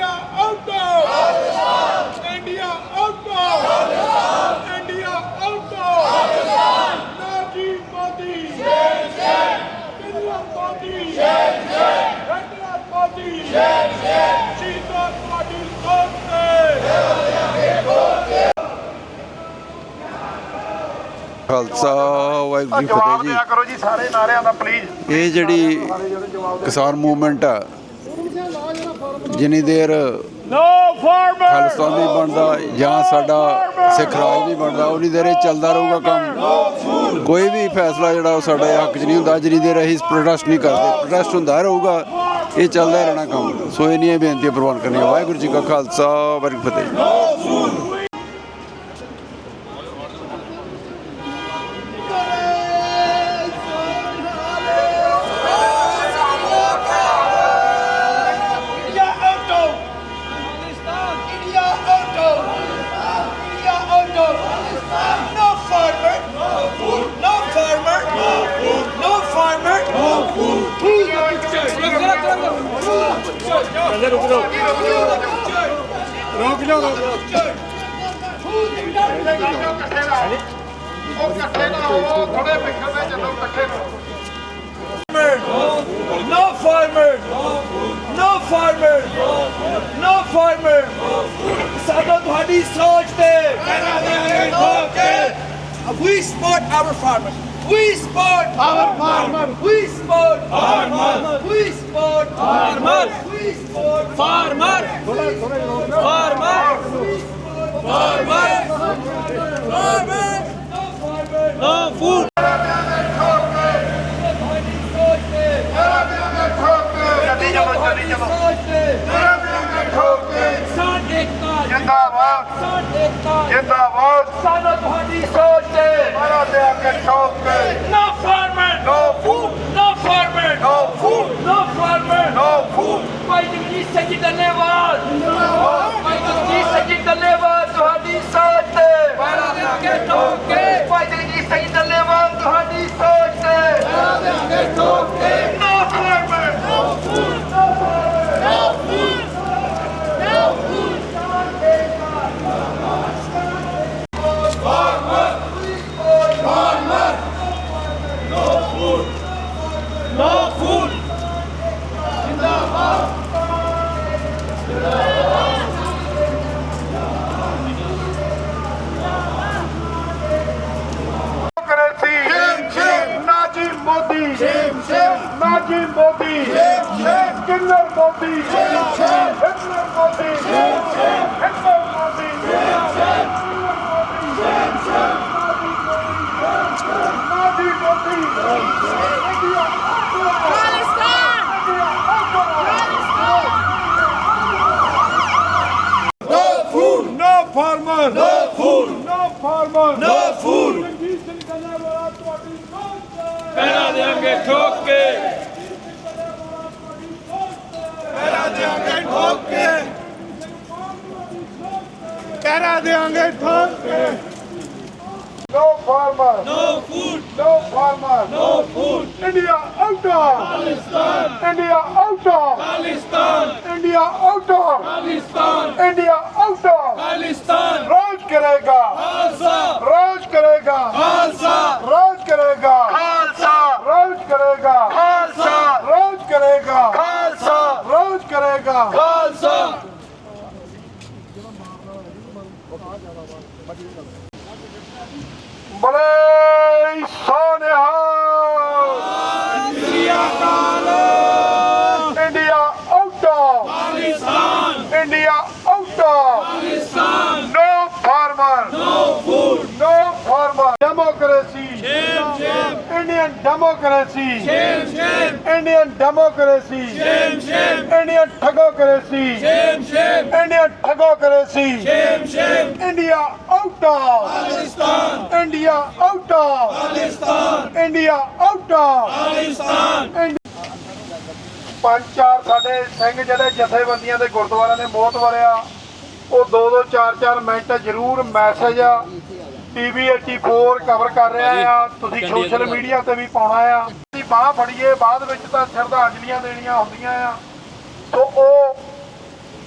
ਖਾਲਸਾ ਵਾਹਿਗੁਰੂ ਜੀ ਫਤਿਹ ਜੀ। ਕਰੋ ਜੀ ਸਾਰੇ ਨਾਰਿਆਂ ਦਾ ਪਲੀਜ਼। ਇਹ ਜਿਹੜੀ ਕਿਸਾਨ ਮੂਵਮੈਂਟ ਆ, ਜਿੰਨੀ ਦੇਰ ਖਾਲਿਸਤਾਨ ਨਹੀਂ ਬਣਦਾ ਜਾਂ ਸਾਡਾ ਸਿੱਖ ਰਾਜ ਨਹੀਂ ਬਣਦਾ, ਉਨੀ ਦੇਰ ਇਹ ਚੱਲਦਾ ਰਹੂਗਾ ਕੰਮ। ਕੋਈ ਵੀ ਫੈਸਲਾ ਜਿਹੜਾ ਉਹ ਸਾਡੇ ਹੱਕ 'ਚ ਨਹੀਂ ਹੁੰਦਾ ਜਿੰਨੀ ਦੇਰ ਅਸੀਂ ਪ੍ਰੋਟੈਸਟ ਨਹੀਂ ਕਰਦੇ। ਪ੍ਰੋਟੈਸਟ ਹੁੰਦਾ ਰਹੂਗਾ, ਇਹ ਚੱਲਦਾ ਰਹਿਣਾ ਕੰਮ। ਸੋ ਇੰਨੀਆਂ ਬੇਨਤੀਆਂ ਪ੍ਰਵਾਨ ਕਰਨੀਆਂ। ਵਾਹਿਗੁਰੂ ਜੀ ਕਾ ਖਾਲਸਾ, ਵਾਹਿਗੁਰੂ ਫਤਿਹ ਜੀ। ਤੁਹਾਡੀ ਸੋਚ ਤੇ we support our farmers. We support our farmers. We support farmers. We support farmers. We support farmers. Farmers. Farmers. No food. जिंदाबाद सानो तुम्हारी सोच से मारा दे आके ठोक के no farmer no food no farmer no food no farmer no food भाई जगदीश सिंह जी धन्यवाद भाई जगदीश सिंह जी धन्यवाद तुम्हारी सोच से मारा दे आके ठोक के भाई जगदीश सिंह जी धन्यवाद तुम्हारी सोच से मारा दे आके ठोक के no farmer no food no farmer no food no food No food. Zindabad. Najib Modi. Najib Modi. Hitler Modi. Hitler Modi. Hitler Modi. Najib Modi. farmer. No food. No farmer. No food. ਪਹਿਰਾ ਦੇਾਂਗੇ ਠੋਕ ਕੇ ਪਹਿਰਾ ਦੇਾਂਗੇ ਠੋਕ ਕੇ ਪਹਿਰਾ ਦੇਾਂਗੇ ਠੋਕ ਕੇ No farmer. No food. No farmer. No food. India out. Pakistan. India out. Pakistan. India out. Pakistan. India out. Pakistan. राज करेगा खालसा. राज करेगा खालसा. राज करेगा खालसा. राज करेगा खालसा. राज करेगा खालसा. राज करेगा खालसा. बड़े सोनिहाल. India out. Pakistan. India out. Pakistan. No farmer. No food. No farmer. Democracy. Shame, shame. Indian democracy. Shame, shame. Indian democracy. Shame, shame. Indian thugocracy. Shame, shame. Indian thugocracy. Shame, shame. India out. Pakistan. India out. Pakistan. India out. Pakistan. ਪੰਜ ਚਾਰ ਸਾਡੇ ਸਿੰਘ ਜਿਹੜੇ ਜਥੇਬੰਦੀਆਂ ਦੇ ਗੁਰਦੁਆਰਿਆਂ ਦੇ ਮੋਹਤਵਰ ਆ, ਉਹ 2-2 4-4 ਮਿੰਟ ਜ਼ਰੂਰ ਮੈਸੇਜ ਆ TV 84 ਕਵਰ ਕਰ ਰਿਹਾ ਆ, ਤੁਸੀਂ ਸੋਸ਼ਲ ਮੀਡੀਆ ਤੇ ਵੀ ਪਾਉਣਾ ਆ। ਅਸੀਂ ਬਾਹ ਫੜੀਏ, ਬਾਅਦ ਵਿੱਚ ਤਾਂ ਸ਼ਰਧਾਂਜਲੀਆਂ ਦੇਣੀਆਂ ਹੁੰਦੀਆਂ ਆ। ਸੋ ਉਹ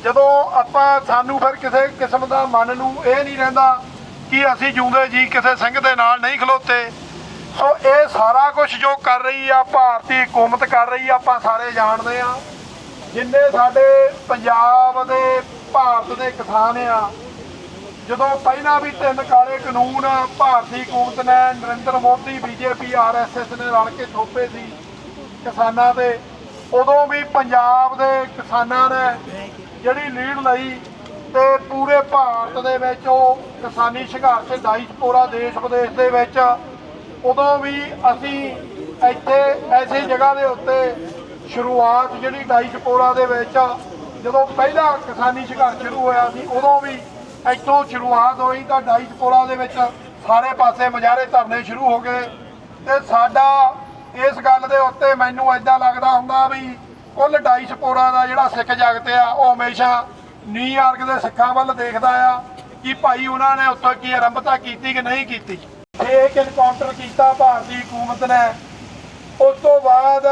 ਜਦੋਂ ਆਪਾਂ ਸਾਨੂੰ ਫਿਰ ਕਿਸੇ ਕਿਸਮ ਦਾ ਮਨ ਨੂੰ ਇਹ ਨਹੀਂ ਰਹਿੰਦਾ ਕਿ ਅਸੀਂ ਜਿਉਂਦੇ ਜੀ ਕਿਸੇ ਸਿੰਘ ਦੇ ਨਾਲ ਨਹੀਂ ਖਲੋਤੇ। ਸੋ ਇਹ ਸਾਰਾ ਕੁਝ ਜੋ ਕਰ ਰਹੀ ਆ ਭਾਰਤੀ ਹਕੂਮਤ ਕਰ ਰਹੀ ਆ, ਆਪਾਂ ਸਾਰੇ ਜਾਣਦੇ ਆ। ਜਿੰਨੇ ਸਾਡੇ ਪੰਜਾਬ ਦੇ ਭਾਰਤ ਦੇ ਕਿਸਾਨ ਆ, ਜਦੋਂ ਪਹਿਲਾਂ ਵੀ 3 ਕਾਲੇ ਕਾਨੂੰਨ ਭਾਰਤੀ ਹਕੂਮਤ ਨੇ, ਨਰਿੰਦਰ ਮੋਦੀ, BJP, RSS ਨੇ ਰਲ ਕੇ ਥੋਪੇ ਸੀ ਕਿਸਾਨਾਂ ਤੇ, ਉਦੋਂ ਵੀ ਪੰਜਾਬ ਦੇ ਕਿਸਾਨਾਂ ਨੇ ਜਿਹੜੀ ਲੀਡ ਲਈ ਤੇ ਪੂਰੇ ਭਾਰਤ ਦੇ ਵਿੱਚ ਉਹ ਕਿਸਾਨੀ ਸੰਘਰਸ਼ ਡਾਇਸਪੋਰਾ ਦੇਸ਼ ਵਿਦੇਸ਼ ਦੇ ਵਿੱਚ ਉਦੋਂ ਵੀ ਅਸੀਂ ਇੱਥੇ ਐਸੀ ਜਗ੍ਹਾ ਦੇ ਉੱਤੇ ਸ਼ੁਰੂਆਤ ਜਿਹੜੀ ਡਾਇਸਪੋਰਾ ਦੇ ਵਿੱਚ ਜਦੋਂ ਪਹਿਲਾ ਕਿਸਾਨੀ ਸੰਘਰਸ਼ ਸ਼ੁਰੂ ਹੋਇਆ ਸੀ, ਉਦੋਂ ਵੀ ਇੱਥੋਂ ਸ਼ੁਰੂਆਤ ਹੋਈ ਤਾਂ ਡਾਇਸਪੋਰਾ ਦੇ ਵਿੱਚ ਸਾਰੇ ਪਾਸੇ ਮੁਜ਼ਾਹਰੇ ਧਰਨੇ ਸ਼ੁਰੂ ਹੋ ਗਏ। ਤੇ ਸਾਡਾ ਇਸ ਗੱਲ ਦੇ ਉੱਤੇ ਮੈਨੂੰ ਇੱਦਾਂ ਲੱਗਦਾ ਹੁੰਦਾ ਵੀ ਕੁੱਲ ਡਾਇਸਪੋਰਾ ਦਾ ਜਿਹੜਾ ਸਿੱਖ ਜਗਤ ਆ ਉਹ ਹਮੇਸ਼ਾ ਨਿਊਯਾਰਕ ਦੇ ਸਿੱਖਾਂ ਵੱਲ ਦੇਖਦਾ ਆ ਕਿ ਭਾਈ ਉਹਨਾਂ ਨੇ ਉੱਥੋਂ ਕੀ ਆਰੰਭਤਾ ਕੀਤੀ ਕਿ ਨਹੀਂ ਕੀਤੀ। ਇੱਕ ਇਨਕਾਊਂਟਰ ਕੀਤਾ ਭਾਰਤੀ ਹਕੂਮਤ ਨੇ, ਉਸ ਤੋਂ ਬਾਅਦ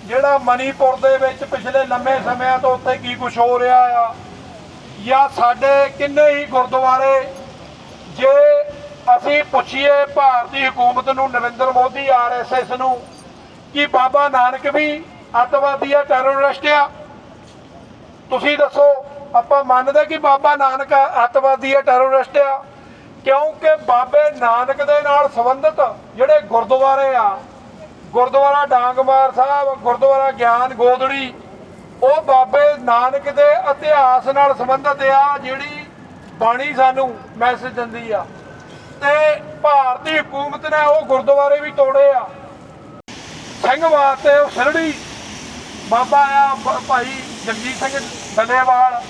ਜਿਹੜਾ ਮਨੀਪੁਰ ਦੇ ਵਿੱਚ ਪਿਛਲੇ ਲੰਮੇ ਸਮਿਆਂ ਤੋਂ ਉੱਥੇ ਕੀ ਕੁਝ ਹੋ ਰਿਹਾ ਆ, ਜਾਂ ਸਾਡੇ ਕਿੰਨੇ ਹੀ ਗੁਰਦੁਆਰੇ, ਜੇ ਅਸੀਂ ਪੁੱਛੀਏ ਭਾਰਤੀ ਹਕੂਮਤ ਨੂੰ, ਨਰਿੰਦਰ ਮੋਦੀ, RSS ਨੂੰ ਕਿ ਬਾਬਾ ਨਾਨਕ ਵੀ ਅੱਤਵਾਦੀ ਆ, ਟੈਰਰਿਸਟ ਆ? ਤੁਸੀਂ ਦੱਸੋ, ਆਪਾਂ ਮੰਨਦੇ ਕਿ ਬਾਬਾ ਨਾਨਕ ਅੱਤਵਾਦੀ ਆ, ਟੈਰਰਿਸਟ ਆ? ਕਿਉਂਕਿ ਬਾਬੇ ਨਾਨਕ ਦੇ ਨਾਲ ਸੰਬੰਧਿਤ ਜਿਹੜੇ ਗੁਰਦੁਆਰੇ ਆ, ਗੁਰਦੁਆਰਾ ਡਾਂਗਮਾਰ ਸਾਹਿਬ, ਗੁਰਦੁਆਰਾ ਗਿਆਨ ਗੋਦੜੀ, ਉਹ ਬਾਬੇ ਨਾਨਕ ਦੇ ਇਤਿਹਾਸ ਨਾਲ ਸੰਬੰਧਿਤ ਆ, ਜਿਹੜੀ ਬਾਣੀ ਸਾਨੂੰ ਮੈਸੇਜ ਦਿੰਦੀ ਆ। ਤੇ ਭਾਰਤੀ ਹਕੂਮਤ ਨੇ ਉਹ ਗੁਰਦੁਆਰੇ ਵੀ ਤੋੜੇ ਆ। ਸਿੰਘ ਵਾਸਤੇ ਉਹ ਸਿਰੜੀ ਬਾਬਾ ਆ ਭਾਈ ਜਗਜੀਤ ਸਿੰਘ ਡੱਲੇਵਾਲ,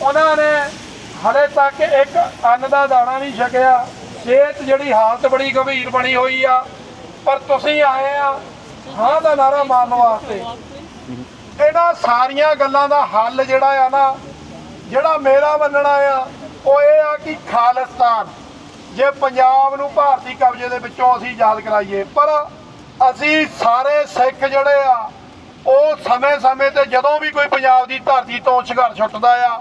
ਉਹਨਾਂ ਨੇ ਹਲੇ ਤੱਕ ਇੱਕ ਅੰਨ ਦਾ ਦਾਣਾ ਨਹੀਂ ਛਕਿਆ। ਸਿਹਤ ਜਿਹੜੀ ਹਾਲਤ ਬੜੀ ਗੰਭੀਰ ਬਣੀ ਹੋਈ ਆ, ਪਰ ਤੁਸੀਂ ਆਏ ਆ ਹਾਂ ਦਾ ਨਾਰਾ ਮਾਰਨ ਵਾਸਤੇ। ਇਹਨਾਂ ਸਾਰੀਆਂ ਗੱਲਾਂ ਦਾ ਹੱਲ ਜਿਹੜਾ ਆ ਨਾ, ਜਿਹੜਾ ਮੇਰਾ ਮੰਨਣਾ ਆ ਉਹ ਇਹ ਆ ਕਿ ਖਾਲਿਸਤਾਨ, ਜੇ ਪੰਜਾਬ ਨੂੰ ਭਾਰਤੀ ਕਬਜ਼ੇ ਦੇ ਵਿੱਚੋਂ ਅਸੀਂ ਆਜ਼ਾਦ ਕਰਾਈਏ, ਪਰ ਅਸੀਂ ਸਾਰੇ ਸਿੱਖ ਜਿਹੜੇ ਆ ਉਹ ਸਮੇਂ-ਸਮੇਂ ਤੇ ਜਦੋਂ ਵੀ ਕੋਈ ਪੰਜਾਬ ਦੀ ਧਰਤੀ ਤੋਂ ਸੰਘਰਸ਼ ਉੱਠਦਾ ਆ,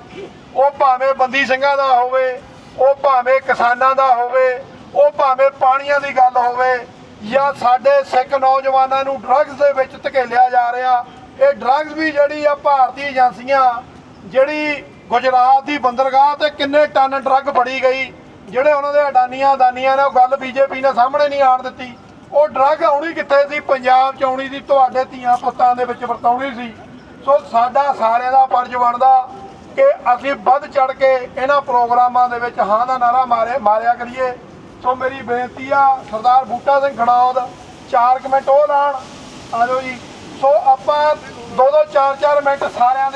ਉਹ ਭਾਵੇਂ ਬੰਦੀ ਸਿੰਘਾਂ ਦਾ ਹੋਵੇ, ਉਹ ਭਾਵੇਂ ਕਿਸਾਨਾਂ ਦਾ ਹੋਵੇ, ਉਹ ਭਾਵੇਂ ਪਾਣੀਆਂ ਦੀ ਗੱਲ ਹੋਵੇ, ਜਾਂ ਸਾਡੇ ਸਿੱਖ ਨੌਜਵਾਨਾਂ ਨੂੰ ਡਰੱਗਸ ਦੇ ਵਿੱਚ ਧਕੇਲਿਆ ਜਾ ਰਿਹਾ। ਇਹ ਡਰੱਗਸ ਵੀ ਜਿਹੜੀ ਆ ਭਾਰਤੀ ਏਜੰਸੀਆਂ, ਜਿਹੜੀ ਗੁਜਰਾਤ ਦੀ ਬੰਦਰਗਾਹ ਤੇ ਕਿੰਨੇ ਟਨ ਡਰੱਗ ਫੜੀ ਗਈ, ਜਿਹੜੇ ਉਹਨਾਂ ਦੇ ਅਡਾਨੀਆਂ ਨੇ ਉਹ ਗੱਲ BJP ਨੇ ਸਾਹਮਣੇ ਨਹੀਂ ਆਉਣ ਦਿੱਤੀ। ਉਹ ਡਰੱਗ ਆਉਣੀ ਕਿੱਥੇ ਸੀ? ਪੰਜਾਬ 'ਚ ਆਉਣੀ ਸੀ, ਤੁਹਾਡੇ ਧੀਆਂ ਪੁੱਤਾਂ ਦੇ ਵਿੱਚ ਵਰਤਾਉਣੀ ਸੀ। ਸੋ ਸਾਡਾ ਸਾਰਿਆਂ ਦਾ ਫਰਜ਼ ਬਣਦਾ ਕਿ ਅਸੀਂ ਵੱਧ ਚੜ ਕੇ ਇਹਨਾਂ ਪ੍ਰੋਗਰਾਮਾਂ ਦੇ ਵਿੱਚ ਹਾਂ ਦਾ ਨਾਰਾ ਮਾਰਿਆ ਕਰੀਏ। ਸੋ ਮੇਰੀ ਬੇਨਤੀ ਆ, ਸਰਦਾਰ ਬੂਟਾ ਸਿੰਘ ਖੜੌਦ 4 ਮਿੰਟ ਉਹ ਲਾਣ ਆ ਜਾਓ ਜੀ। ਸੋ ਆਪਾਂ 2-2 4-4 ਮਿੰਟ ਸਾਰਿਆਂ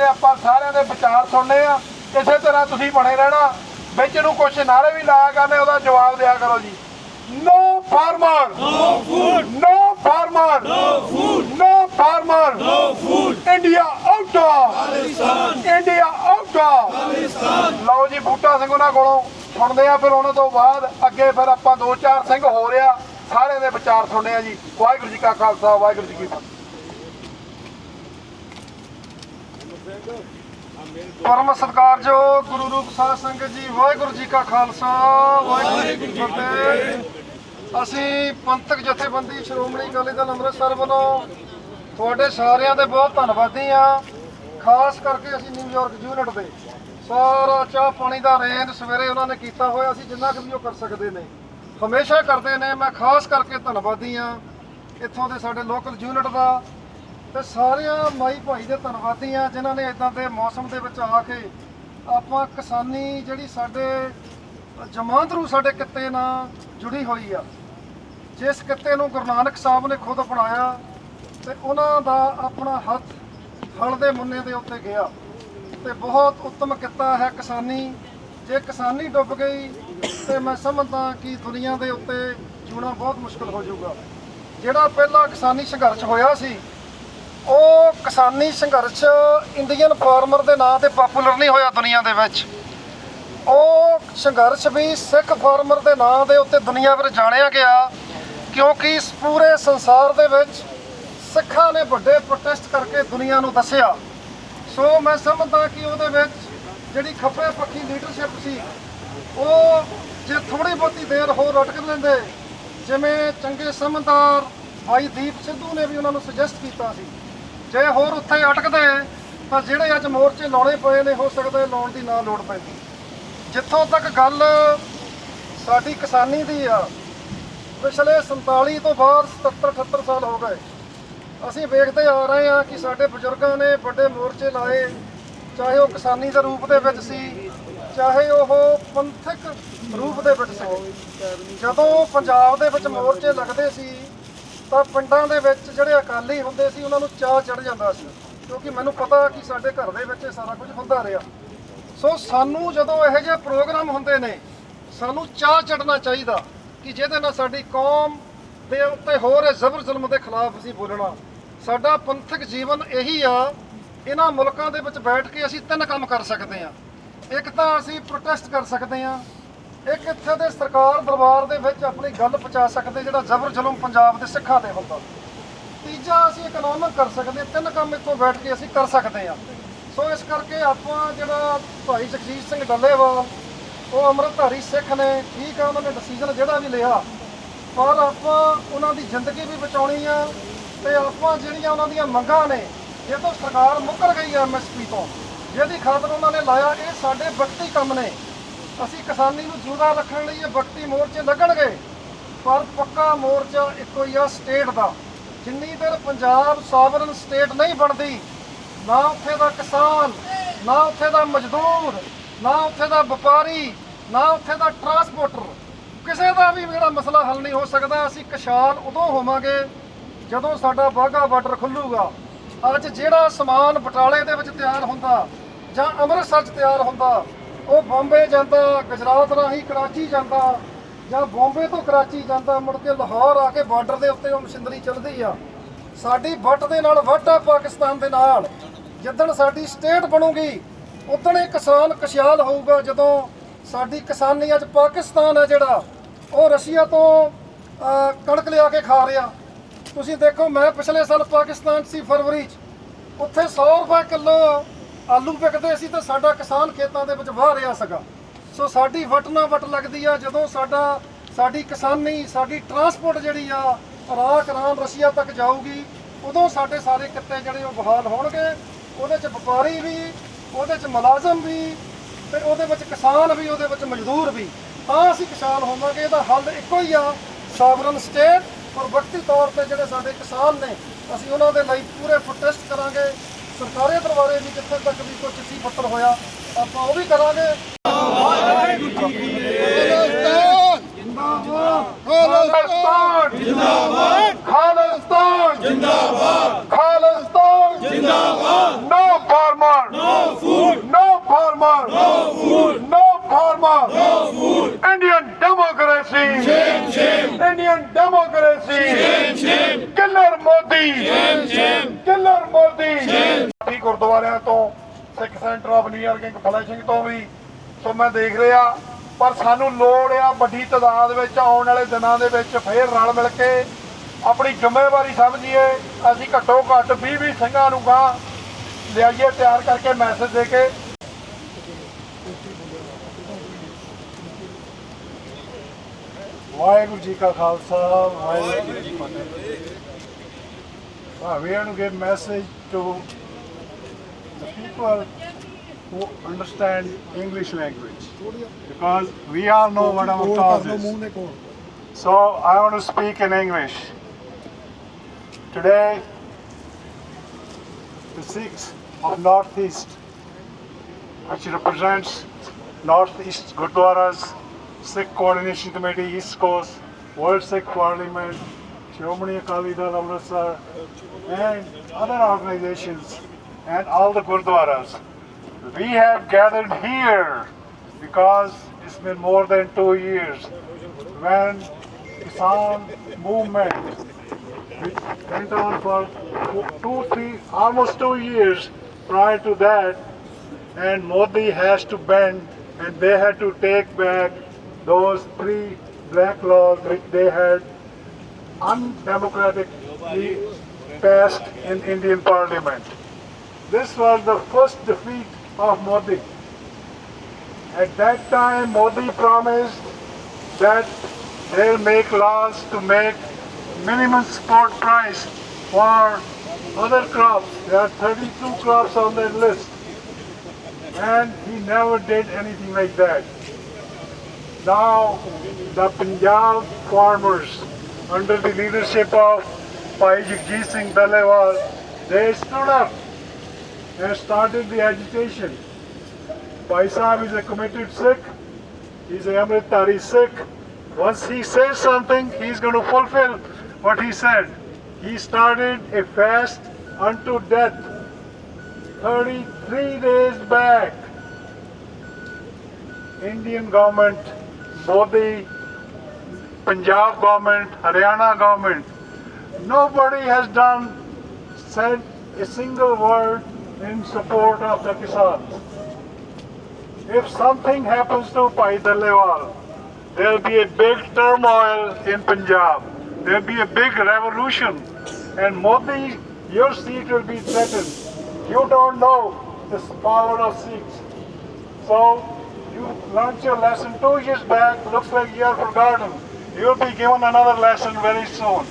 ਦੇ ਵਿਚਾਰ ਸੁਣਨੇ ਆ। ਇਸੇ ਤਰ੍ਹਾਂ ਤੁਸੀਂ ਬਣੇ ਰਹਿਣਾ, ਵਿੱਚ ਨੂੰ ਕੁਛ ਨਾਰੇ ਵੀ ਲਾਇਆ ਕਰਨੇ, ਉਹਦਾ ਜਵਾਬ ਦਿਆ ਕਰੋ ਜੀ। No farmer, no food. No farmer, no food. No farmer, no food. India out. Pakistan. India out. Pakistan. ਲਓ ਜੀ, ਬੂਟਾ ਸਿੰਘ ਉਹਨਾਂ ਕੋਲੋਂ ਸੁਣਦੇ ਆ, ਫਿਰ ਉਹਨਾਂ ਤੋਂ ਬਾਅਦ ਅੱਗੇ ਫਿਰ ਆਪਾਂ 2-4 ਸਿੰਘ ਹੋ ਰਿਹਾ ਸਾਰਿਆਂ ਦੇ ਵਿਚਾਰ ਸੁਣਦੇ ਆ ਜੀ। ਵਾਹਿਗੁਰੂ ਜੀ ਕਾ ਖਾਲਸਾ, ਵਾਹਿਗੁਰੂ ਜੀ ਕੀ ਫਤਿਹ। ਪਰਮ ਸਤਿਕਾਰਯੋਗ ਗੁਰੂ ਰੂਪ ਸਾਧ ਸੰਗਤ ਜੀ, ਵਾਹਿਗੁਰੂ ਜੀ ਕਾ ਖਾਲਸਾ, ਵਾਹਿਗੁਰੂ ਜੀ ਕੀ ਫਤਿਹ। ਅਸੀਂ ਪੰਥਕ ਜਥੇਬੰਦੀ ਸ਼੍ਰੋਮਣੀ ਅਕਾਲੀ ਦਲ ਅੰਮ੍ਰਿਤਸਰ ਵੱਲੋਂ ਤੁਹਾਡੇ ਸਾਰਿਆਂ ਦੇ ਬਹੁਤ ਧੰਨਵਾਦੀ ਆ। ਖਾਸ ਕਰਕੇ ਅਸੀਂ ਨਿਊਯਾਰਕ ਯੂਨਿਟ ਦੇ ਸਾਰਾ ਚਾਹ ਪਾਣੀ ਦਾ ਅਰੇਂਜ ਸਵੇਰੇ ਉਹਨਾਂ ਨੇ ਕੀਤਾ ਹੋਇਆ ਸੀ, ਜਿੰਨਾ ਕੁ ਵੀ ਉਹ ਕਰ ਸਕਦੇ ਨੇ, ਹਮੇਸ਼ਾ ਕਰਦੇ ਨੇ। ਮੈਂ ਖਾਸ ਕਰਕੇ ਧੰਨਵਾਦੀ ਆ ਇੱਥੋਂ ਦੇ ਸਾਡੇ ਲੋਕਲ ਯੂਨਿਟ ਦਾ ਤੇ ਸਾਰਿਆਂ ਮਾਈ ਭਾਈ ਦੇ ਧੰਨਵਾਦੀ ਆ ਜਿਨ੍ਹਾਂ ਨੇ ਇਦਾਂ ਦੇ ਮੌਸਮ ਦੇ ਵਿੱਚ ਆ ਕੇ ਆਪਾਂ ਕਿਸਾਨੀ ਜਿਹੜੀ ਸਾਡੇ ਜਮਾਤ ਰੂ ਸਾਡੇ ਕਿੱਤੇ ਨਾਲ ਜੁੜੀ ਹੋਈ ਆ, ਜਿਸ ਕਿੱਤੇ ਨੂੰ ਗੁਰੂ ਨਾਨਕ ਸਾਹਿਬ ਨੇ ਖੁਦ ਅਪਣਾਇਆ ਤੇ ਉਹਨਾਂ ਦਾ ਆਪਣਾ ਹੱਥ ਹਲ ਦੇ ਮੁੰਨੇ ਦੇ ਉੱਤੇ ਗਿਆ ਤੇ ਬਹੁਤ ਉੱਤਮ ਕਿੱਤਾ ਹੈ ਕਿਸਾਨੀ। ਜੇ ਕਿਸਾਨੀ ਡੁੱਬ ਗਈ ਤੇ ਮੈਂ ਸਮਝਦਾ ਕਿ ਦੁਨੀਆ ਦੇ ਉੱਤੇ ਜਿਉਣਾ ਬਹੁਤ ਮੁਸ਼ਕਲ ਹੋ ਜਾਊਗਾ। ਜਿਹੜਾ ਪਹਿਲਾ ਕਿਸਾਨੀ ਸੰਘਰਸ਼ ਹੋਇਆ ਸੀ, ਉਹ ਕਿਸਾਨੀ ਸੰਘਰਸ਼ ਇੰਡੀਅਨ ਫਾਰਮਰ ਦੇ ਨਾਂ ਤੇ ਪਪੂਲਰ ਨਹੀਂ ਹੋਇਆ ਦੁਨੀਆ ਦੇ ਵਿੱਚ। ਉਹ ਸੰਘਰਸ਼ ਵੀ ਸਿੱਖ ਫਾਰਮਰ ਦੇ ਨਾਂ ਦੇ ਉੱਤੇ ਦੁਨੀਆ ਵਿੱਚ ਜਾਣਿਆ ਗਿਆ, ਕਿਉਂਕਿ ਇਸ ਪੂਰੇ ਸੰਸਾਰ ਦੇ ਵਿੱਚ ਸਿੱਖਾਂ ਨੇ ਵੱਡੇ ਪ੍ਰੋਟੈਸਟ ਕਰਕੇ ਦੁਨੀਆ ਨੂੰ ਦੱਸਿਆ। ਸੋ ਮੈਂ ਸਮਝਦਾ ਕਿ ਉਹਦੇ ਵਿੱਚ ਜਿਹੜੀ ਖੱਬੇ ਪੱਖੀ ਲੀਡਰਸ਼ਿਪ ਸੀ, ਉਹ ਜੇ ਥੋੜੀ ਬਹੁਤੀ ਦੇਰ ਹੋਰ ਅਟਕ ਲੈਂਦੇ, ਜਿਵੇਂ ਚੰਗੇ ਸਮਝਦਾਰ ਭਾਈ ਦੀਪ ਸਿੱਧੂ ਨੇ ਵੀ ਉਹਨਾਂ ਨੂੰ ਸੁਜੈਸਟ ਕੀਤਾ ਸੀ, ਜੇ ਹੋਰ ਉੱਥੇ ਅਟਕਦੇ ਤਾਂ ਜਿਹੜੇ ਅੱਜ ਮੋਰਚੇ ਲਾਉਣੇ ਪਏ ਨੇ, ਹੋ ਸਕਦਾ ਲਾਉਣ ਦੀ ਨਾ ਲੋੜ ਪੈਂਦੀ। ਜਿੱਥੋਂ ਤੱਕ ਗੱਲ ਸਾਡੀ ਕਿਸਾਨੀ ਦੀ ਆ, ਪਿਛਲੇ 47 ਤੋਂ ਬਾਅਦ 77-78 ਸਾਲ ਹੋ ਗਏ ਅਸੀਂ ਵੇਖਦੇ ਆ ਰਹੇ ਹਾਂ ਕਿ ਸਾਡੇ ਬਜ਼ੁਰਗਾਂ ਨੇ ਵੱਡੇ ਮੋਰਚੇ ਲਾਏ, ਚਾਹੇ ਉਹ ਕਿਸਾਨੀ ਦੇ ਰੂਪ ਦੇ ਵਿੱਚ ਸੀ, ਚਾਹੇ ਉਹ ਪੰਥਕ ਰੂਪ ਦੇ ਵਿੱਚ ਸੀ। ਜਦੋਂ ਪੰਜਾਬ ਦੇ ਵਿੱਚ ਮੋਰਚੇ ਲੱਗਦੇ ਸੀ ਤਾਂ ਪਿੰਡਾਂ ਦੇ ਵਿੱਚ ਜਿਹੜੇ ਅਕਾਲੀ ਹੁੰਦੇ ਸੀ ਉਹਨਾਂ ਨੂੰ ਚਾਅ ਚੜ੍ਹ ਜਾਂਦਾ ਸੀ, ਕਿਉਂਕਿ ਮੈਨੂੰ ਪਤਾ ਕਿ ਸਾਡੇ ਘਰ ਦੇ ਵਿੱਚ ਇਹ ਸਾਰਾ ਕੁਝ ਹੁੰਦਾ ਰਿਹਾ। ਸੋ ਸਾਨੂੰ ਜਦੋਂ ਇਹੋ ਜਿਹੇ ਪ੍ਰੋਗਰਾਮ ਹੁੰਦੇ ਨੇ, ਸਾਨੂੰ ਚਾਅ ਚੜ੍ਹਨਾ ਚਾਹੀਦਾ ਕਿ ਜਿਹਦੇ ਨਾਲ ਸਾਡੀ ਕੌਮ ਦੇ ਉੱਤੇ ਹੋ ਰਹੇ ਜ਼ਬਰ ਜ਼ੁਲਮ ਦੇ ਖਿਲਾਫ ਅਸੀਂ ਬੋਲਣਾ। ਸਾਡਾ ਪੰਥਕ ਜੀਵਨ ਇਹੀ ਆ। ਇਹਨਾਂ ਮੁਲਕਾਂ ਦੇ ਵਿੱਚ ਬੈਠ ਕੇ ਅਸੀਂ 3 ਕੰਮ ਕਰ ਸਕਦੇ ਹਾਂ। ਇੱਕ ਤਾਂ ਅਸੀਂ ਪ੍ਰੋਟੈਸਟ ਕਰ ਸਕਦੇ ਹਾਂ, ਇੱਕ ਇੱਥੇ ਦੇ ਸਰਕਾਰ ਦਰਬਾਰ ਦੇ ਵਿੱਚ ਆਪਣੀ ਗੱਲ ਪਹੁੰਚਾ ਸਕਦੇ ਜਿਹੜਾ ਜ਼ਬਰ ਜ਼ੁਲਮ ਪੰਜਾਬ ਦੇ ਸਿੱਖਾਂ ਤੇ ਹੁੰਦਾ। ਤੀਜਾ ਅਸੀਂ ਇਕਨੋਮਿਕ ਕਰ ਸਕਦੇ ਹਾਂ। 3 ਕੰਮ ਇੱਥੋਂ ਬੈਠ ਕੇ ਅਸੀਂ ਕਰ ਸਕਦੇ ਹਾਂ। ਸੋ ਇਸ ਕਰਕੇ ਆਪਾਂ ਜਿਹੜਾ ਭਾਈ ਜਗਜੀਤ ਸਿੰਘ ਡੱਲੇਵਾਲ, ਉਹ ਅੰਮ੍ਰਿਤਧਾਰੀ ਸਿੱਖ ਨੇ, ਠੀਕ ਆ, ਉਹਨਾਂ ਨੇ ਡਿਸੀਜਨ ਜਿਹੜਾ ਵੀ ਲਿਆ, ਪਰ ਆਪਾਂ ਉਹਨਾਂ ਦੀ ਜ਼ਿੰਦਗੀ ਵੀ ਬਚਾਉਣੀ ਆ ਤੇ ਆਪਾਂ ਜਿਹੜੀਆਂ ਉਹਨਾਂ ਦੀਆਂ ਮੰਗਾਂ ਨੇ, ਜੇ ਤੋਂ ਸਰਕਾਰ ਮੁੱਕਰ ਗਈ ਆ MSP ਤੋਂ, ਜਿਹਦੀ ਖਾਤਰ ਉਹਨਾਂ ਨੇ ਲਾਇਆ, ਇਹ ਸਾਡੇ ਵਕਤੀ ਕੰਮ ਨੇ। ਅਸੀਂ ਕਿਸਾਨੀ ਨੂੰ ਜਿਉਂਦਾ ਰੱਖਣ ਲਈ ਇਹ ਵਕਤੀ ਮੋਰਚੇ ਲੱਗਣਗੇ, ਪਰ ਪੱਕਾ ਮੋਰਚਾ ਇੱਕੋ ਹੀ ਆ ਸਟੇਟ ਦਾ। ਜਿੰਨੀ ਦੇਰ ਪੰਜਾਬ ਸੋਵਰਨ ਸਟੇਟ ਨਹੀਂ ਬਣਦੀ, ਨਾ ਉੱਥੇ ਦਾ ਕਿਸਾਨ, ਨਾ ਉੱਥੇ ਦਾ ਮਜ਼ਦੂਰ, ਨਾ ਉੱਥੇ ਦਾ ਵਪਾਰੀ, ਨਾ ਉੱਥੇ ਦਾ ਟਰਾਂਸਪੋਰਟਰ, ਕਿਸੇ ਦਾ ਵੀ ਜਿਹੜਾ ਮਸਲਾ ਹੱਲ ਨਹੀਂ ਹੋ ਸਕਦਾ। ਅਸੀਂ ਖੁਸ਼ਹਾਲ ਉਦੋਂ ਹੋਵਾਂਗੇ ਜਦੋਂ ਸਾਡਾ ਵਾਹਗਾ ਬਾਰਡਰ ਖੁੱਲੂਗਾ। ਅੱਜ ਜਿਹੜਾ ਸਮਾਨ ਬਟਾਲੇ ਦੇ ਵਿੱਚ ਤਿਆਰ ਹੁੰਦਾ ਜਾਂ ਅੰਮ੍ਰਿਤਸਰ 'ਚ ਤਿਆਰ ਹੁੰਦਾ, ਉਹ ਬੰਬੇ ਜਾਂਦਾ, ਗੁਜਰਾਤ ਰਾਹੀਂ ਕਰਾਚੀ ਜਾਂਦਾ, ਜਾਂ ਬੰਬੇ ਤੋਂ ਕਰਾਚੀ ਜਾਂਦਾ, ਮੁੜ ਕੇ ਲਾਹੌਰ ਆ ਕੇ ਬਾਰਡਰ ਦੇ ਉੱਤੇ ਉਹ ਮਸ਼ੀਨਰੀ ਚੱਲਦੀ ਆ। ਸਾਡੀ ਵੱਟ ਦੇ ਨਾਲ ਵੱਟ ਆ ਪਾਕਿਸਤਾਨ ਦੇ ਨਾਲ। ਜਿੱਦਣ ਸਾਡੀ ਸਟੇਟ ਬਣੂਗੀ ਉਦਣ ਹੀ ਕਿਸਾਨ ਖੁਸ਼ਹਾਲ ਹੋਊਗਾ। ਜਦੋਂ ਸਾਡੀ ਕਿਸਾਨੀ ਅੱਜ ਪਾਕਿਸਤਾਨ ਹੈ ਜਿਹੜਾ, ਉਹ ਰਸ਼ੀਆ ਤੋਂ ਕਣਕ ਲਿਆ ਕੇ ਖਾ ਰਿਹਾ। ਤੁਸੀਂ ਦੇਖੋ, ਮੈਂ ਪਿਛਲੇ ਸਾਲ ਪਾਕਿਸਤਾਨ ਸੀ ਫਰਵਰੀ 'ਚ, ਉੱਥੇ 100 ਰੁਪਏ ਕਿਲੋ ਆਲੂ ਵਿਕਦੇ ਸੀ ਤੇ ਸਾਡਾ ਕਿਸਾਨ ਖੇਤਾਂ ਦੇ ਵਿੱਚ ਵਾਹ ਰਿਹਾ ਸੀਗਾ। ਸੋ ਸਾਡੀ ਵੱਟ ਨਾਲ ਵੱਟ ਲੱਗਦੀ ਆ। ਜਦੋਂ ਸਾਡੀ ਕਿਸਾਨੀ, ਸਾਡੀ ਟਰਾਂਸਪੋਰਟ ਜਿਹੜੀ ਆ ਇਰਾਕ, ਇਰਾਨ, ਰਸ਼ੀਆ ਤੱਕ ਜਾਊਗੀ, ਉਦੋਂ ਸਾਡੇ ਸਾਰੇ ਕਿੱਤੇ ਜਿਹੜੇ ਉਹ ਬਹਾਲ ਹੋਣਗੇ। ਉਹਦੇ 'ਚ ਵਪਾਰੀ ਵੀ, ਉਹਦੇ 'ਚ ਮੁਲਾਜ਼ਮ ਵੀ, ਤੇ ਉਹਦੇ ਵਿੱਚ ਕਿਸਾਨ ਵੀ, ਉਹਦੇ ਵਿੱਚ ਮਜ਼ਦੂਰ ਵੀ। ਤਾਂ ਅਸੀਂ ਕਿਸਾਨ ਹੋਵਾਂਗੇ। ਇਹਦਾ ਹੱਲ ਇੱਕੋ ਹੀ ਆ, ਸੋਵਰਨ ਸਟੇਟ। ਔਰ ਵਕਤੀ ਤੌਰ ਤੇ ਜਿਹੜੇ ਸਾਡੇ ਕਿਸਾਨ ਨੇ, ਅਸੀਂ ਉਹਨਾਂ ਦੇ ਲਈ ਪੂਰੇ ਪ੍ਰੋਟੈਸਟ ਕਰਾਂਗੇ। ਸਰਕਾਰੀ ਦਰਬਾਰੇ ਵੀ ਜਿੱਥੇ ਤੱਕ ਵੀ ਕੋਈ ਚਿੱਠੀ ਪੱਤਰ ਹੋਇਆ, ਆਪਾਂ ਉਹ ਵੀ ਕਰਾਂਗੇ। ਖਾਲਿਸਤਾਨ ਜਿੰਦਾਬਾਦ, ਖਾਲਿਸਤਾਨ ਜਿੰਦਾਬਾਦ, ਖਾਲਿਸਤਾਨ ਜਿੰਦਾਬਾਦ। No farmer, no food, no farmer, no food, no farmer, no food. Indian democracy, shame shame. Indian democracy, shame shame. Killer Modi, shame shame. Killer Modi, shame. ਗੁਰਦੁਆਰਿਆਂ ਤੋਂ, Sikh center of New York Flushing ਤੋਂ ਵੀ, ਸੋ ਮੈਂ ਦੇਖ ਰਿਹਾ ਪਰ ਸਾਨੂੰ ਲੋੜ ਆ ਵੱਡੀ ਤਾਦਾਦ ਵਿੱਚ ਆਉਣ ਵਾਲੇ ਦਿਨਾਂ ਦੇ ਵਿੱਚ ਫੇਰ ਰਲ ਮਿਲ ਕੇ ਆਪਣੀ ਜ਼ਿੰਮੇਵਾਰੀ ਸਮਝੀਏ। ਅਸੀਂ ਘੱਟੋ ਘੱਟ 20 ਸਿੰਘਾਂ ਨੂੰ ਗਾਂ ਲਿਆਈਏ ਤਿਆਰ ਕਰਕੇ ਮੈਸੇਜ ਦੇ ਕੇ। ਵਾਹਿਗੁਰੂ ਜੀ ਕਾ ਖਾਲਸਾ ਵਾਹਿਗੁਰੂ ਜੀ ਕੀ ਫਤਿਹ। We are to give message to the people who understand English language, because we all know what our cause is. So I want to speak in English. Today, the Sikhs of Northeast, which represents Northeast Gurdwaras, Sikh Coordination Committee, East Coast, World Sikh Parliament, Shiromani Akali Dal Amritsar, and other organizations, and all the Gurdwaras. We have gathered here because it's been more than 2 years when Kisan movement, which went on for 2-3, almost 2 years prior to that, and Modi has to bend, and they had to take back those 3 black laws which they had undemocratically passed in Indian Parliament. This was the first defeat of Modi. At that time, Modi promised that they'll make laws to make minimum support price for other crops. There are 32 crops on that list. And he never did anything like that. Now, the Punjab farmers, under the leadership of Bhai Jagjit Singh Dalewal, they stood up and started the agitation. Bhai Sahib is a committed Sikh. He's a Amritdhari Sikh. Once he says something, he's going to fulfill what he said. He started a fast unto death 33 days back. Indian government, Modi, Punjab government, Haryana government, nobody has said a single word in support of the Kisans. If something happens to Bhai Dalewal, there will be a big turmoil in Punjab. There will be a big revolution, and Modi, your seat will be threatened. You don't know the power of Sikhs. So you learned your lesson 2 years back. Looks like you have forgotten. You will be given another lesson very soon.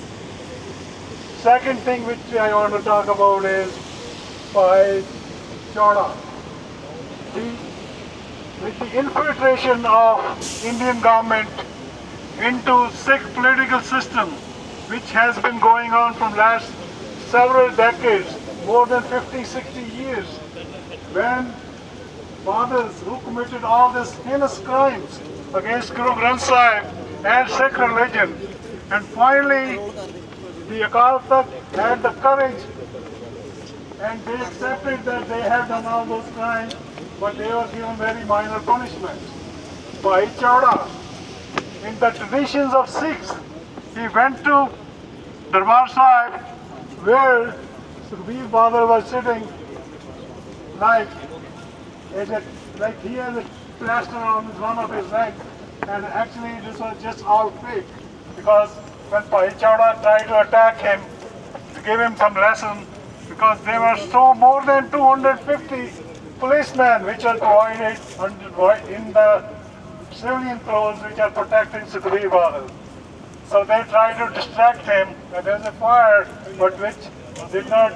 Second thing which I want to talk about is Bhai Chauda. With the infiltration of Indian government into Sikh political system, which has been going on from last several decades, more than 50-60 years, when fathers who committed all these heinous crimes against Guru Granth Sahib and Sikh religion, and finally the Akal Takht had the courage and they accepted that they had done all those crimes, but they were given very minor punishments. Bhai Chauda, in the traditions of Sikhs, he went to Darbar Sahib where Sukhbir Badal was sitting like he has a plaster on one of his legs, and actually this was just all fake, because when Bhai Chauda tried to attack him to give him some lesson, because there were more than 250 policemen which are provided in the civilian clothes which are protecting Sukhbir Badal. So they tried to distract him, and there's a fire, but which did not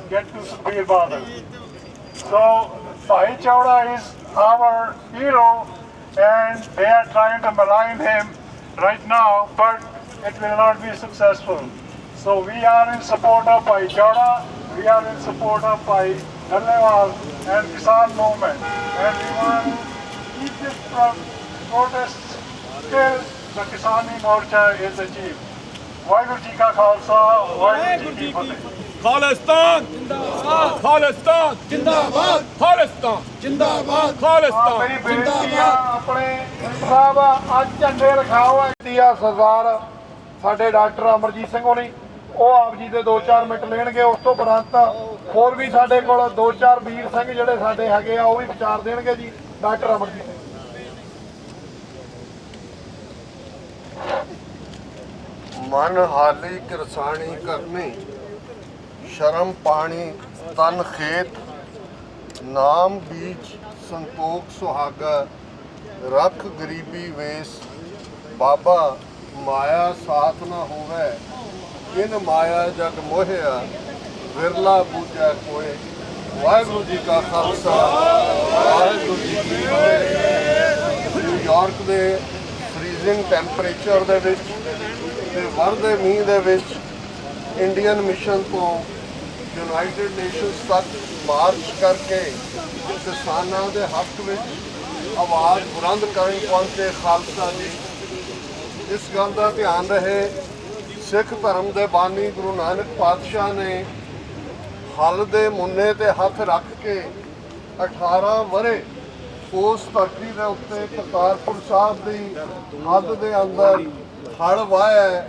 get to Sukhbir Badal. So Bhai Chauda is our hero, and they are trying to malign him right now, but it will not be successful. So we are in support of Bhai Chauda, we are in support of Bhai Dalewal and Kisan movement, and we want to keep this protest till the Kisani Morcha is achieved. Vaheguru Ji Ka Khalsa, Vaheguru Ji Ki Fateh. Khalistan ਜਿੰਦਾਬਾਦ ਖਾਲਿਸਤਾਨ ਜਿੰਦਾਬਾਦ ਖਾਲਿਸਤਾਨ ਜਿੰਦਾਬਾਦ ਖਾਲਿਸਤਾਨ ਮੇਰੀ ਬੇਨਤੀ ਆ ਆਪਣੇ ਸਾਹਿਬ ਅੱਜ ਝੰਡੇ ਰਖਾਓ ਆ ਸਰਦਾਰ ਸਾਡੇ ਡਾਕਟਰ ਅਮਰਜੀਤ ਸਿੰਘ ਹੋਣੀ, ਉਹ ਆਪ ਜੀ ਦੇ 2-4 ਮਿੰਟ ਲੈਣਗੇ। ਉਸ ਤੋਂ ਉਪਰੰਤ ਹੋਰ ਵੀ ਸਾਡੇ ਕੋਲ 2-4 ਵੀਰ ਸਿੰਘ ਜਿਹੜੇ ਸਾਡੇ ਹੈਗੇ ਆ ਉਹ ਵੀ ਵਿਚਾਰ ਦੇਣਗੇ ਜੀ। ਡਾਕਟਰ ਅਮਰਜੀਤ ਸਿੰਘ। ਮਨ ਹਾਲੀ ਕਿਰਸਾਣੀ ਕਰਨੀ, ਸ਼ਰਮ ਪਾਣੀ ਤਨ ਖੇਤ, ਨਾਮ ਬੀਜ ਸੰਤੋਖ ਸੁਹਾਗਾ, ਰੱਖ ਗਰੀਬੀ ਵੇਸ, ਬਾਬਾ ਮਾਇਆ ਸਾਥ ਨਾ ਹੋਵੇ, ਇਨ ਮਾਇਆ ਜਗ ਮੋਹਿਆ, ਵਿਰਲਾ ਬੂਝੈ ਕੋਏ। ਵਾਹਿਗੁਰੂ ਜੀ ਕਾ ਖਾਲਸਾ, ਵਾਹਿਗੁਰੂ ਜੀ ਕੀ ਫਤਿਹ। ਨਿਊਯਾਰਕ ਦੇ ਫਰੀਜ਼ਿੰਗ ਟੈਂਪਰੇਚਰ ਦੇ ਵਿੱਚ ਤੇ ਵਰਦੇ ਮੀਂਹ ਦੇ ਵਿੱਚ ਇੰਡੀਅਨ ਮਿਸ਼ਨ ਤੋਂ ਯੂਨਾਈਟਿਡ ਨੇਸ਼ਨਸ ਤੱਕ ਮਾਰਚ ਕਰਕੇ ਕਿਸਾਨਾਂ ਦੇ ਹੱਕ ਵਿੱਚ ਆਵਾਜ਼ ਬੁਲੰਦ ਕਰਨ ਪਹੁੰਚੇ ਖਾਲਸਾ ਜੀ। ਇਸ ਗੱਲ ਦਾ ਧਿਆਨ ਰਹੇ, ਸਿੱਖ ਧਰਮ ਦੇ ਬਾਨੀ ਗੁਰੂ ਨਾਨਕ ਪਾਤਸ਼ਾਹ ਨੇ ਹਲ ਦੇ ਮੁੰਨੇ ਤੇ ਹੱਥ ਰੱਖ ਕੇ 18 ਵਰੇ ਉਸ ਧਰਤੀ ਦੇ ਉੱਤੇ ਕਰਤਾਰਪੁਰ ਸਾਹਿਬ ਦੀ ਹੱਦ ਦੇ ਅੰਦਰ ਹਲ ਵਾਹਿਆ,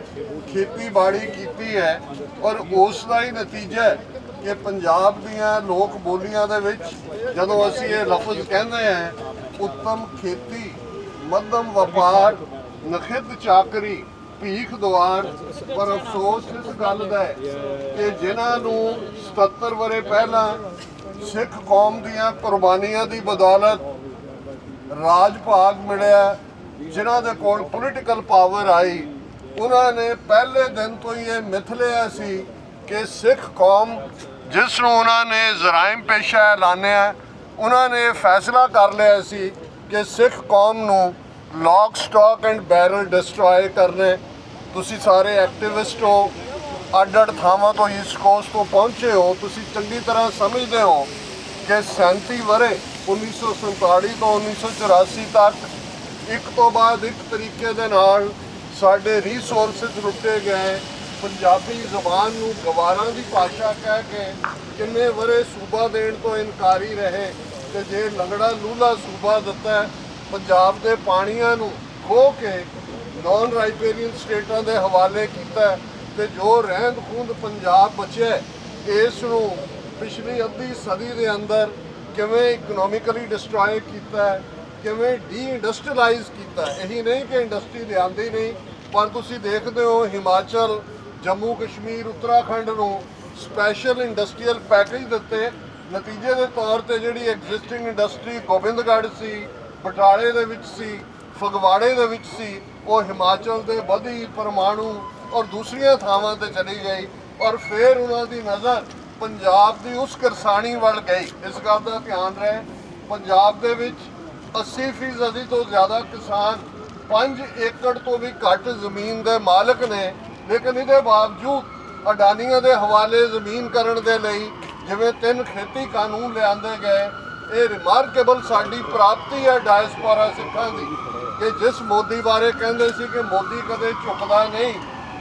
ਖੇਤੀਬਾੜੀ ਕੀਤੀ ਹੈ। ਔਰ ਉਸ ਦਾ ਹੀ ਨਤੀਜਾ ਹੈ ਕਿ ਪੰਜਾਬ ਦੀਆਂ ਲੋਕ ਬੋਲੀਆਂ ਦੇ ਵਿੱਚ ਜਦੋਂ ਅਸੀਂ ਇਹ ਲਫ਼ਜ਼ ਕਹਿੰਦੇ ਹਾਂ, ਉੱਤਮ ਖੇਤੀ, ਮੱਧਮ ਵਪਾਰ, ਨਖਿੱਧ ਚਾਕਰੀ, ਭੀਖ ਦੁਆਰ, ਪਰ ਅਫਸੋਸ ਇਸ ਗੱਲ ਦਾ ਹੈ ਕਿ ਜਿਨ੍ਹਾਂ ਨੂੰ 77 ਵਰੇ ਪਹਿਲਾਂ ਸਿੱਖ ਕੌਮ ਦੀਆਂ ਕੁਰਬਾਨੀਆਂ ਦੀ ਬਦੌਲਤ ਰਾਜ ਭਾਗ ਮਿਲਿਆ, ਜਿਨ੍ਹਾਂ ਦੇ ਕੋਲ ਪੋਲੀਟੀਕਲ ਪਾਵਰ ਆਈ, ਉਹਨਾਂ ਨੇ ਪਹਿਲੇ ਦਿਨ ਤੋਂ ਹੀ ਇਹ ਮਿਥ ਲਿਆ ਸੀ ਕਿ ਸਿੱਖ ਕੌਮ, ਜਿਸ ਨੂੰ ਉਹਨਾਂ ਨੇ ਜਰਾਇਮ ਪੇਸ਼ਾ ਐਲਾਨਿਆ, ਉਹਨਾਂ ਨੇ ਫੈਸਲਾ ਕਰ ਲਿਆ ਸੀ ਕਿ ਸਿੱਖ ਕੌਮ ਨੂੰ lock stock and barrel destroy ਕਰਨੇ। ਤੁਸੀਂ ਸਾਰੇ ਐਕਟਿਵਿਸਟ ਹੋ, ਅੱਡ-ਅੱਡ ਥਾਵਾਂ ਤੋਂ ਈਸਟ ਕੋਸਟ ਤੋਂ ਪਹੁੰਚੇ ਹੋ, ਤੁਸੀਂ ਚੰਗੀ ਤਰ੍ਹਾਂ ਸਮਝਦੇ ਹੋ ਕਿ 37 ਵਰੇ 1947 ਤੋਂ 1984 ਤੱਕ ਇੱਕ ਤੋਂ ਬਾਅਦ ਇੱਕ ਤਰੀਕੇ ਦੇ ਨਾਲ ਸਾਡੇ ਰੀਸੋਰਸਿਸ ਲੁੱਟੇ ਗਏ। ਪੰਜਾਬੀ ਜ਼ੁਬਾਨ ਨੂੰ ਗਵਾਰਾਂ ਦੀ ਭਾਸ਼ਾ ਕਹਿ ਕੇ ਕਿੰਨੇ ਵਰੇ ਸੂਬਾ ਦੇਣ ਤੋਂ ਇਨਕਾਰੀ ਰਹੇ, ਤੇ ਜੇ ਲੰਗੜਾ ਲੂਲਾ ਸੂਬਾ ਦਿੱਤਾ, ਪੰਜਾਬ ਦੇ ਪਾਣੀਆਂ ਨੂੰ ਖੋਹ ਕੇ ਨੌਨ ਰਾਈਪੇਰੀਅਨ ਸਟੇਟਾਂ ਦੇ ਹਵਾਲੇ ਕੀਤਾ, ਤੇ ਜੋ ਰਹਿੰਦ ਖੂੰਦ ਪੰਜਾਬ ਬਚਿਆ, ਇਸ ਨੂੰ ਪਿਛਲੀ ਅੱਧੀ ਸਦੀ ਦੇ ਅੰਦਰ ਕਿਵੇਂ ਇਕਨੋਮਿਕਲੀ ਡਿਸਟਰੋਏ ਕੀਤਾ, ਕਿਵੇਂ ਡੀ ਇੰਡਸਟਰੀਲਾਈਜ਼ ਕੀਤਾ। ਇਹੀ ਨਹੀਂ ਕਿ ਇੰਡਸਟਰੀ ਲਿਆਂਦੀ ਨਹੀਂ, ਪਰ ਤੁਸੀਂ ਦੇਖਦੇ ਹੋ ਹਿਮਾਚਲ, ਜੰਮੂ ਕਸ਼ਮੀਰ, ਉੱਤਰਾਖੰਡ ਨੂੰ ਸਪੈਸ਼ਲ ਇੰਡਸਟਰੀਅਲ ਪੈਕੇਜ ਦਿੱਤੇ। ਨਤੀਜੇ ਦੇ ਤੌਰ ਤੇ ਜਿਹੜੀ ਐਗਜ਼ਿਸਟਿੰਗ ਇੰਡਸਟਰੀ ਗੋਬਿੰਦਗੜ੍ਹ ਸੀ, ਬਟਾਲੇ ਦੇ ਵਿੱਚ ਸੀ, ਫਗਵਾੜੇ ਦੇ ਵਿੱਚ ਸੀ, ਉਹ ਹਿਮਾਚਲ ਦੇ ਬਧੀ, ਪਰਮਾਣੂ ਔਰ ਦੂਸਰੀਆਂ ਥਾਵਾਂ ਤੇ ਚਲੀ ਗਈ, ਔਰ ਫਿਰ ਉਹਨਾਂ ਦੀ ਨਜ਼ਰ ਪੰਜਾਬ ਦੀ ਉਸ ਕਿਰਸਾਣੀ ਵੱਲ ਗਈ। ਇਸ ਗੱਲ ਦਾ ਧਿਆਨ ਰਹੇ, ਪੰਜਾਬ ਦੇ ਵਿੱਚ 80% ਤੋਂ ਜ਼ਿਆਦਾ ਕਿਸਾਨ 5 ਏਕੜ ਤੋਂ ਵੀ ਘੱਟ ਜ਼ਮੀਨ ਦੇ ਮਾਲਕ ਨੇ, ਲੇਕਿਨ ਇਹਦੇ ਬਾਵਜੂਦ ਅਡਾਨੀਆਂ ਦੇ ਹਵਾਲੇ ਜ਼ਮੀਨ ਕਰਨ ਦੇ ਲਈ ਜਿਵੇਂ 3 ਖੇਤੀ ਕਾਨੂੰਨ ਲਿਆਂਦੇ ਗਏ। ਇਹ ਰਿਮਾਰਕੇਬਲ ਸਾਡੀ ਪ੍ਰਾਪਤੀ ਹੈ ਡਾਇਸਪੋਰਾ ਸਿੱਖਾਂ ਦੀ, ਕਿ ਜਿਸ ਮੋਦੀ ਬਾਰੇ ਕਹਿੰਦੇ ਸੀ ਕਿ ਮੋਦੀ ਕਦੇ ਝੁਕਦਾ ਨਹੀਂ,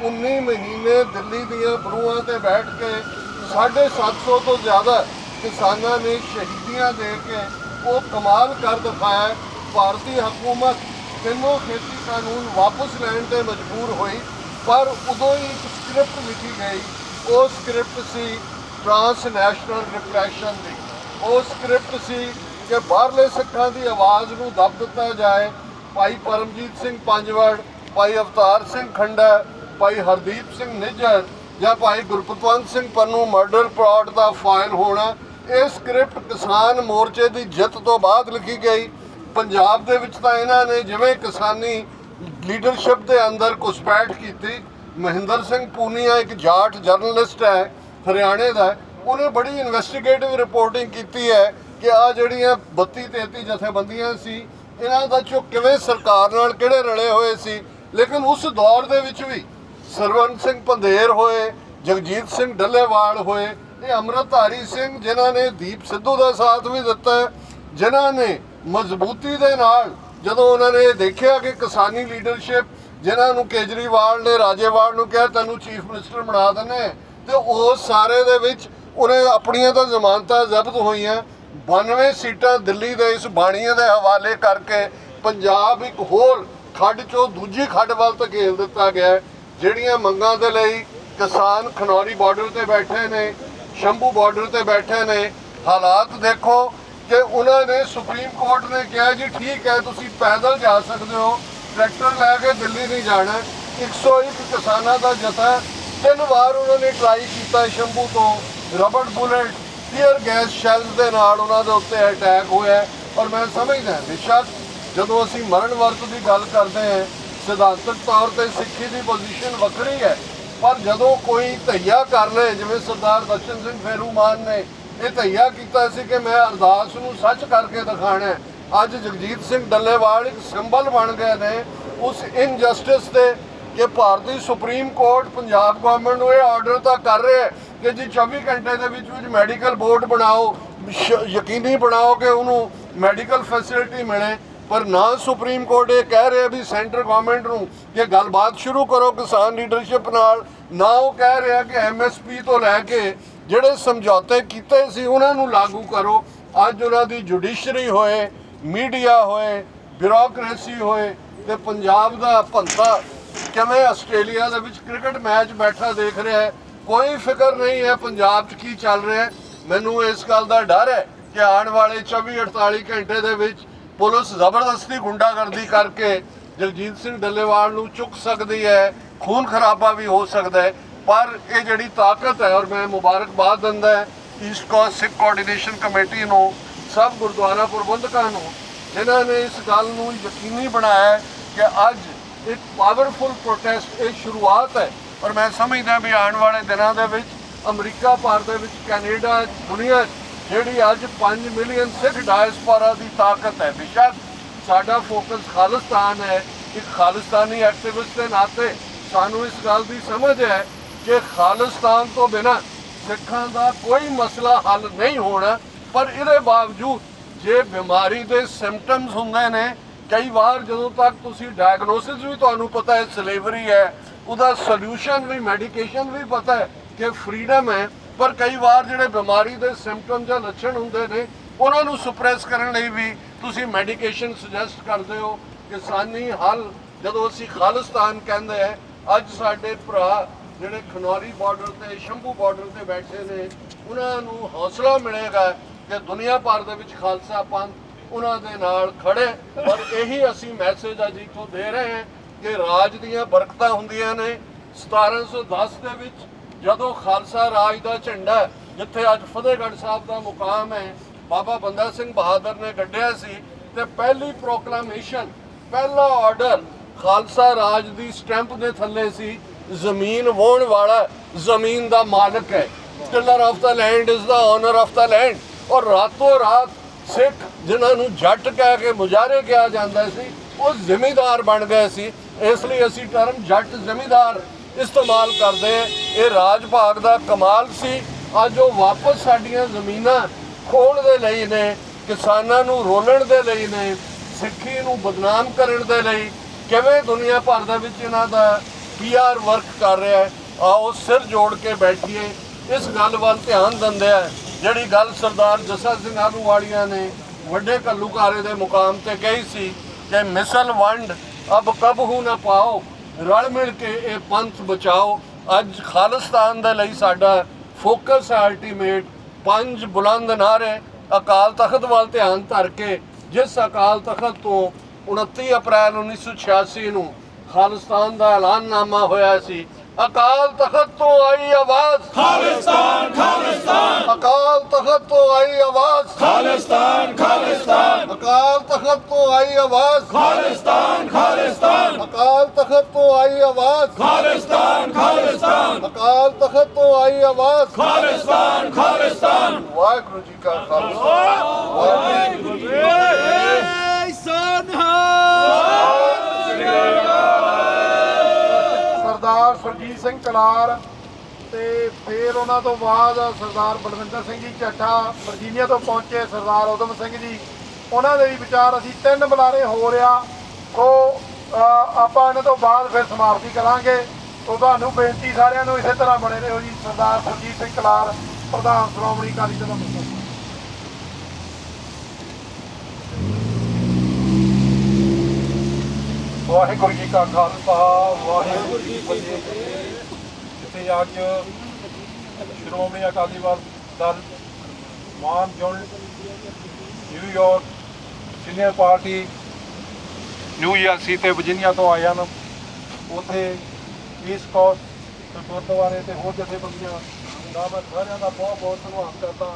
19 ਮਹੀਨੇ ਦਿੱਲੀ ਦੀਆਂ ਬਰੂਹਾਂ ਤੇ ਬੈਠ ਕੇ 750 ਤੋਂ ਜ਼ਿਆਦਾ ਕਿਸਾਨਾਂ ਨੇ ਸ਼ਹੀਦੀਆਂ ਦੇ ਕੇ ਉਹ ਕਮਾਲ ਕਰ ਦਿਖਾਇਆ। ਭਾਰਤੀ ਹਕੂਮਤ ਤਿੰਨੋਂ ਖੇਤੀ ਕਾਨੂੰਨ ਵਾਪਸ ਲੈਣ ਤੇ ਮਜਬੂਰ ਹੋਈ, ਪਰ ਉਦੋਂ ਹੀ ਇੱਕ ਸਕ੍ਰਿਪਟ ਲਿਖੀ ਗਈ। ਉਹ ਸਕ੍ਰਿਪਟ ਸੀ ਟ੍ਰਾਂਸਨੈਸ਼ਨਲ ਰਿਪਰੈਸ਼ਨ ਦੀ। ਉਹ ਸਕ੍ਰਿਪਟ ਸੀ ਕਿ ਬਾਹਰਲੇ ਸਿੱਖਾਂ ਦੀ ਆਵਾਜ਼ ਨੂੰ ਦੱਬ ਦਿੱਤਾ ਜਾਏ। ਭਾਈ ਪਰਮਜੀਤ ਸਿੰਘ ਪੰਜਵੜ, ਭਾਈ ਅਵਤਾਰ ਸਿੰਘ ਖੰਡਾ, ਭਾਈ ਹਰਦੀਪ ਸਿੰਘ ਨਿੱਜਰ ਜਾਂ ਭਾਈ ਗੁਰਪਤਵੰਤ ਸਿੰਘ ਪੰਨੂ ਮਰਡਰ ਪਲਾਟ ਦਾ ਫਾਈਲ ਹੋਣਾ, ਇਹ ਸਕ੍ਰਿਪਟ ਕਿਸਾਨ ਮੋਰਚੇ ਦੀ ਜਿੱਤ ਤੋਂ ਬਾਅਦ ਲਿਖੀ ਗਈ। ਪੰਜਾਬ ਦੇ ਵਿੱਚ ਤਾਂ ਇਹਨਾਂ ਨੇ ਜਿਵੇਂ ਕਿਸਾਨੀ ਲੀਡਰਸ਼ਿਪ ਦੇ ਅੰਦਰ ਘੁਸਪੈਠ ਕੀਤੀ। ਮਹਿੰਦਰ ਸਿੰਘ ਪੂਨੀਆ ਇੱਕ ਜਾਟ ਜਰਨਲਿਸਟ ਹੈ, ਹਰਿਆਣੇ ਦਾ, ਉਹਨੇ ਬੜੀ ਇਨਵੈਸਟੀਗੇਟਿਵ ਰਿਪੋਰਟਿੰਗ ਕੀਤੀ ਹੈ ਕਿ ਆ ਜਿਹੜੀਆਂ 32-33 ਜਥੇਬੰਦੀਆਂ ਸੀ, ਇਹਨਾਂ ਦਾ ਚੋਂ ਕਿਵੇਂ ਸਰਕਾਰ ਨਾਲ ਕਿਹੜੇ ਰਲੇ ਹੋਏ ਸੀ। ਲੇਕਿਨ ਉਸ ਦੌਰ ਦੇ ਵਿੱਚ ਵੀ ਸਰਵਨ ਸਿੰਘ ਪੰਧੇਰ ਹੋਏ, ਜਗਜੀਤ ਸਿੰਘ ਡੱਲੇਵਾਲ ਹੋਏ, ਇਹ ਅੰਮ੍ਰਿਤਧਾਰੀ ਸਿੰਘ ਜਿਨ੍ਹਾਂ ਨੇ ਦੀਪ ਸਿੱਧੂ ਦਾ ਸਾਥ ਵੀ ਦਿੱਤਾ, ਜਿਨ੍ਹਾਂ ਨੇ ਮਜ਼ਬੂਤੀ ਦੇ ਨਾਲ ਜਦੋਂ ਉਹਨਾਂ ਨੇ ਦੇਖਿਆ ਕਿ ਕਿਸਾਨੀ ਲੀਡਰਸ਼ਿਪ, ਜਿਨ੍ਹਾਂ ਨੂੰ ਕੇਜਰੀਵਾਲ ਨੇ ਰਾਜੇਵਾਲ ਨੂੰ ਕਿਹਾ ਤੈਨੂੰ ਚੀਫ ਮਿਨਿਸਟਰ ਬਣਾ ਦਿੰਦੇ, ਤੇ ਉਸ ਸਾਰੇ ਦੇ ਵਿੱਚ ਉਹਨੇ ਆਪਣੀਆਂ ਤਾਂ ਜ਼ਮਾਨਤਾਂ ਜ਼ਬਤ ਹੋਈਆਂ। 92 ਸੀਟਾਂ ਦਿੱਲੀ ਦੇ ਇਸ ਬਾਣੀਏ ਦੇ ਹਵਾਲੇ ਕਰਕੇ ਪੰਜਾਬ ਇੱਕ ਹੋਰ ਖੱਡ ਚੋਂ ਦੂਜੀ ਖੱਡ ਵੱਲ ਧਕੇਲ ਦਿੱਤਾ ਗਿਆ। ਜਿਹੜੀਆਂ ਮੰਗਾਂ ਦੇ ਲਈ ਕਿਸਾਨ ਖਨੌਰੀ ਬਾਰਡਰ ਤੇ ਬੈਠੇ ਨੇ, ਸ਼ੰਭੂ ਬਾਰਡਰ ਤੇ ਬੈਠੇ ਨੇ, ਹਾਲਾਤ ਦੇਖੋ ਕਿ ਉਹਨਾਂ ਨੇ ਸੁਪਰੀਮ ਕੋਰਟ ਨੇ ਕਿਹਾ ਜੀ ਠੀਕ ਹੈ ਤੁਸੀਂ ਪੈਦਲ ਜਾ ਸਕਦੇ ਹੋ, ਟਰੈਕਟਰ ਲੈ ਕੇ ਦਿੱਲੀ ਨਹੀਂ ਜਾਣਾ, 101 ਕਿਸਾਨਾਂ ਦਾ ਜਥਾ 3 ਵਾਰ ਉਹਨਾਂ ਨੇ ਟਰਾਈ ਕੀਤਾ ਸ਼ੰਭੂ ਤੋਂ rubber bullet tear gas shells ਦੇ ਨਾਲ ਉਹਨਾਂ ਦੇ ਉੱਤੇ ਅਟੈਕ ਹੋਇਆ। ਔਰ ਮੈਂ ਸਮਝਦਾ ਬੇਸ਼ੱਕ ਜਦੋਂ ਅਸੀਂ ਮਰਨ ਵਰਤ ਦੀ ਗੱਲ ਕਰਦੇ ਹਾਂ ਸਿਧਾਂਤਕ ਤੌਰ ਤੇ ਸਿੱਖੀ ਦੀ ਪੋਜੀਸ਼ਨ ਵੱਖਰੀ ਹੈ, ਪਰ ਜਦੋਂ ਕੋਈ ਧਈਆ ਕਰ ਲਏ ਜਿਵੇਂ ਸਰਦਾਰ ਦਰਸ਼ਨ ਸਿੰਘ ਫੇਰੂਮਾਨ ਨੇ ਇਹ ਧਈਆ ਕੀਤਾ ਸੀ ਕਿ ਮੈਂ ਅਰਦਾਸ ਨੂੰ ਸੱਚ ਕਰਕੇ ਦਿਖਾਣਾ, ਅੱਜ ਜਗਜੀਤ ਸਿੰਘ ਡੱਲੇਵਾਲ ਇੱਕ ਸਿੰਬਲ ਬਣ ਗਏ ਨੇ ਉਸ ਇਨਜਸਟਿਸ ਦੇ ਕਿ ਭਾਰਤੀ ਸੁਪਰੀਮ ਕੋਰਟ ਪੰਜਾਬ ਗਵਰਨਮੈਂਟ ਨੂੰ ਇਹ ਆਰਡਰ ਤਾਂ ਕਰ ਰਿਹਾ ਹੈ ਕਿ ਜੀ 24 ਘੰਟੇ ਦੇ ਵਿੱਚ ਮੈਡੀਕਲ ਬੋਰਡ ਬਣਾਓ, ਯਕੀਨੀ ਬਣਾਓ ਕਿ ਉਹਨੂੰ ਮੈਡੀਕਲ ਫੈਸਿਲਿਟੀ ਮਿਲੇ, ਪਰ ਨਾ ਸੁਪਰੀਮ ਕੋਰਟ ਇਹ ਕਹਿ ਰਿਹਾ ਵੀ ਸੈਂਟਰ ਗਵਰਨਮੈਂਟ ਨੂੰ ਕਿ ਗੱਲਬਾਤ ਸ਼ੁਰੂ ਕਰੋ ਕਿਸਾਨ ਲੀਡਰਸ਼ਿਪ ਨਾਲ, ਨਾ ਉਹ ਕਹਿ ਰਿਹਾ ਕਿ MSP ਤੋਂ ਲੈ ਕੇ ਜਿਹੜੇ ਸਮਝੌਤੇ ਕੀਤੇ ਸੀ ਉਹਨਾਂ ਨੂੰ ਲਾਗੂ ਕਰੋ। ਅੱਜ ਉਹਨਾਂ ਦੀ ਜੁਡੀਸ਼ਰੀ ਹੋਏ, ਮੀਡੀਆ ਹੋਏ, ਬਿਊਰੋਕ੍ਰੇਸੀ ਹੋਏ ਤੇ ਪੰਜਾਬ ਦਾ ਭੰਤਾ ਕਿਵੇਂ ਆਸਟ੍ਰੇਲੀਆ ਦੇ ਵਿੱਚ ਕ੍ਰਿਕਟ ਮੈਚ ਬੈਠਾ ਦੇਖ ਰਿਹਾ ਹੈ, ਕੋਈ ਫਿਕਰ ਨਹੀਂ ਹੈ ਪੰਜਾਬ 'ਚ ਕੀ ਚੱਲ ਰਿਹਾ ਹੈ। ਮੈਨੂੰ ਇਸ ਗੱਲ ਦਾ ਡਰ ਹੈ ਕਿ ਆਉਣ ਵਾਲੇ 24-48 ਘੰਟੇ ਦੇ ਵਿੱਚ ਪੁਲਿਸ ਜ਼ਬਰਦਸਤੀ ਗੁੰਡਾਗਰਦੀ ਕਰਕੇ ਜਗਜੀਤ ਸਿੰਘ ਡੱਲੇਵਾਲ ਨੂੰ ਚੁੱਕ ਸਕਦੀ ਹੈ, ਖੂਨ ਖਰਾਬਾ ਵੀ ਹੋ ਸਕਦਾ ਹੈ, ਪਰ ਇਹ ਜਿਹੜੀ ਤਾਕਤ ਹੈ ਔਰ ਮੈਂ ਮੁਬਾਰਕਬਾਦ ਦਿੰਦਾ ਹੈ ਈਸਟ ਕੋਸਟ ਸਿੱਖ ਕੋਆਰਡੀਨੇਸ਼ਨ ਕਮੇਟੀ ਨੂੰ, ਸਭ ਗੁਰਦੁਆਰਾ ਪ੍ਰਬੰਧਕਾਂ ਨੂੰ ਜਿਨ੍ਹਾਂ ਨੇ ਇਸ ਗੱਲ ਨੂੰ ਯਕੀਨੀ ਬਣਾਇਆ ਕਿ ਅੱਜ ਇੱਕ ਪਾਵਰਫੁਲ ਪ੍ਰੋਟੈਸਟ ਇਹ ਸ਼ੁਰੂਆਤ ਹੈ। ਔਰ ਮੈਂ ਸਮਝਦਾ ਵੀ ਆਉਣ ਵਾਲੇ ਦਿਨਾਂ ਦੇ ਵਿੱਚ ਅਮਰੀਕਾ ਭਰ ਦੇ ਵਿੱਚ ਕੈਨੇਡਾ ਦੁਨੀਆ ਜਿਹੜੀ ਅੱਜ 5 ਮਿਲੀਅਨ ਸਿੱਖ ਡਾਇਸਪੋਰਾ ਦੀ ਤਾਕਤ ਹੈ। ਬੇਸ਼ੱਕ ਸਾਡਾ ਫੋਕਸ ਖਾਲਿਸਤਾਨ ਹੈ, ਇੱਕ ਖਾਲਿਸਤਾਨੀ ਐਕਟਿਵਿਸਟ ਦੇ ਨਾਤੇ ਸਾਨੂੰ ਇਸ ਗੱਲ ਦੀ ਸਮਝ ਹੈ ਕਿ ਖਾਲਿਸਤਾਨ ਤੋਂ ਬਿਨਾਂ ਸਿੱਖਾਂ ਦਾ ਕੋਈ ਮਸਲਾ ਹੱਲ ਨਹੀਂ ਹੋਣਾ, ਪਰ ਇਹਦੇ ਬਾਵਜੂਦ ਜੇ ਬਿਮਾਰੀ ਦੇ ਸਿੰਪਟਮਸ ਹੁੰਦੇ ਨੇ ਕਈ ਵਾਰ ਜਦੋਂ ਤੱਕ ਤੁਸੀਂ ਡਾਇਗਨੋਸਿਸ ਵੀ ਤੁਹਾਨੂੰ ਪਤਾ ਹੈ ਸਲੇਵਰੀ ਹੈ, ਉਹਦਾ ਸੋਲੂਸ਼ਨ ਵੀ ਮੈਡੀਕੇਸ਼ਨ ਵੀ ਪਤਾ ਹੈ ਕਿ ਫਰੀडम ਹੈ, ਪਰ ਕਈ ਵਾਰ ਜਿਹੜੇ ਬਿਮਾਰੀ ਦੇ ਸਿੰਪਟਮ ਜਾਂ ਲੱਛਣ ਹੁੰਦੇ ਨੇ ਉਹਨਾਂ ਨੂੰ ਸੁਪਰੈਸ ਕਰਨ ਲਈ ਵੀ ਤੁਸੀਂ ਮੈਡੀਕੇਸ਼ਨ ਸੁਜੈਸਟ ਕਰਦੇ ਹੋ। ਕਿਸਾਨੀ ਹੱਲ ਜਦੋਂ ਅਸੀਂ ਖਾਲਿਸਤਾਨ ਕਹਿੰਦੇ ਆ, ਅੱਜ ਸਾਡੇ ਭਰਾ ਜਿਹੜੇ ਖਨੌਰੀ ਬਾਰਡਰ ਤੇ ਸ਼ੰਭੂ ਬਾਰਡਰ ਤੇ ਬੈਠੇ ਨੇ ਉਹਨਾਂ ਨੂੰ ਹੌਸਲਾ ਮਿਲੇਗਾ ਕਿ ਦੁਨੀਆ ਭਰ ਦੇ ਵਿੱਚ ਖਾਲਸਾ ਪੰਥ ਉਹਨਾਂ ਦੇ ਨਾਲ ਖੜੇ। ਔਰ ਇਹੀ ਅਸੀਂ ਮੈਸੇਜ ਅੱਜ ਇੱਥੋਂ ਦੇ ਰਹੇ ਹਾਂ ਕਿ ਰਾਜ ਦੀਆਂ ਬਰਕਤਾਂ ਹੁੰਦੀਆਂ ਨੇ। 1710 ਦੇ ਵਿੱਚ ਜਦੋਂ ਖਾਲਸਾ ਰਾਜ ਦਾ ਝੰਡਾ ਜਿੱਥੇ ਅੱਜ ਫਤਿਹਗੜ੍ਹ ਸਾਹਿਬ ਦਾ ਮੁਕਾਮ ਹੈ ਬਾਬਾ ਬੰਦਾ ਸਿੰਘ ਬਹਾਦਰ ਨੇ ਗੱਡਿਆ ਸੀ ਤੇ ਪਹਿਲੀ ਪ੍ਰੋਕਲਾਮੇਸ਼ਨ ਪਹਿਲਾ ਆਰਡਰ ਖਾਲਸਾ ਰਾਜ ਦੀ ਸਟੈਂਪ ਦੇ ਥੱਲੇ ਸੀ, ਜ਼ਮੀਨ ਵਾਹੁਣ ਵਾਲਾ ਜ਼ਮੀਨ ਦਾ ਮਾਲਕ ਹੈ, tiller of the land is the owner of the land. ਔਰ ਰਾਤੋਂ ਰਾਤ ਸਿੱਖ ਜਿਨ੍ਹਾਂ ਨੂੰ ਜੱਟ ਕਹਿ ਕੇ ਮੁਜ਼ਾਹਰੇ ਕਿਹਾ ਜਾਂਦਾ ਸੀ ਉਹ ਜ਼ਿਮੀਂਦਾਰ ਬਣ ਗਏ ਸੀ, ਇਸ ਲਈ ਅਸੀਂ ਟਰਮ ਜੱਟ ਜ਼ਿਮੀਂਦਾਰ ਇਸਤੇਮਾਲ ਕਰਦੇ ਹਾਂ। ਇਹ ਰਾਜ ਭਾਗ ਦਾ ਕਮਾਲ ਸੀ। ਅੱਜ ਉਹ ਵਾਪਸ ਸਾਡੀਆਂ ਜ਼ਮੀਨਾਂ ਖੋਹਣ ਦੇ ਲਈ ਨੇ, ਕਿਸਾਨਾਂ ਨੂੰ ਰੋਲਣ ਦੇ ਲਈ ਨੇ, ਸਿੱਖੀ ਨੂੰ ਬਦਨਾਮ ਕਰਨ ਦੇ ਲਈ ਕਿਵੇਂ ਦੁਨੀਆ ਭਰ ਦੇ ਵਿੱਚ ਇਹਨਾਂ ਦਾ PR ਵਰਕ ਕਰ ਰਿਹਾ ਹੈ। ਆਓ ਸਿਰ ਜੋੜ ਕੇ ਬੈਠੀਏ, ਇਸ ਗੱਲ ਵੱਲ ਧਿਆਨ ਦਿੰਦੇ ਆ ਜਿਹੜੀ ਗੱਲ ਸਰਦਾਰ ਜੱਸਾ ਸਿੰਘ ਆਹਲੂਵਾਲੀਆ ਨੇ ਵੱਡੇ ਘੱਲੂਘਾਰੇ ਦੇ ਮੁਕਾਮ ਤੇ ਕਹੀ ਸੀ ਕਿ ਮਿਸਲ ਵੰਡ ਅਬ ਕਬਹੂ ਨਾ ਪਾਓ, ਰਲ ਮਿਲ ਕੇ ਇਹ ਪੰਥ ਬਚਾਓ। ਅੱਜ ਖਾਲਿਸਤਾਨ ਦੇ ਲਈ ਸਾਡਾ ਫੋਕਸ ਹੈ ਅਲਟੀਮੇਟ 5 ਬੁਲੰਦ ਨਾਅਰੇ ਅਕਾਲ ਤਖਤ ਵੱਲ ਧਿਆਨ ਧਰ ਕੇ, ਜਿਸ ਅਕਾਲ ਤਖਤ ਤੋਂ 29 ਅਪ੍ਰੈਲ 1986 ਨੂੰ ਖਾਲਿਸਤਾਨ ਦਾ ਐਲਾਨਨਾਮਾ ਹੋਇਆ ਸੀ। ਅਕਾਲ ਤਖਤ ਤੋਂ ਆਈ ਆਵਾਜ਼ ਖਾਲਿਸਤਾਨ ਖਾਲਿਸਤਾਨ, ਅਕਾਲ ਤਖਤ ਤੋਂ ਆਈ ਆਵਾਜ਼ ਖਾਲਿਸਤਾਨ ਖਾਲਿਸਤਾਨ, ਅਕਾਲ ਤਖਤ ਤੋਂ ਆਈ ਆਵਾਜ਼ ਖਾਲਿਸਤਾਨ ਖਾਲਿਸਤਾਨ, ਅਕਾਲ ਤਖਤ ਤੋਂ ਆਈ ਆਵਾਜ਼ ਖਾਲਿਸਤਾਨ ਖਾਲਿਸਤਾਨ, ਅਕਾਲ ਤਖਤ ਤੋਂ ਆਈ ਆਵਾਜ਼ ਖਾਲਿਸਤਾਨ ਖਾਲਿਸਤਾਨ। ਵਾਹਿਗੁਰੂ ਜੀ ਕਾ ਖਾਲਸਾ, ਵਾਹਿਗੁਰੂ ਜੀ ਕੀ ਸਰਦਾਰ ਸੁਰਜੀਤ ਸਿੰਘ ਕਲਾਰ ਤੇ ਫਿਰ ਉਹਨਾਂ ਤੋਂ ਬਾਅਦ ਸਰਦਾਰ ਬਲਵਿੰਦਰ ਸਿੰਘ ਜੀ ਚੱਠਾ ਵਰਜੀਨੀਆ ਤੋਂ ਪਹੁੰਚੇ, ਸਰਦਾਰ ਉਦਮ ਸਿੰਘ ਜੀ, ਉਹਨਾਂ ਦੇ ਵੀ ਵਿਚਾਰ ਅਸੀਂ 3 ਬੁਲਾਰੇ ਹੋ ਰਿਹਾ। ਸੋ ਆਪਾਂ ਇਹਨਾਂ ਤੋਂ ਬਾਅਦ ਫਿਰ ਸਮਾਪਤੀ ਕਰਾਂਗੇ। ਸੋ ਤੁਹਾਨੂੰ ਬੇਨਤੀ ਸਾਰਿਆਂ ਨੂੰ ਇਸੇ ਤਰ੍ਹਾਂ ਬਣੇ ਰਹੋ ਜੀ। ਸਰਦਾਰ ਸੁਰਜੀਤ ਸਿੰਘ ਕਲਾਰ ਪ੍ਰਧਾਨ ਸ਼੍ਰੋਮਣੀ ਅਕਾਲੀ ਦਲ ਅੰਮ੍ਰਿਤਸਰ। ਵਾਹਿਗੁਰੂ ਜੀ ਕਾ ਖਾਲਸਾ, ਵਾਹਿਗੁਰੂ ਜੀ ਕੀ ਫਤਿਹ। ਜਿੱਥੇ ਅੱਜ ਸ਼੍ਰੋਮਣੀ ਅਕਾਲੀ ਦਲ ਮਾਨਯੋਗ New York senior party new jersey ਤੇ ਵਰਜੀਨੀਆ ਤੋਂ ਆਏ ਹਨ ਉੱਥੇ ਈਸਟ ਕੋਸਟ ਗੁਰਦੁਆਰੇ ਤੇ ਹੋਰ ਜਥੇਬੰਦੀਆਂ ਦਾ ਮੈਂ ਸਾਰਿਆਂ ਦਾ ਬਹੁਤ ਬਹੁਤ ਧੰਨਵਾਦ ਕਰਦਾ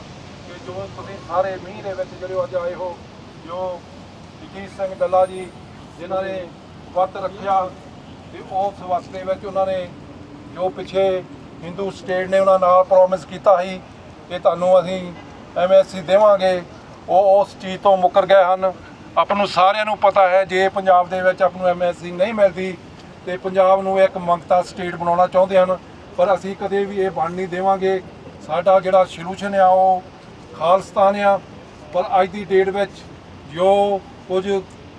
ਕਿ ਜੋ ਤੁਸੀਂ ਸਾਰੇ ਮੀਂਹ ਦੇ ਵਿੱਚ ਜਿਹੜੇ ਅੱਜ ਆਏ ਹੋ। ਜੋ ਜਗਜੀਤ ਸਿੰਘ ਡੱਲਾ ਜੀ ਜਿਨ੍ਹਾਂ ਨੇ ਵਰਤ ਰੱਖਿਆ ਤੇ ਉਸ ਵਕਤ ਦੇ ਵਿੱਚ ਉਹਨਾਂ ਨੇ ਜੋ ਪਿੱਛੇ ਹਿੰਦੂ ਸਟੇਟ ਨੇ ਉਹਨਾਂ ਨਾਲ ਪ੍ਰੋਮਿਸ ਕੀਤਾ ਸੀ ਕਿ ਤੁਹਾਨੂੰ ਅਸੀਂ MSc ਦੇਵਾਂਗੇ, ਉਹ ਉਸ ਚੀਜ਼ ਤੋਂ ਮੁੱਕਰ ਗਏ ਹਨ। ਆਪਾਂ ਨੂੰ ਸਾਰਿਆਂ ਨੂੰ ਪਤਾ ਹੈ ਜੇ ਪੰਜਾਬ ਦੇ ਵਿੱਚ ਆਪਾਂ ਨੂੰ MSc ਨਹੀਂ ਮਿਲਦੀ ਤੇ ਪੰਜਾਬ ਨੂੰ ਇੱਕ ਮੰਗਤਾ ਸਟੇਟ ਬਣਾਉਣਾ ਚਾਹੁੰਦੇ ਹਨ, ਪਰ ਅਸੀਂ ਕਦੇ ਵੀ ਇਹ ਬਣ ਨਹੀਂ ਦੇਵਾਂਗੇ। ਸਾਡਾ ਜਿਹੜਾ ਸੋਲੂਸ਼ਨ ਆ ਉਹ ਖਾਲਿਸਤਾਨ ਆ। ਪਰ ਅੱਜ ਦੀ ਡੇਟ ਵਿੱਚ ਜੋ ਕੁਝ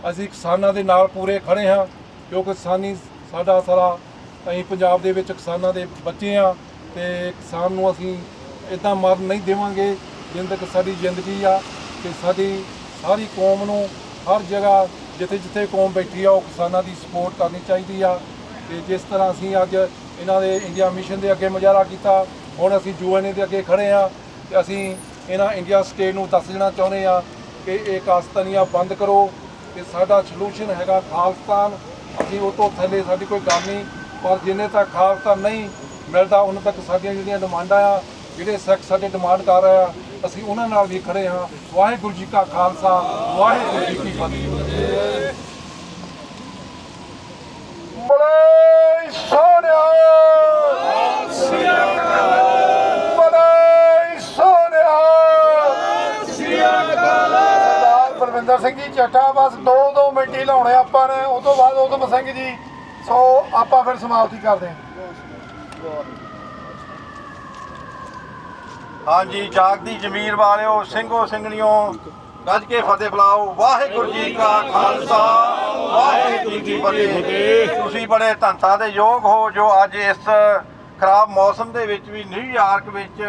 ਅਸੀਂ ਕਿਸਾਨਾਂ ਦੇ ਨਾਲ ਪੂਰੇ ਖੜੇ ਹਾਂ, ਕਿਉਂਕਿ ਕਿਸਾਨੀ ਸਾਡਾ ਸਾਰਾ ਅਸੀਂ ਪੰਜਾਬ ਦੇ ਵਿੱਚ ਕਿਸਾਨਾਂ ਦੇ ਬੱਚੇ ਆ ਤੇ ਕਿਸਾਨ ਨੂੰ ਅਸੀਂ ਇੱਦਾਂ ਮਰਨ ਨਹੀਂ ਦੇਵਾਂਗੇ ਜਿੰਨ ਤੱਕ ਸਾਡੀ ਜ਼ਿੰਦਗੀ ਆ। ਕਿ ਸਾਡੀ ਸਾਰੀ ਕੌਮ ਨੂੰ ਹਰ ਜਗ੍ਹਾ ਜਿੱਥੇ ਜਿੱਥੇ ਕੌਮ ਬੈਠੀ ਆ ਉਹ ਕਿਸਾਨਾਂ ਦੀ ਸਪੋਰਟ ਕਰਨੀ ਚਾਹੀਦੀ ਆ। ਤੇ ਜਿਸ ਤਰ੍ਹਾਂ ਅਸੀਂ ਅੱਜ ਇਹਨਾਂ ਦੇ ਇੰਡੀਆ ਮਿਸ਼ਨ ਦੇ ਅੱਗੇ ਮੁਜ਼ਾਹਰਾ ਕੀਤਾ, ਹੁਣ ਅਸੀਂ UN ਦੇ ਅੱਗੇ ਖੜੇ ਆ ਤੇ ਅਸੀਂ ਇਹਨਾਂ ਇੰਡੀਆ ਸਟੇਟ ਨੂੰ ਦੱਸ ਦੇਣਾ ਚਾਹੁੰਦੇ ਆ ਕਿ ਇਹ ਕਾਸਤਾਨੀਆਂ ਬੰਦ ਕਰੋ। ਕਿ ਸਾਡਾ ਸੋਲੂਸ਼ਨ ਹੈਗਾ ਖਾਲਿਸਤਾਨ। ਅਸੀਂ ਉਹ ਤੋਂ ਥੱਲੇ ਸਾਡੀ ਕੋਈ ਗੱਲ ਨਹੀਂ, ਪਰ ਜਿੰਨੇ ਤੱਕ ਖਾਲਿਸਤਾਨ ਨਹੀਂ ਮਿਲਦਾ ਉਹਨਾਂ ਤੱਕ ਸਾਡੀਆਂ ਜਿਹੜੀਆਂ ਡਿਮਾਂਡਾਂ ਆ, ਜਿਹੜੇ ਸਿੱਖ ਸਾਡੇ ਡਿਮਾਂਡ ਕਰ ਰਹੇ ਆ, ਅਸੀਂ ਉਹਨਾਂ ਨਾਲ ਵੀ ਖੜੇ ਹਾਂ। ਵਾਹਿਗੁਰੂ ਜੀ ਕਾ ਖਾਲਸਾ, ਵਾਹਿਗੁਰੂ ਜੀ ਕੀ ਫਤਿਹ। ਬੋਲੇ ਸੋਨਿਆ ਬੋਲੇ ਸੋਨਿਆ। ਸਰਦਾਰ ਪਰਵਿੰਦਰ ਸਿੰਘ ਜੀ ਚੱਠਾ, ਬਸ 2 ਮਿੰਟ ਹੀ ਲਾਉਣੇ ਆਪਾਂ ਨੇ, ਉਹ ਤੋਂ ਬਾਅਦ ਉਦਮ ਸਿੰਘ ਜੀ, ਸੋ ਆਪਾਂ ਫਿਰ ਸਮਾਪਤੀ ਕਰਦੇ ਹਾਂ। ਹਾਂਜੀ, ਜਾਗਦੀ ਜ਼ਮੀਰ ਵਾਲਿਓ, ਸਿੰਘੋ ਸਿੰਘਣੀਓ, ਗੱਜ ਕੇ ਫਤਿਹ ਬੁਲਾਓ। ਵਾਹਿਗੁਰੂ ਜੀ ਕਾ ਖਾਲਸਾ, ਵਾਹਿਗੁਰੂ ਜੀ ਕੀ ਫਤਿਹ। ਤੁਸੀਂ ਬੜੇ ਧੰਨਤਾ ਦੇ ਯੋਗ ਹੋ ਜੋ ਅੱਜ ਇਸ ਖਰਾਬ ਮੌਸਮ ਦੇ ਵਿੱਚ ਵੀ ਨਿਊਯਾਰਕ ਵਿੱਚ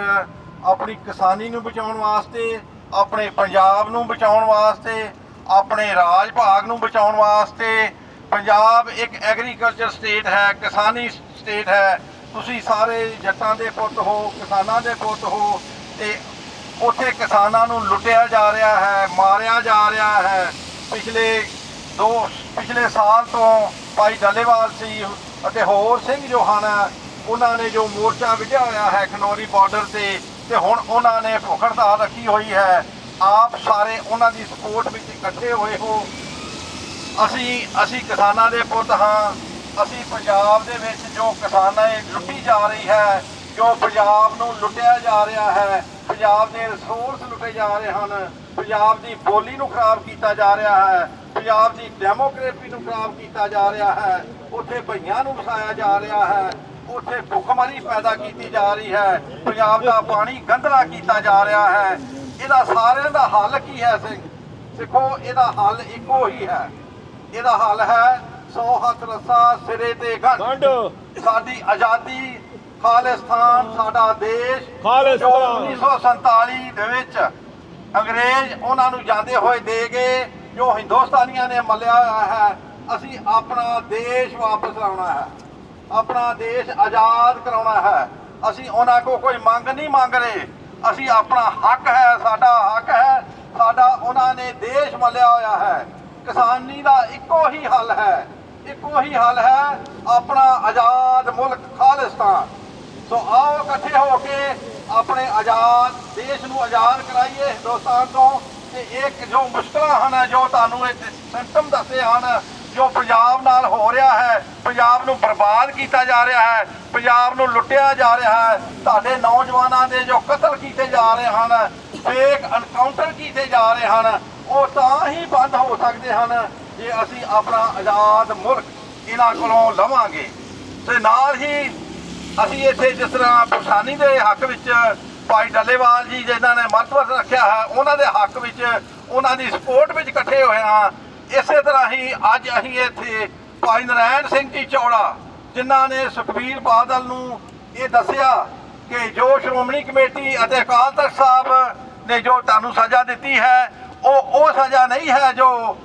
ਆਪਣੀ ਕਿਸਾਨੀ ਨੂੰ ਬਚਾਉਣ ਵਾਸਤੇ, ਆਪਣੇ ਪੰਜਾਬ ਨੂੰ ਬਚਾਉਣ ਵਾਸਤੇ, ਆਪਣੇ ਰਾਜ ਭਾਗ ਨੂੰ ਬਚਾਉਣ ਵਾਸਤੇ। ਪੰਜਾਬ ਇੱਕ ਐਗਰੀਕਲਚਰ ਸਟੇਟ ਹੈ, ਕਿਸਾਨੀ ਸਟੇਟ ਹੈ। ਤੁਸੀਂ ਸਾਰੇ ਜੱਟਾਂ ਦੇ ਪੁੱਤ ਹੋ, ਕਿਸਾਨਾਂ ਦੇ ਪੁੱਤ ਹੋ ਤੇ ਉੱਥੇ ਕਿਸਾਨਾਂ ਨੂੰ ਲੁੱਟਿਆ ਜਾ ਰਿਹਾ ਹੈ, ਮਾਰਿਆ ਜਾ ਰਿਹਾ ਹੈ। ਪਿਛਲੇ ਸਾਲ ਤੋਂ ਭਾਈ ਡੱਲੇਵਾਲ ਸੀ ਅਤੇ ਹੋਰ ਸਿੰਘ ਜੋ ਹਨ ਉਹਨਾਂ ਨੇ ਜੋ ਮੋਰਚਾ ਵਿੱਢਿਆ ਹੋਇਆ ਹੈ ਖਨੌਰੀ ਬਾਰਡਰ ਤੇ ਹੁਣ ਉਹਨਾਂ ਨੇ ਭੁੱਖ ਹੜਤਾਲ ਰੱਖੀ ਹੋਈ ਹੈ। ਆਪ ਸਾਰੇ ਉਹਨਾਂ ਦੀ ਸਪੋਰਟ ਵਿੱਚ ਇਕੱਠੇ ਹੋਏ ਹੋ। ਅਸੀਂ ਕਿਸਾਨਾਂ ਦੇ ਪੁੱਤ ਹਾਂ। ਅਸੀਂ ਪੰਜਾਬ ਦੇ ਵਿੱਚ ਜੋ ਕਿਸਾਨਾਂ ਲੁੱਟੀ ਜਾ ਰਹੀ ਹੈ, ਜੋ ਪੰਜਾਬ ਨੂੰ ਲੁੱਟਿਆ ਜਾ ਰਿਹਾ ਹੈ, ਪੰਜਾਬ ਦੇ ਰਿਸੋਰਸ ਲੁੱਟੇ ਜਾ ਰਹੇ ਹਨ, ਪੰਜਾਬ ਦੀ ਬੋਲੀ ਨੂੰ ਖਰਾਬ ਕੀਤਾ ਜਾ ਰਿਹਾ ਹੈ, ਪੰਜਾਬ ਦੀ ਡੈਮੋਕ੍ਰੇਸੀ ਨੂੰ ਖਰਾਬ ਕੀਤਾ ਜਾ ਰਿਹਾ ਹੈ, ਉੱਥੇ ਭਈਆਂ ਨੂੰ ਵਸਾਇਆ ਜਾ ਰਿਹਾ ਹੈ, ਉੱਥੇ ਭੁੱਖਮਰੀ ਪੈਦਾ ਕੀਤੀ ਜਾ ਰਹੀ ਹੈ, ਪੰਜਾਬ ਦਾ ਪਾਣੀ ਗੰਧਲਾ ਕੀਤਾ ਜਾ ਰਿਹਾ ਹੈ। ਇਹਦਾ ਸਾਰਿਆਂ ਦਾ ਹੱਲ ਕੀ ਹੈ ਸਿੱਖੋ? ਇਹਦਾ ਹੱਲ ਇੱਕੋ ਹੀ ਹੈ। ਇਹਦਾ ਹੱਲ ਹੈ 100 ਹੱਥ ਰੱਸਾ ਸਿਰੇ ਤੇ ਗੰਢ। ਸਾਡੀ ਆਜ਼ਾਦੀ, ਖਾਲਿਸਤਾਨ ਸਾਡਾ ਦੇਸ਼, ਜੋ 1947 ਦੇ ਵਿੱਚ ਅੰਗਰੇਜ਼ ਉਹਨਾਂ ਨੂੰ ਜਾਂਦੇ ਹੋਏ ਦੇ ਗਏ, ਜੋ ਹਿੰਦੁਸਤਾਨੀਆਂ ਨੇ ਮੱਲਿਆ ਹੋਇਆ ਹੈ। ਅਸੀਂ ਆਪਣਾ ਦੇਸ਼ ਵਾਪਸ ਲਾਉਣਾ ਹੈ, ਆਪਣਾ ਦੇਸ਼ ਆਜ਼ਾਦ ਕਰਾਉਣਾ ਹੈ। ਅਸੀਂ ਉਹਨਾਂ ਕੋਲ ਕੋਈ ਮੰਗ ਨਹੀਂ ਮੰਗ ਰਹੇ। ਅਸੀਂ ਆਪਣਾ ਹੱਕ ਹੈ, ਸਾਡਾ ਹੱਕ ਹੈ, ਸਾਡਾ ਉਹਨਾਂ ਨੇ ਦੇਸ਼ ਮੱਲਿਆ ਹੋਇਆ ਹੈ। ਕਿਸਾਨੀ ਦਾ ਇੱਕੋ ਹੀ ਹੱਲ ਹੈ, ਇੱਕੋ ਹੀ ਹੱਲ ਹੈ, ਆਪਣਾ ਆਜ਼ਾਦ ਮੁਲਕ ਖਾਲਿਸਤਾਨ। ਸੋ ਆਓ ਇਕੱਠੇ ਹੋ ਕੇ ਆਪਣੇ ਆਜ਼ਾਦ ਦੇਸ਼ ਨੂੰ ਆਜ਼ਾਦ ਕਰਾਈਏ ਹਿੰਦੁਸਤਾਨ ਤੋਂ। ਤੇ ਇੱਕ ਜੋ ਮੁਸ਼ਕਲਾਂ ਹਨ, ਜੋ ਤੁਹਾਨੂੰ ਇਹ ਸਿੰਪਟਮ ਦੱਸੇ ਹਨ, ਜੋ ਪੰਜਾਬ ਨਾਲ ਹੋ ਰਿਹਾ ਹੈ, ਪੰਜਾਬ ਨੂੰ ਬਰਬਾਦ ਕੀਤਾ ਜਾ ਰਿਹਾ ਹੈ, ਪੰਜਾਬ ਨੂੰ ਲੁੱਟਿਆ ਜਾ ਰਿਹਾ ਹੈ, ਤੁਹਾਡੇ ਨੌਜਵਾਨਾਂ ਦੇ ਜੋ ਕਤਲ ਕੀਤੇ ਜਾ ਰਹੇ ਹਨ, ਫੇਕ ਐਨਕਾਊਂਟਰ ਕੀਤੇ ਜਾ ਰਹੇ ਹਨ, ਉਹ ਤਾਂ ਹੀ ਬੰਦ ਹੋ ਸਕਦੇ ਹਨ ਜੇ ਅਸੀਂ ਆਪਣਾ ਆਜ਼ਾਦ ਮੁਲਕ ਇਹਨਾਂ ਕੋਲੋਂ ਲਵਾਂਗੇ। ਤੇ ਨਾਲ ਹੀ ਅਸੀਂ ਇੱਥੇ ਜਿਸ ਤਰ੍ਹਾਂ ਕਿਸਾਨੀ ਦੇ ਹੱਕ ਵਿੱਚ ਭਾਈ ਡੱਲੇਵਾਲ ਜੀ ਜਿਨ੍ਹਾਂ ਨੇ ਮਹੱਤਵ ਰੱਖਿਆ ਹੈ, ਉਹਨਾਂ ਦੇ ਹੱਕ ਵਿੱਚ, ਉਹਨਾਂ ਦੀ ਸਪੋਰਟ ਵਿੱਚ ਇਕੱਠੇ ਹੋਏ ਹਾਂ। ਇਸੇ ਤਰ੍ਹਾਂ ਹੀ ਅੱਜ ਅਸੀਂ ਇੱਥੇ ਭਾਈ ਨਰੈਣ ਸਿੰਘ ਜੀ ਚੌੜਾ ਜਿਨ੍ਹਾਂ ਨੇ ਸੁਖਬੀਰ ਬਾਦਲ ਨੂੰ ਇਹ ਦੱਸਿਆ ਕਿ ਜੋ ਸ਼੍ਰੋਮਣੀ ਕਮੇਟੀ ਅਤੇ ਅਕਾਲ ਤਖਤ ਸਾਹਿਬ ਨੇ ਜੋ ਤੁਹਾਨੂੰ ਸਜ਼ਾ ਦਿੱਤੀ ਹੈ, ਉਹ ਸਜ਼ਾ ਨਹੀਂ ਹੈ ਜੋ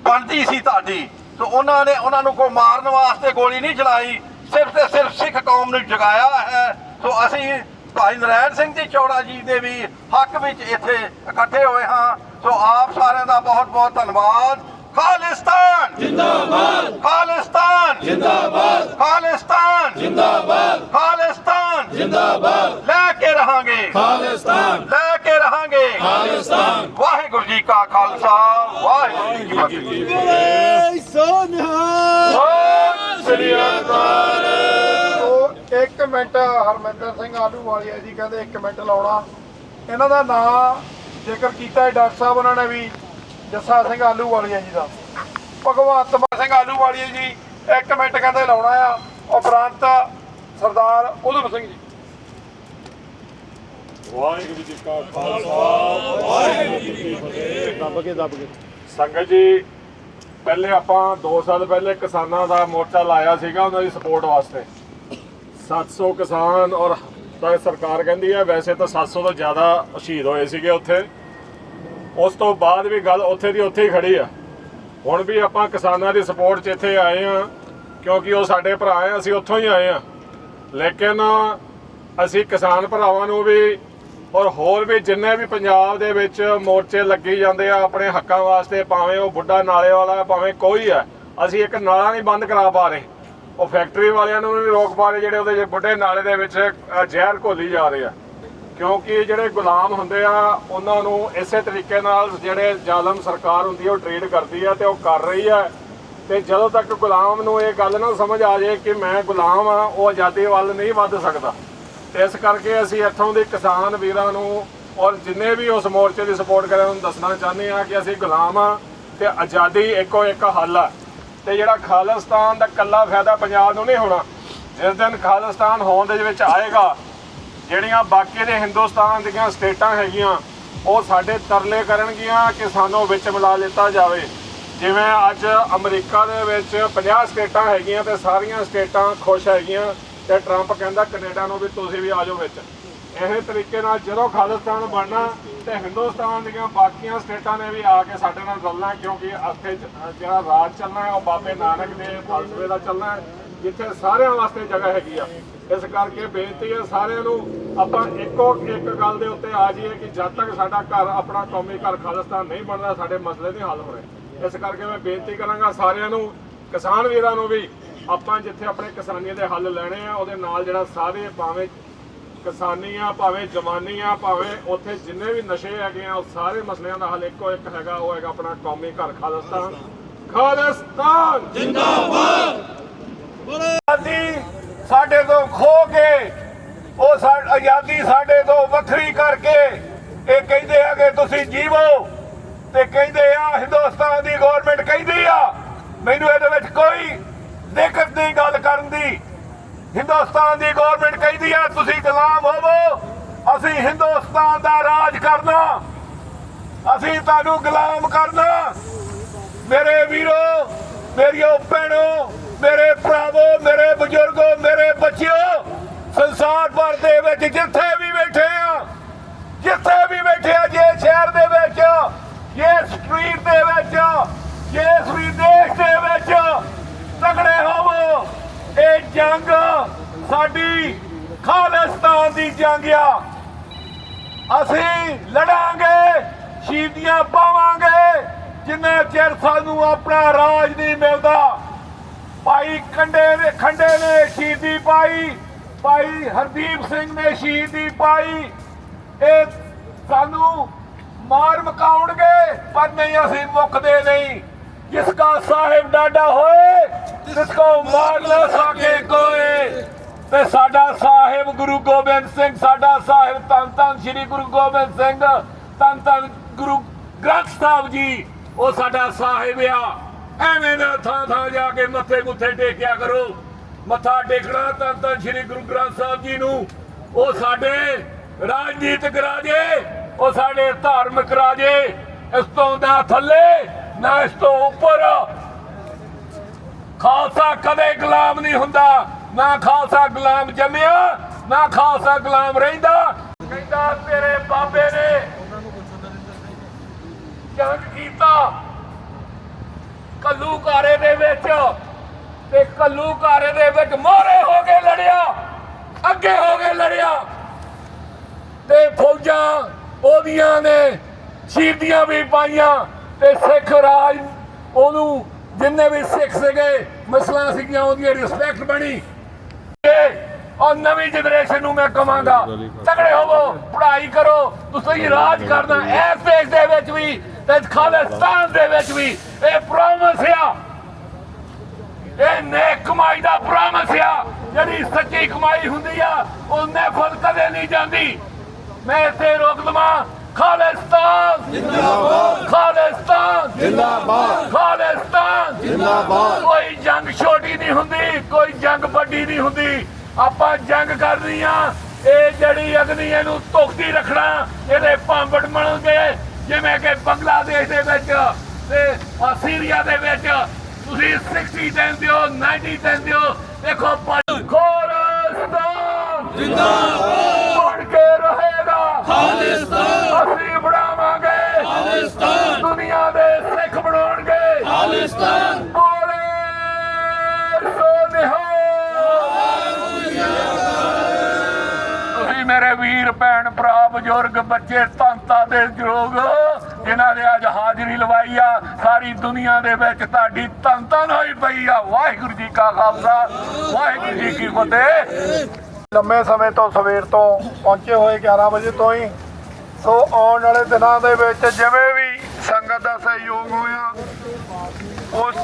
ਬਣਦੀ ਸੀ ਤੁਹਾਡੀ। तो उन्होंने को मारने वास्ते गोली नहीं चलाई, सिर्फ तो सिर्फ सिख कौम ने जगाया है। तो असी भाई नरैण सिंह जी चौड़ा जी के भी हक में इत्थे इकट्ठे हुए हाँ। तो आप सारे का बहुत बहुत धन्यवाद। ਖਾਲਿਸਤਾਨ ਜਿੰਦਾਬਾਦ ਖਾਲਿਸਤਾਨ ਜਿੰਦਾਬਾਦ ਖਾਲਿਸਤਾਨ ਜਿੰਦਾਬਾਦ ਖਾਲਿਸਤਾਨ ਜਿੰਦਾਬਾਦ ਲੈ ਕੇ ਰਹਾਂਗੇ ਖਾਲਿਸਤਾਨ ਲੈ ਕੇ ਰਹਾਂਗੇ ਖਾਲਿਸਤਾਨ ਵਾਹਿਗੁਰੂ ਜੀ ਕਾ ਖਾਲਸਾ ਵਾਹਿਗੁਰੂ ਜੀ ਕੀ ਫਤਿਹ ਸ੍ਰੀ ਅਕਾਲ। ਇੱਕ ਮਿੰਟ ਹਰਮਿੰਦਰ ਸਿੰਘ ਆਲੂਵਾਲੀਆ ਜੀ ਕਹਿੰਦੇ 1 ਮਿੰਟ ਲਾਉਣਾ। ਇਹਨਾਂ ਦਾ ਨਾਂ ਜ਼ਿਕਰ ਕੀਤਾ ਹੈ ਡਾਕਟਰ ਸਾਹਿਬ ਉਹਨਾਂ ਨੇ ਵੀ, ਜੱਸਾ ਸਿੰਘ ਆਲੂਵਾਲੀਆ ਜੀ ਦਾ। ਭਗਵੰਤ ਮਾਨ ਸਿੰਘ ਆਲੂਵਾਲੀਆ ਜੀ 1 ਮਿੰਟ ਕਹਿੰਦੇ ਲਾਉਣਾ ਆ। ਉਪਰੰਤ ਸਰਦਾਰ ਉਧਮ ਸਿੰਘ ਜੀ। ਵਾਹਿਗੁਰੂ ਜੀ ਕਾ ਖਾਲਸਾ ਵਾਹਿਗੁਰੂ ਜੀ ਕੀ ਫਤਿਹ। ਦੱਬ ਕੇ ਸੰਗਤ ਜੀ, ਪਹਿਲੇ ਆਪਾਂ 2 ਸਾਲ ਪਹਿਲੇ ਕਿਸਾਨਾਂ ਦਾ ਮੋਰਚਾ ਲਾਇਆ ਸੀਗਾ ਉਹਨਾਂ ਦੀ ਸਪੋਰਟ ਵਾਸਤੇ। 700 ਕਿਸਾਨ ਔਰ ਤਾਂ ਸਰਕਾਰ ਕਹਿੰਦੀ ਹੈ, ਵੈਸੇ ਤਾਂ 700 ਤੋਂ ਜ਼ਿਆਦਾ ਸ਼ਹੀਦ ਹੋਏ ਸੀਗੇ ਉੱਥੇ। ਉਸ ਤੋਂ ਬਾਅਦ ਵੀ ਗੱਲ ਉੱਥੇ ਦੀ ਉੱਥੇ ਹੀ ਖੜੀ ਆ। ਹੁਣ ਵੀ ਆਪਾਂ ਕਿਸਾਨਾਂ ਦੀ ਸਪੋਰਟ 'ਚ ਇੱਥੇ ਆਏ ਆ ਕਿਉਂਕਿ ਉਹ ਸਾਡੇ ਭਰਾ ਆ, ਅਸੀਂ ਉੱਥੋਂ ਹੀ ਆਏ ਆ। ਲੇਕਿਨ ਅਸੀਂ ਕਿਸਾਨ ਭਰਾਵਾਂ ਨੂੰ ਵੀ ਔਰ ਹੋਰ ਵੀ ਜਿੰਨੇ ਵੀ ਪੰਜਾਬ ਦੇ ਵਿੱਚ ਮੋਰਚੇ ਲੱਗੀ ਜਾਂਦੇ ਆ ਆਪਣੇ ਹੱਕਾਂ ਵਾਸਤੇ, ਭਾਵੇਂ ਉਹ ਬੁੱਢਾ ਨਾਲੇ ਵਾਲਾ ਭਾਵੇਂ ਕੋਈ ਹੈ, ਅਸੀਂ ਇੱਕ ਨਾਲਾ ਨਹੀਂ ਬੰਦ ਕਰਾ ਪਾ ਰਹੇ। ਉਹ ਫੈਕਟਰੀ ਵਾਲਿਆਂ ਨੂੰ ਨਹੀਂ ਰੋਕ ਪਾ ਰਹੇ ਜਿਹੜੇ ਉਹਦੇ ਬੁੱਢੇ ਨਾਲੇ ਦੇ ਵਿੱਚ ਜ਼ਹਿਰ ਘੋਲੀ ਜਾ ਰਹੇ ਆ। ਕਿਉਂਕਿ ਜਿਹੜੇ ਗੁਲਾਮ ਹੁੰਦੇ ਆ ਉਹਨਾਂ ਨੂੰ ਇਸੇ ਤਰੀਕੇ ਨਾਲ ਜਿਹੜੇ ਜ਼ਾਲਮ ਸਰਕਾਰ ਹੁੰਦੀ ਹੈ ਉਹ ਟ੍ਰੀਟ ਕਰਦੀ ਹੈ ਤੇ ਉਹ ਕਰ ਰਹੀ ਹੈ। ਤੇ ਜਦੋਂ ਤੱਕ ਗੁਲਾਮ ਨੂੰ ਇਹ ਗੱਲ ਨਾ ਸਮਝ ਆ ਜਾਏ ਕਿ ਮੈਂ ਗੁਲਾਮ ਆ, ਉਹ ਆਜ਼ਾਦੀ ਵੱਲ ਨਹੀਂ ਵੱਧ ਸਕਦਾ। ਤੇ ਇਸ ਕਰਕੇ ਅਸੀਂ ਇੱਥੋਂ ਦੇ ਕਿਸਾਨ ਵੀਰਾਂ ਨੂੰ ਔਰ ਜਿੰਨੇ ਵੀ ਉਸ ਮੋਰਚੇ ਦੀ ਸਪੋਰਟ ਕਰਨ ਨੂੰ ਦੱਸਣਾ ਚਾਹੁੰਦੇ ਹਾਂ ਕਿ ਅਸੀਂ ਗੁਲਾਮ ਆ ਤੇ ਆਜ਼ਾਦੀ ਇੱਕੋ ਇੱਕ ਹੱਲ ਆ। ਤੇ ਜਿਹੜਾ ਖਾਲਿਸਤਾਨ ਦਾ ਇਕੱਲਾ ਫਾਇਦਾ ਪੰਜਾਬ ਨੂੰ ਨਹੀਂ ਹੋਣਾ। ਜਿਸ ਦਿਨ ਖਾਲਿਸਤਾਨ ਹੋਣ ਦੇ ਵਿੱਚ ਆਏਗਾ, ਜਿਹੜੀਆਂ ਬਾਕੀ ਦੇ ਹਿੰਦੁਸਤਾਨ ਦੀਆਂ ਸਟੇਟਾਂ ਹੈਗੀਆਂ ਉਹ ਸਾਡੇ ਤਰਲੇ ਕਰਨਗੀਆਂ ਕਿ ਸਾਨੂੰ ਵਿੱਚ ਮਿਲਾ ਲਿੱਤਾ ਜਾਵੇ। ਜਿਵੇਂ ਅੱਜ ਅਮਰੀਕਾ ਦੇ ਵਿੱਚ 50 ਸਟੇਟਾਂ ਹੈਗੀਆਂ ਤੇ ਸਾਰੀਆਂ ਸਟੇਟਾਂ ਖੁਸ਼ ਹੈਗੀਆਂ ਤੇ ਟਰੰਪ ਕਹਿੰਦਾ ਕੈਨੇਡਾ ਨੂੰ ਵੀ ਤੁਸੀਂ ਵੀ ਆ ਜਾਓ ਵਿੱਚ। ਇਹ ਤਰੀਕੇ ਨਾਲ ਜਦੋਂ ਖਾਲਿਸਤਾਨ ਬਣਨਾ ਤੇ ਹਿੰਦੁਸਤਾਨ ਦੀਆਂ ਬਾਕੀਆਂ ਸਟੇਟਾਂ ਨੇ ਵੀ ਆ ਕੇ ਸਾਡੇ ਨਾਲ ਰਲਣਾ, ਕਿਉਂਕਿ ਇੱਥੇ ਜਿਹੜਾ ਰਾਜ ਚੱਲਣਾ ਹੈ ਉਹ ਬਾਬੇ ਨਾਨਕ ਦੇ ਫਲਸਫੇ ਦਾ ਚੱਲਣਾ ਹੈ, ਜਿੱਥੇ ਸਾਰਿਆਂ ਵਾਸਤੇ ਜਗ੍ਹਾ ਹੈਗੀ ਆ। ਇਸ ਕਰਕੇ ਬੇਨਤੀ ਹੈ ਸਾਰਿਆਂ ਨੂੰ, ਆਪਾਂ ਇੱਕੋ ਇੱਕ ਗੱਲ ਦੇ ਉੱਤੇ ਆ ਜਾਈਏ ਕਿ ਜਦ ਤੱਕ ਸਾਡਾ ਘਰ ਆਪਣਾ ਕੌਮੀ ਘਰ ਖਾਲਿਸਤਾਨ ਨਹੀਂ ਬਣਦਾ ਸਾਡੇ ਮਸਲੇ ਨਹੀਂ ਹੱਲ ਹੋਣੇ। ਇਸ ਕਰਕੇ ਮੈਂ ਬੇਨਤੀ ਕਰਾਂਗਾ ਸਾਰਿਆਂ ਨੂੰ, ਕਿਸਾਨ ਵੀਰਾਂ ਨੂੰ ਵੀ, ਆਪਾਂ ਜਿੱਥੇ ਆਪਣੇ ਕਿਸਾਨੀ ਦੇ ਹੱਲ ਲੈਣੇ ਆ ਉਹਦੇ ਨਾਲ ਜਿਹੜਾ ਸਾਰੇ ਭਾਵੇਂ ਕਿਸਾਨੀ ਆ ਭਾਵੇਂ ਜਵਾਨੀ ਆ ਭਾਵੇਂ ਉੱਥੇ ਜਿੰਨੇ ਵੀ ਨਸ਼ੇ ਹੈਗੇ ਆ ਉਹ ਸਾਰੇ ਮਸਲਿਆਂ ਦਾ ਹੱਲ ਇੱਕੋ ਇੱਕ ਹੈਗਾ, ਉਹ ਹੈਗਾ ਆਪਣਾ ਕੌਮੀ ਘਰ ਖਾਲਿਸਤਾਨ। ਖਾਲਿਸਤਾਨ ਜਿੰਦਾਬਾਦ। ਆਜ਼ਾਦੀ ਸਾਡੇ ਤੋਂ ਖੋ ਕੇ ਉਹ ਆਜ਼ਾਦੀ ਸਾਡੇ ਤੋਂ ਵੱਖਰੀ ਕਰਕੇ ਇਹ ਕਹਿੰਦੇ ਆ ਕਿ ਤੁਸੀਂ ਜੀਵੋ ਤੇ ਕਹਿੰਦੇ ਆ ਹਿੰਦੁਸਤਾਨ ਦੀ ਗਵਰਨਮੈਂਟ ਕਹਿੰਦੀ ਆ। ਮੈਨੂੰ ਇਹਦੇ ਵਿੱਚ ਕੋਈ ਦਿੱਕਤ ਨਹੀਂ ਗੱਲ ਕਰਨ ਦੀ। ਹਿੰਦੁਸਤਾਨ ਦੀ ਗਵਰਨਮੈਂਟ ਕਹਿੰਦੀ ਆ ਤੁਸੀਂ ਗੁਲਾਮ ਹੋਵੋ, ਅਸੀਂ ਹਿੰਦੁਸਤਾਨ ਦਾ ਰਾਜ ਕਰਨਾ, ਅਸੀਂ ਤੁਹਾਨੂੰ ਗੁਲਾਮ ਕਰਨਾ। ਮੇਰੇ ਵੀਰੋ, ਮੇਰੀਓ ਭੈਣੋ, ਮੇਰੇ ਭਰਾਵੋ, ਮੇਰੇ ਬਜ਼ੁਰਗੋ, ਮੇਰੇ ਬੱਚਿਓ, ਸੰਸਾਰ ਭਰ ਦੇ ਵਿੱਚ ਜਿੱਥੇ ਵੀ ਬੈਠੇ ਆ, ਜਿੱਥੇ ਵੀ ਬੈਠੇ ਆ, ਜੇ ਸ਼ਹਿਰ ਦੇ ਵਿੱਚ, ਜੇ ਸਟਰੀਟ ਦੇ ਵਿੱਚ, ਜਿਸ ਵੀ ਦੇਸ਼ ਦੇ ਵਿੱਚ, ਤਗੜੇ ਹੋਵੋ। ਇਹ ਜੰਗ ਸਾਡੀ ਖਾਲਿਸਤਾਨ ਦੀ ਜੰਗ ਆ। ਅਸੀਂ ਲੜਾਂਗੇ, ਸ਼ਹੀਦੀਆਂ ਪਾਵਾਂਗੇ ਜਿੰਨੇ ਚਿਰ ਸਾਨੂੰ ਆਪਣਾ ਰਾਜ ਨਹੀਂ ਮਿਲਦਾ। ਭਾਈ ਖੰਡੇ ਨੇ ਸ਼ਹੀਦੀ ਪਾਈ, ਭਾਈ ਹਰਦੀਪ ਸਿੰਘ ਨੇ ਸ਼ਹੀਦੀ ਪਾਈ। ਇਹ ਸਾਨੂੰ ਮਾਰ ਮਕਾਉਣਗੇ ਪਰ ਨਹੀਂ, ਅਸੀਂ ਮੁੱਕਦੇ ਨਹੀਂ। जिसका साहिब डाडा होए जिसको मार न सके कोई। ते साडा साहिब गुरु गोबिंद सिंह, साडा साहिब धन धन श्री गुरु गोबिंद सिंह, धन धन गुरु ग्रंथ साहब जी, वो साडा साहिब आ। एवें ना थां थां जाके मत्थे मुत्थे टेकिया करो। मत्था टेकना धन धन श्री गुरु ग्रंथ साहब जी नूं। वो साडे राजनीतिक राजे, वो साडे धार्मिक राजे, इस तों ना थल्ले ना इस तो ऊपर। खालसा कदे गुलाम नहीं हुंदा, ना खालसा गुलाम जम्मिया, ना खालसा गुलाम रहिंदा। कहंदा तेरे बाबे ने जंग कीता कल्लूकारे दे विच, ते कल्लूकारे दे विच मोहरे हो के लड़िया, अगे हो के लड़िया, ते फौजां ओदियां ने शहीदियां भी पाईयां ते सिख राज ਉਹਨੂੰ ਜਿੰਨੇ ਵੀ ਸਿੱਖ ਸੀਗੇ ਮਿਸਲਾਂ ਸੀਗੀਆਂ ਉਹਦੀ ਰਿਸਪੈਕਟ ਬਣੀ। और नवी जनरेशन ਨੂੰ ਮੈਂ ਕਹਾਂਗਾ ਤਗੜੇ ਹੋਵੋ, ਪੜ੍ਹਾਈ ਕਰੋ, ਤੁਸੀਂ ਰਾਜ ਕਰਨਾ ਇਸ ਦੇਸ਼ ਦੇ ਵਿੱਚ ਵੀ ਤੇ ਖਾਲਿਸਤਾਨ ਦੇ ਵਿੱਚ ਵੀ। ਇਹ ਪ੍ਰੋਮਿਸ ਆ, ਇਹ ਨੇਕ ਕਮਾਈ ਦਾ ਪ੍ਰੋਮਿਸ ਆ। ਜਿਹੜੀ ਸੱਚੀ ਕਮਾਈ ਹੁੰਦੀ ਆ ਉਹ ਨੈਫਲ ਕਦੇ ਨਹੀਂ ਜਾਂਦੀ। ਮੈਂ ਇੱਥੇ ਰੋਕ ਲਵਾਂ। ਖਾਲਿਸਤਾਨ ਜਿੰਦਾਬਾਦ, ਖਾਲਿਸਤਾਨ ਜਿੰਦਾਬਾਦ, ਖਾਲਿਸਤਾਨ ਜਿੰਦਾਬਾਦ। ਕੋਈ ਜੰਗ ਛੋਟੀ ਨਹੀਂ ਹੁੰਦੀ, ਕੋਈ ਜੰਗ ਵੱਡੀ ਨਹੀਂ ਹੁੰਦੀ। ਆਪਾਂ ਜੰਗ ਕਰਨੀ ਆ। ਇਹ ਜਿਹੜੀ ਅਗਨੀ ਇਹਨੂੰ ਧੁਖਦੀ ਰੱਖਣਾ, ਇਹਦੇ ਭਾਂਬੜ ਬਣਨਗੇ ਜਿਵੇਂ ਕਿ ਬੰਗਲਾਦੇਸ਼ ਦੇ ਵਿੱਚ ਤੇ ਸੀਰੀਆ ਦੇ ਵਿੱਚ। ਤੁਸੀਂ 60 ਦਿੰਦੇ ਹੋ, 90 ਦਿੰਦੇ ਹੋ। ਦੇਖੋ ਖਾਲਿਸਤਾਨ ਜਿੰਦਾਬਾਦ ਬਣ ਕੇ ਰਹੇਗਾ। ਖਾਲਿਸਤਾਨ ਅਸੀਂ ਬਣਾਵਾਂਗੇ, ਖਾਲਿਸਤਾਨ ਦੁਨੀਆ ਦੇ ਸਿੱਖ ਬਣਾਉਣਗੇ। ਖਾਲਿਸਤਾਨ ਬੋਲੇ ਸੋ ਨਿਹਾਲ। ਮੇਰੇ ਵੀਰ ਭੈਣ ਭਰਾ ਬਜ਼ੁਰਗ ਬੱਚੇ ਧੰਤਾ ਦੇ ਯੋਗ ਜਿਨ੍ਹਾਂ ਨੇ ਅੱਜ ਹਾਜ਼ਰੀ ਲਵਾਈ ਆ, ਸਾਰੀ ਦੁਨੀਆ ਦੇ ਵਿੱਚ ਤੁਹਾਡੀ ਧੰਨ ਹੋਈ ਪਈ ਆ। ਵਾਹਿਗੁਰੂ ਜੀ ਕਾ ਖਾਲਸਾ, ਵਾਹਿਗੁਰੂ ਜੀ ਕੀ ਫਤਿਹ। ਲੰਮੇ ਸਮੇਂ ਤੋਂ ਸਵੇਰ ਤੋਂ ਪਹੁੰਚੇ ਹੋਏ 11 ਵਜੇ ਤੋਂ ਹੀ। ਸੋ ਆਉਣ ਵਾਲੇ ਦਿਨਾਂ ਦੇ ਵਿੱਚ ਜਿਵੇਂ ਵੀ ਸੰਗਤ ਦਾ ਸਹਿਯੋਗ ਹੋਇਆ ਉਸ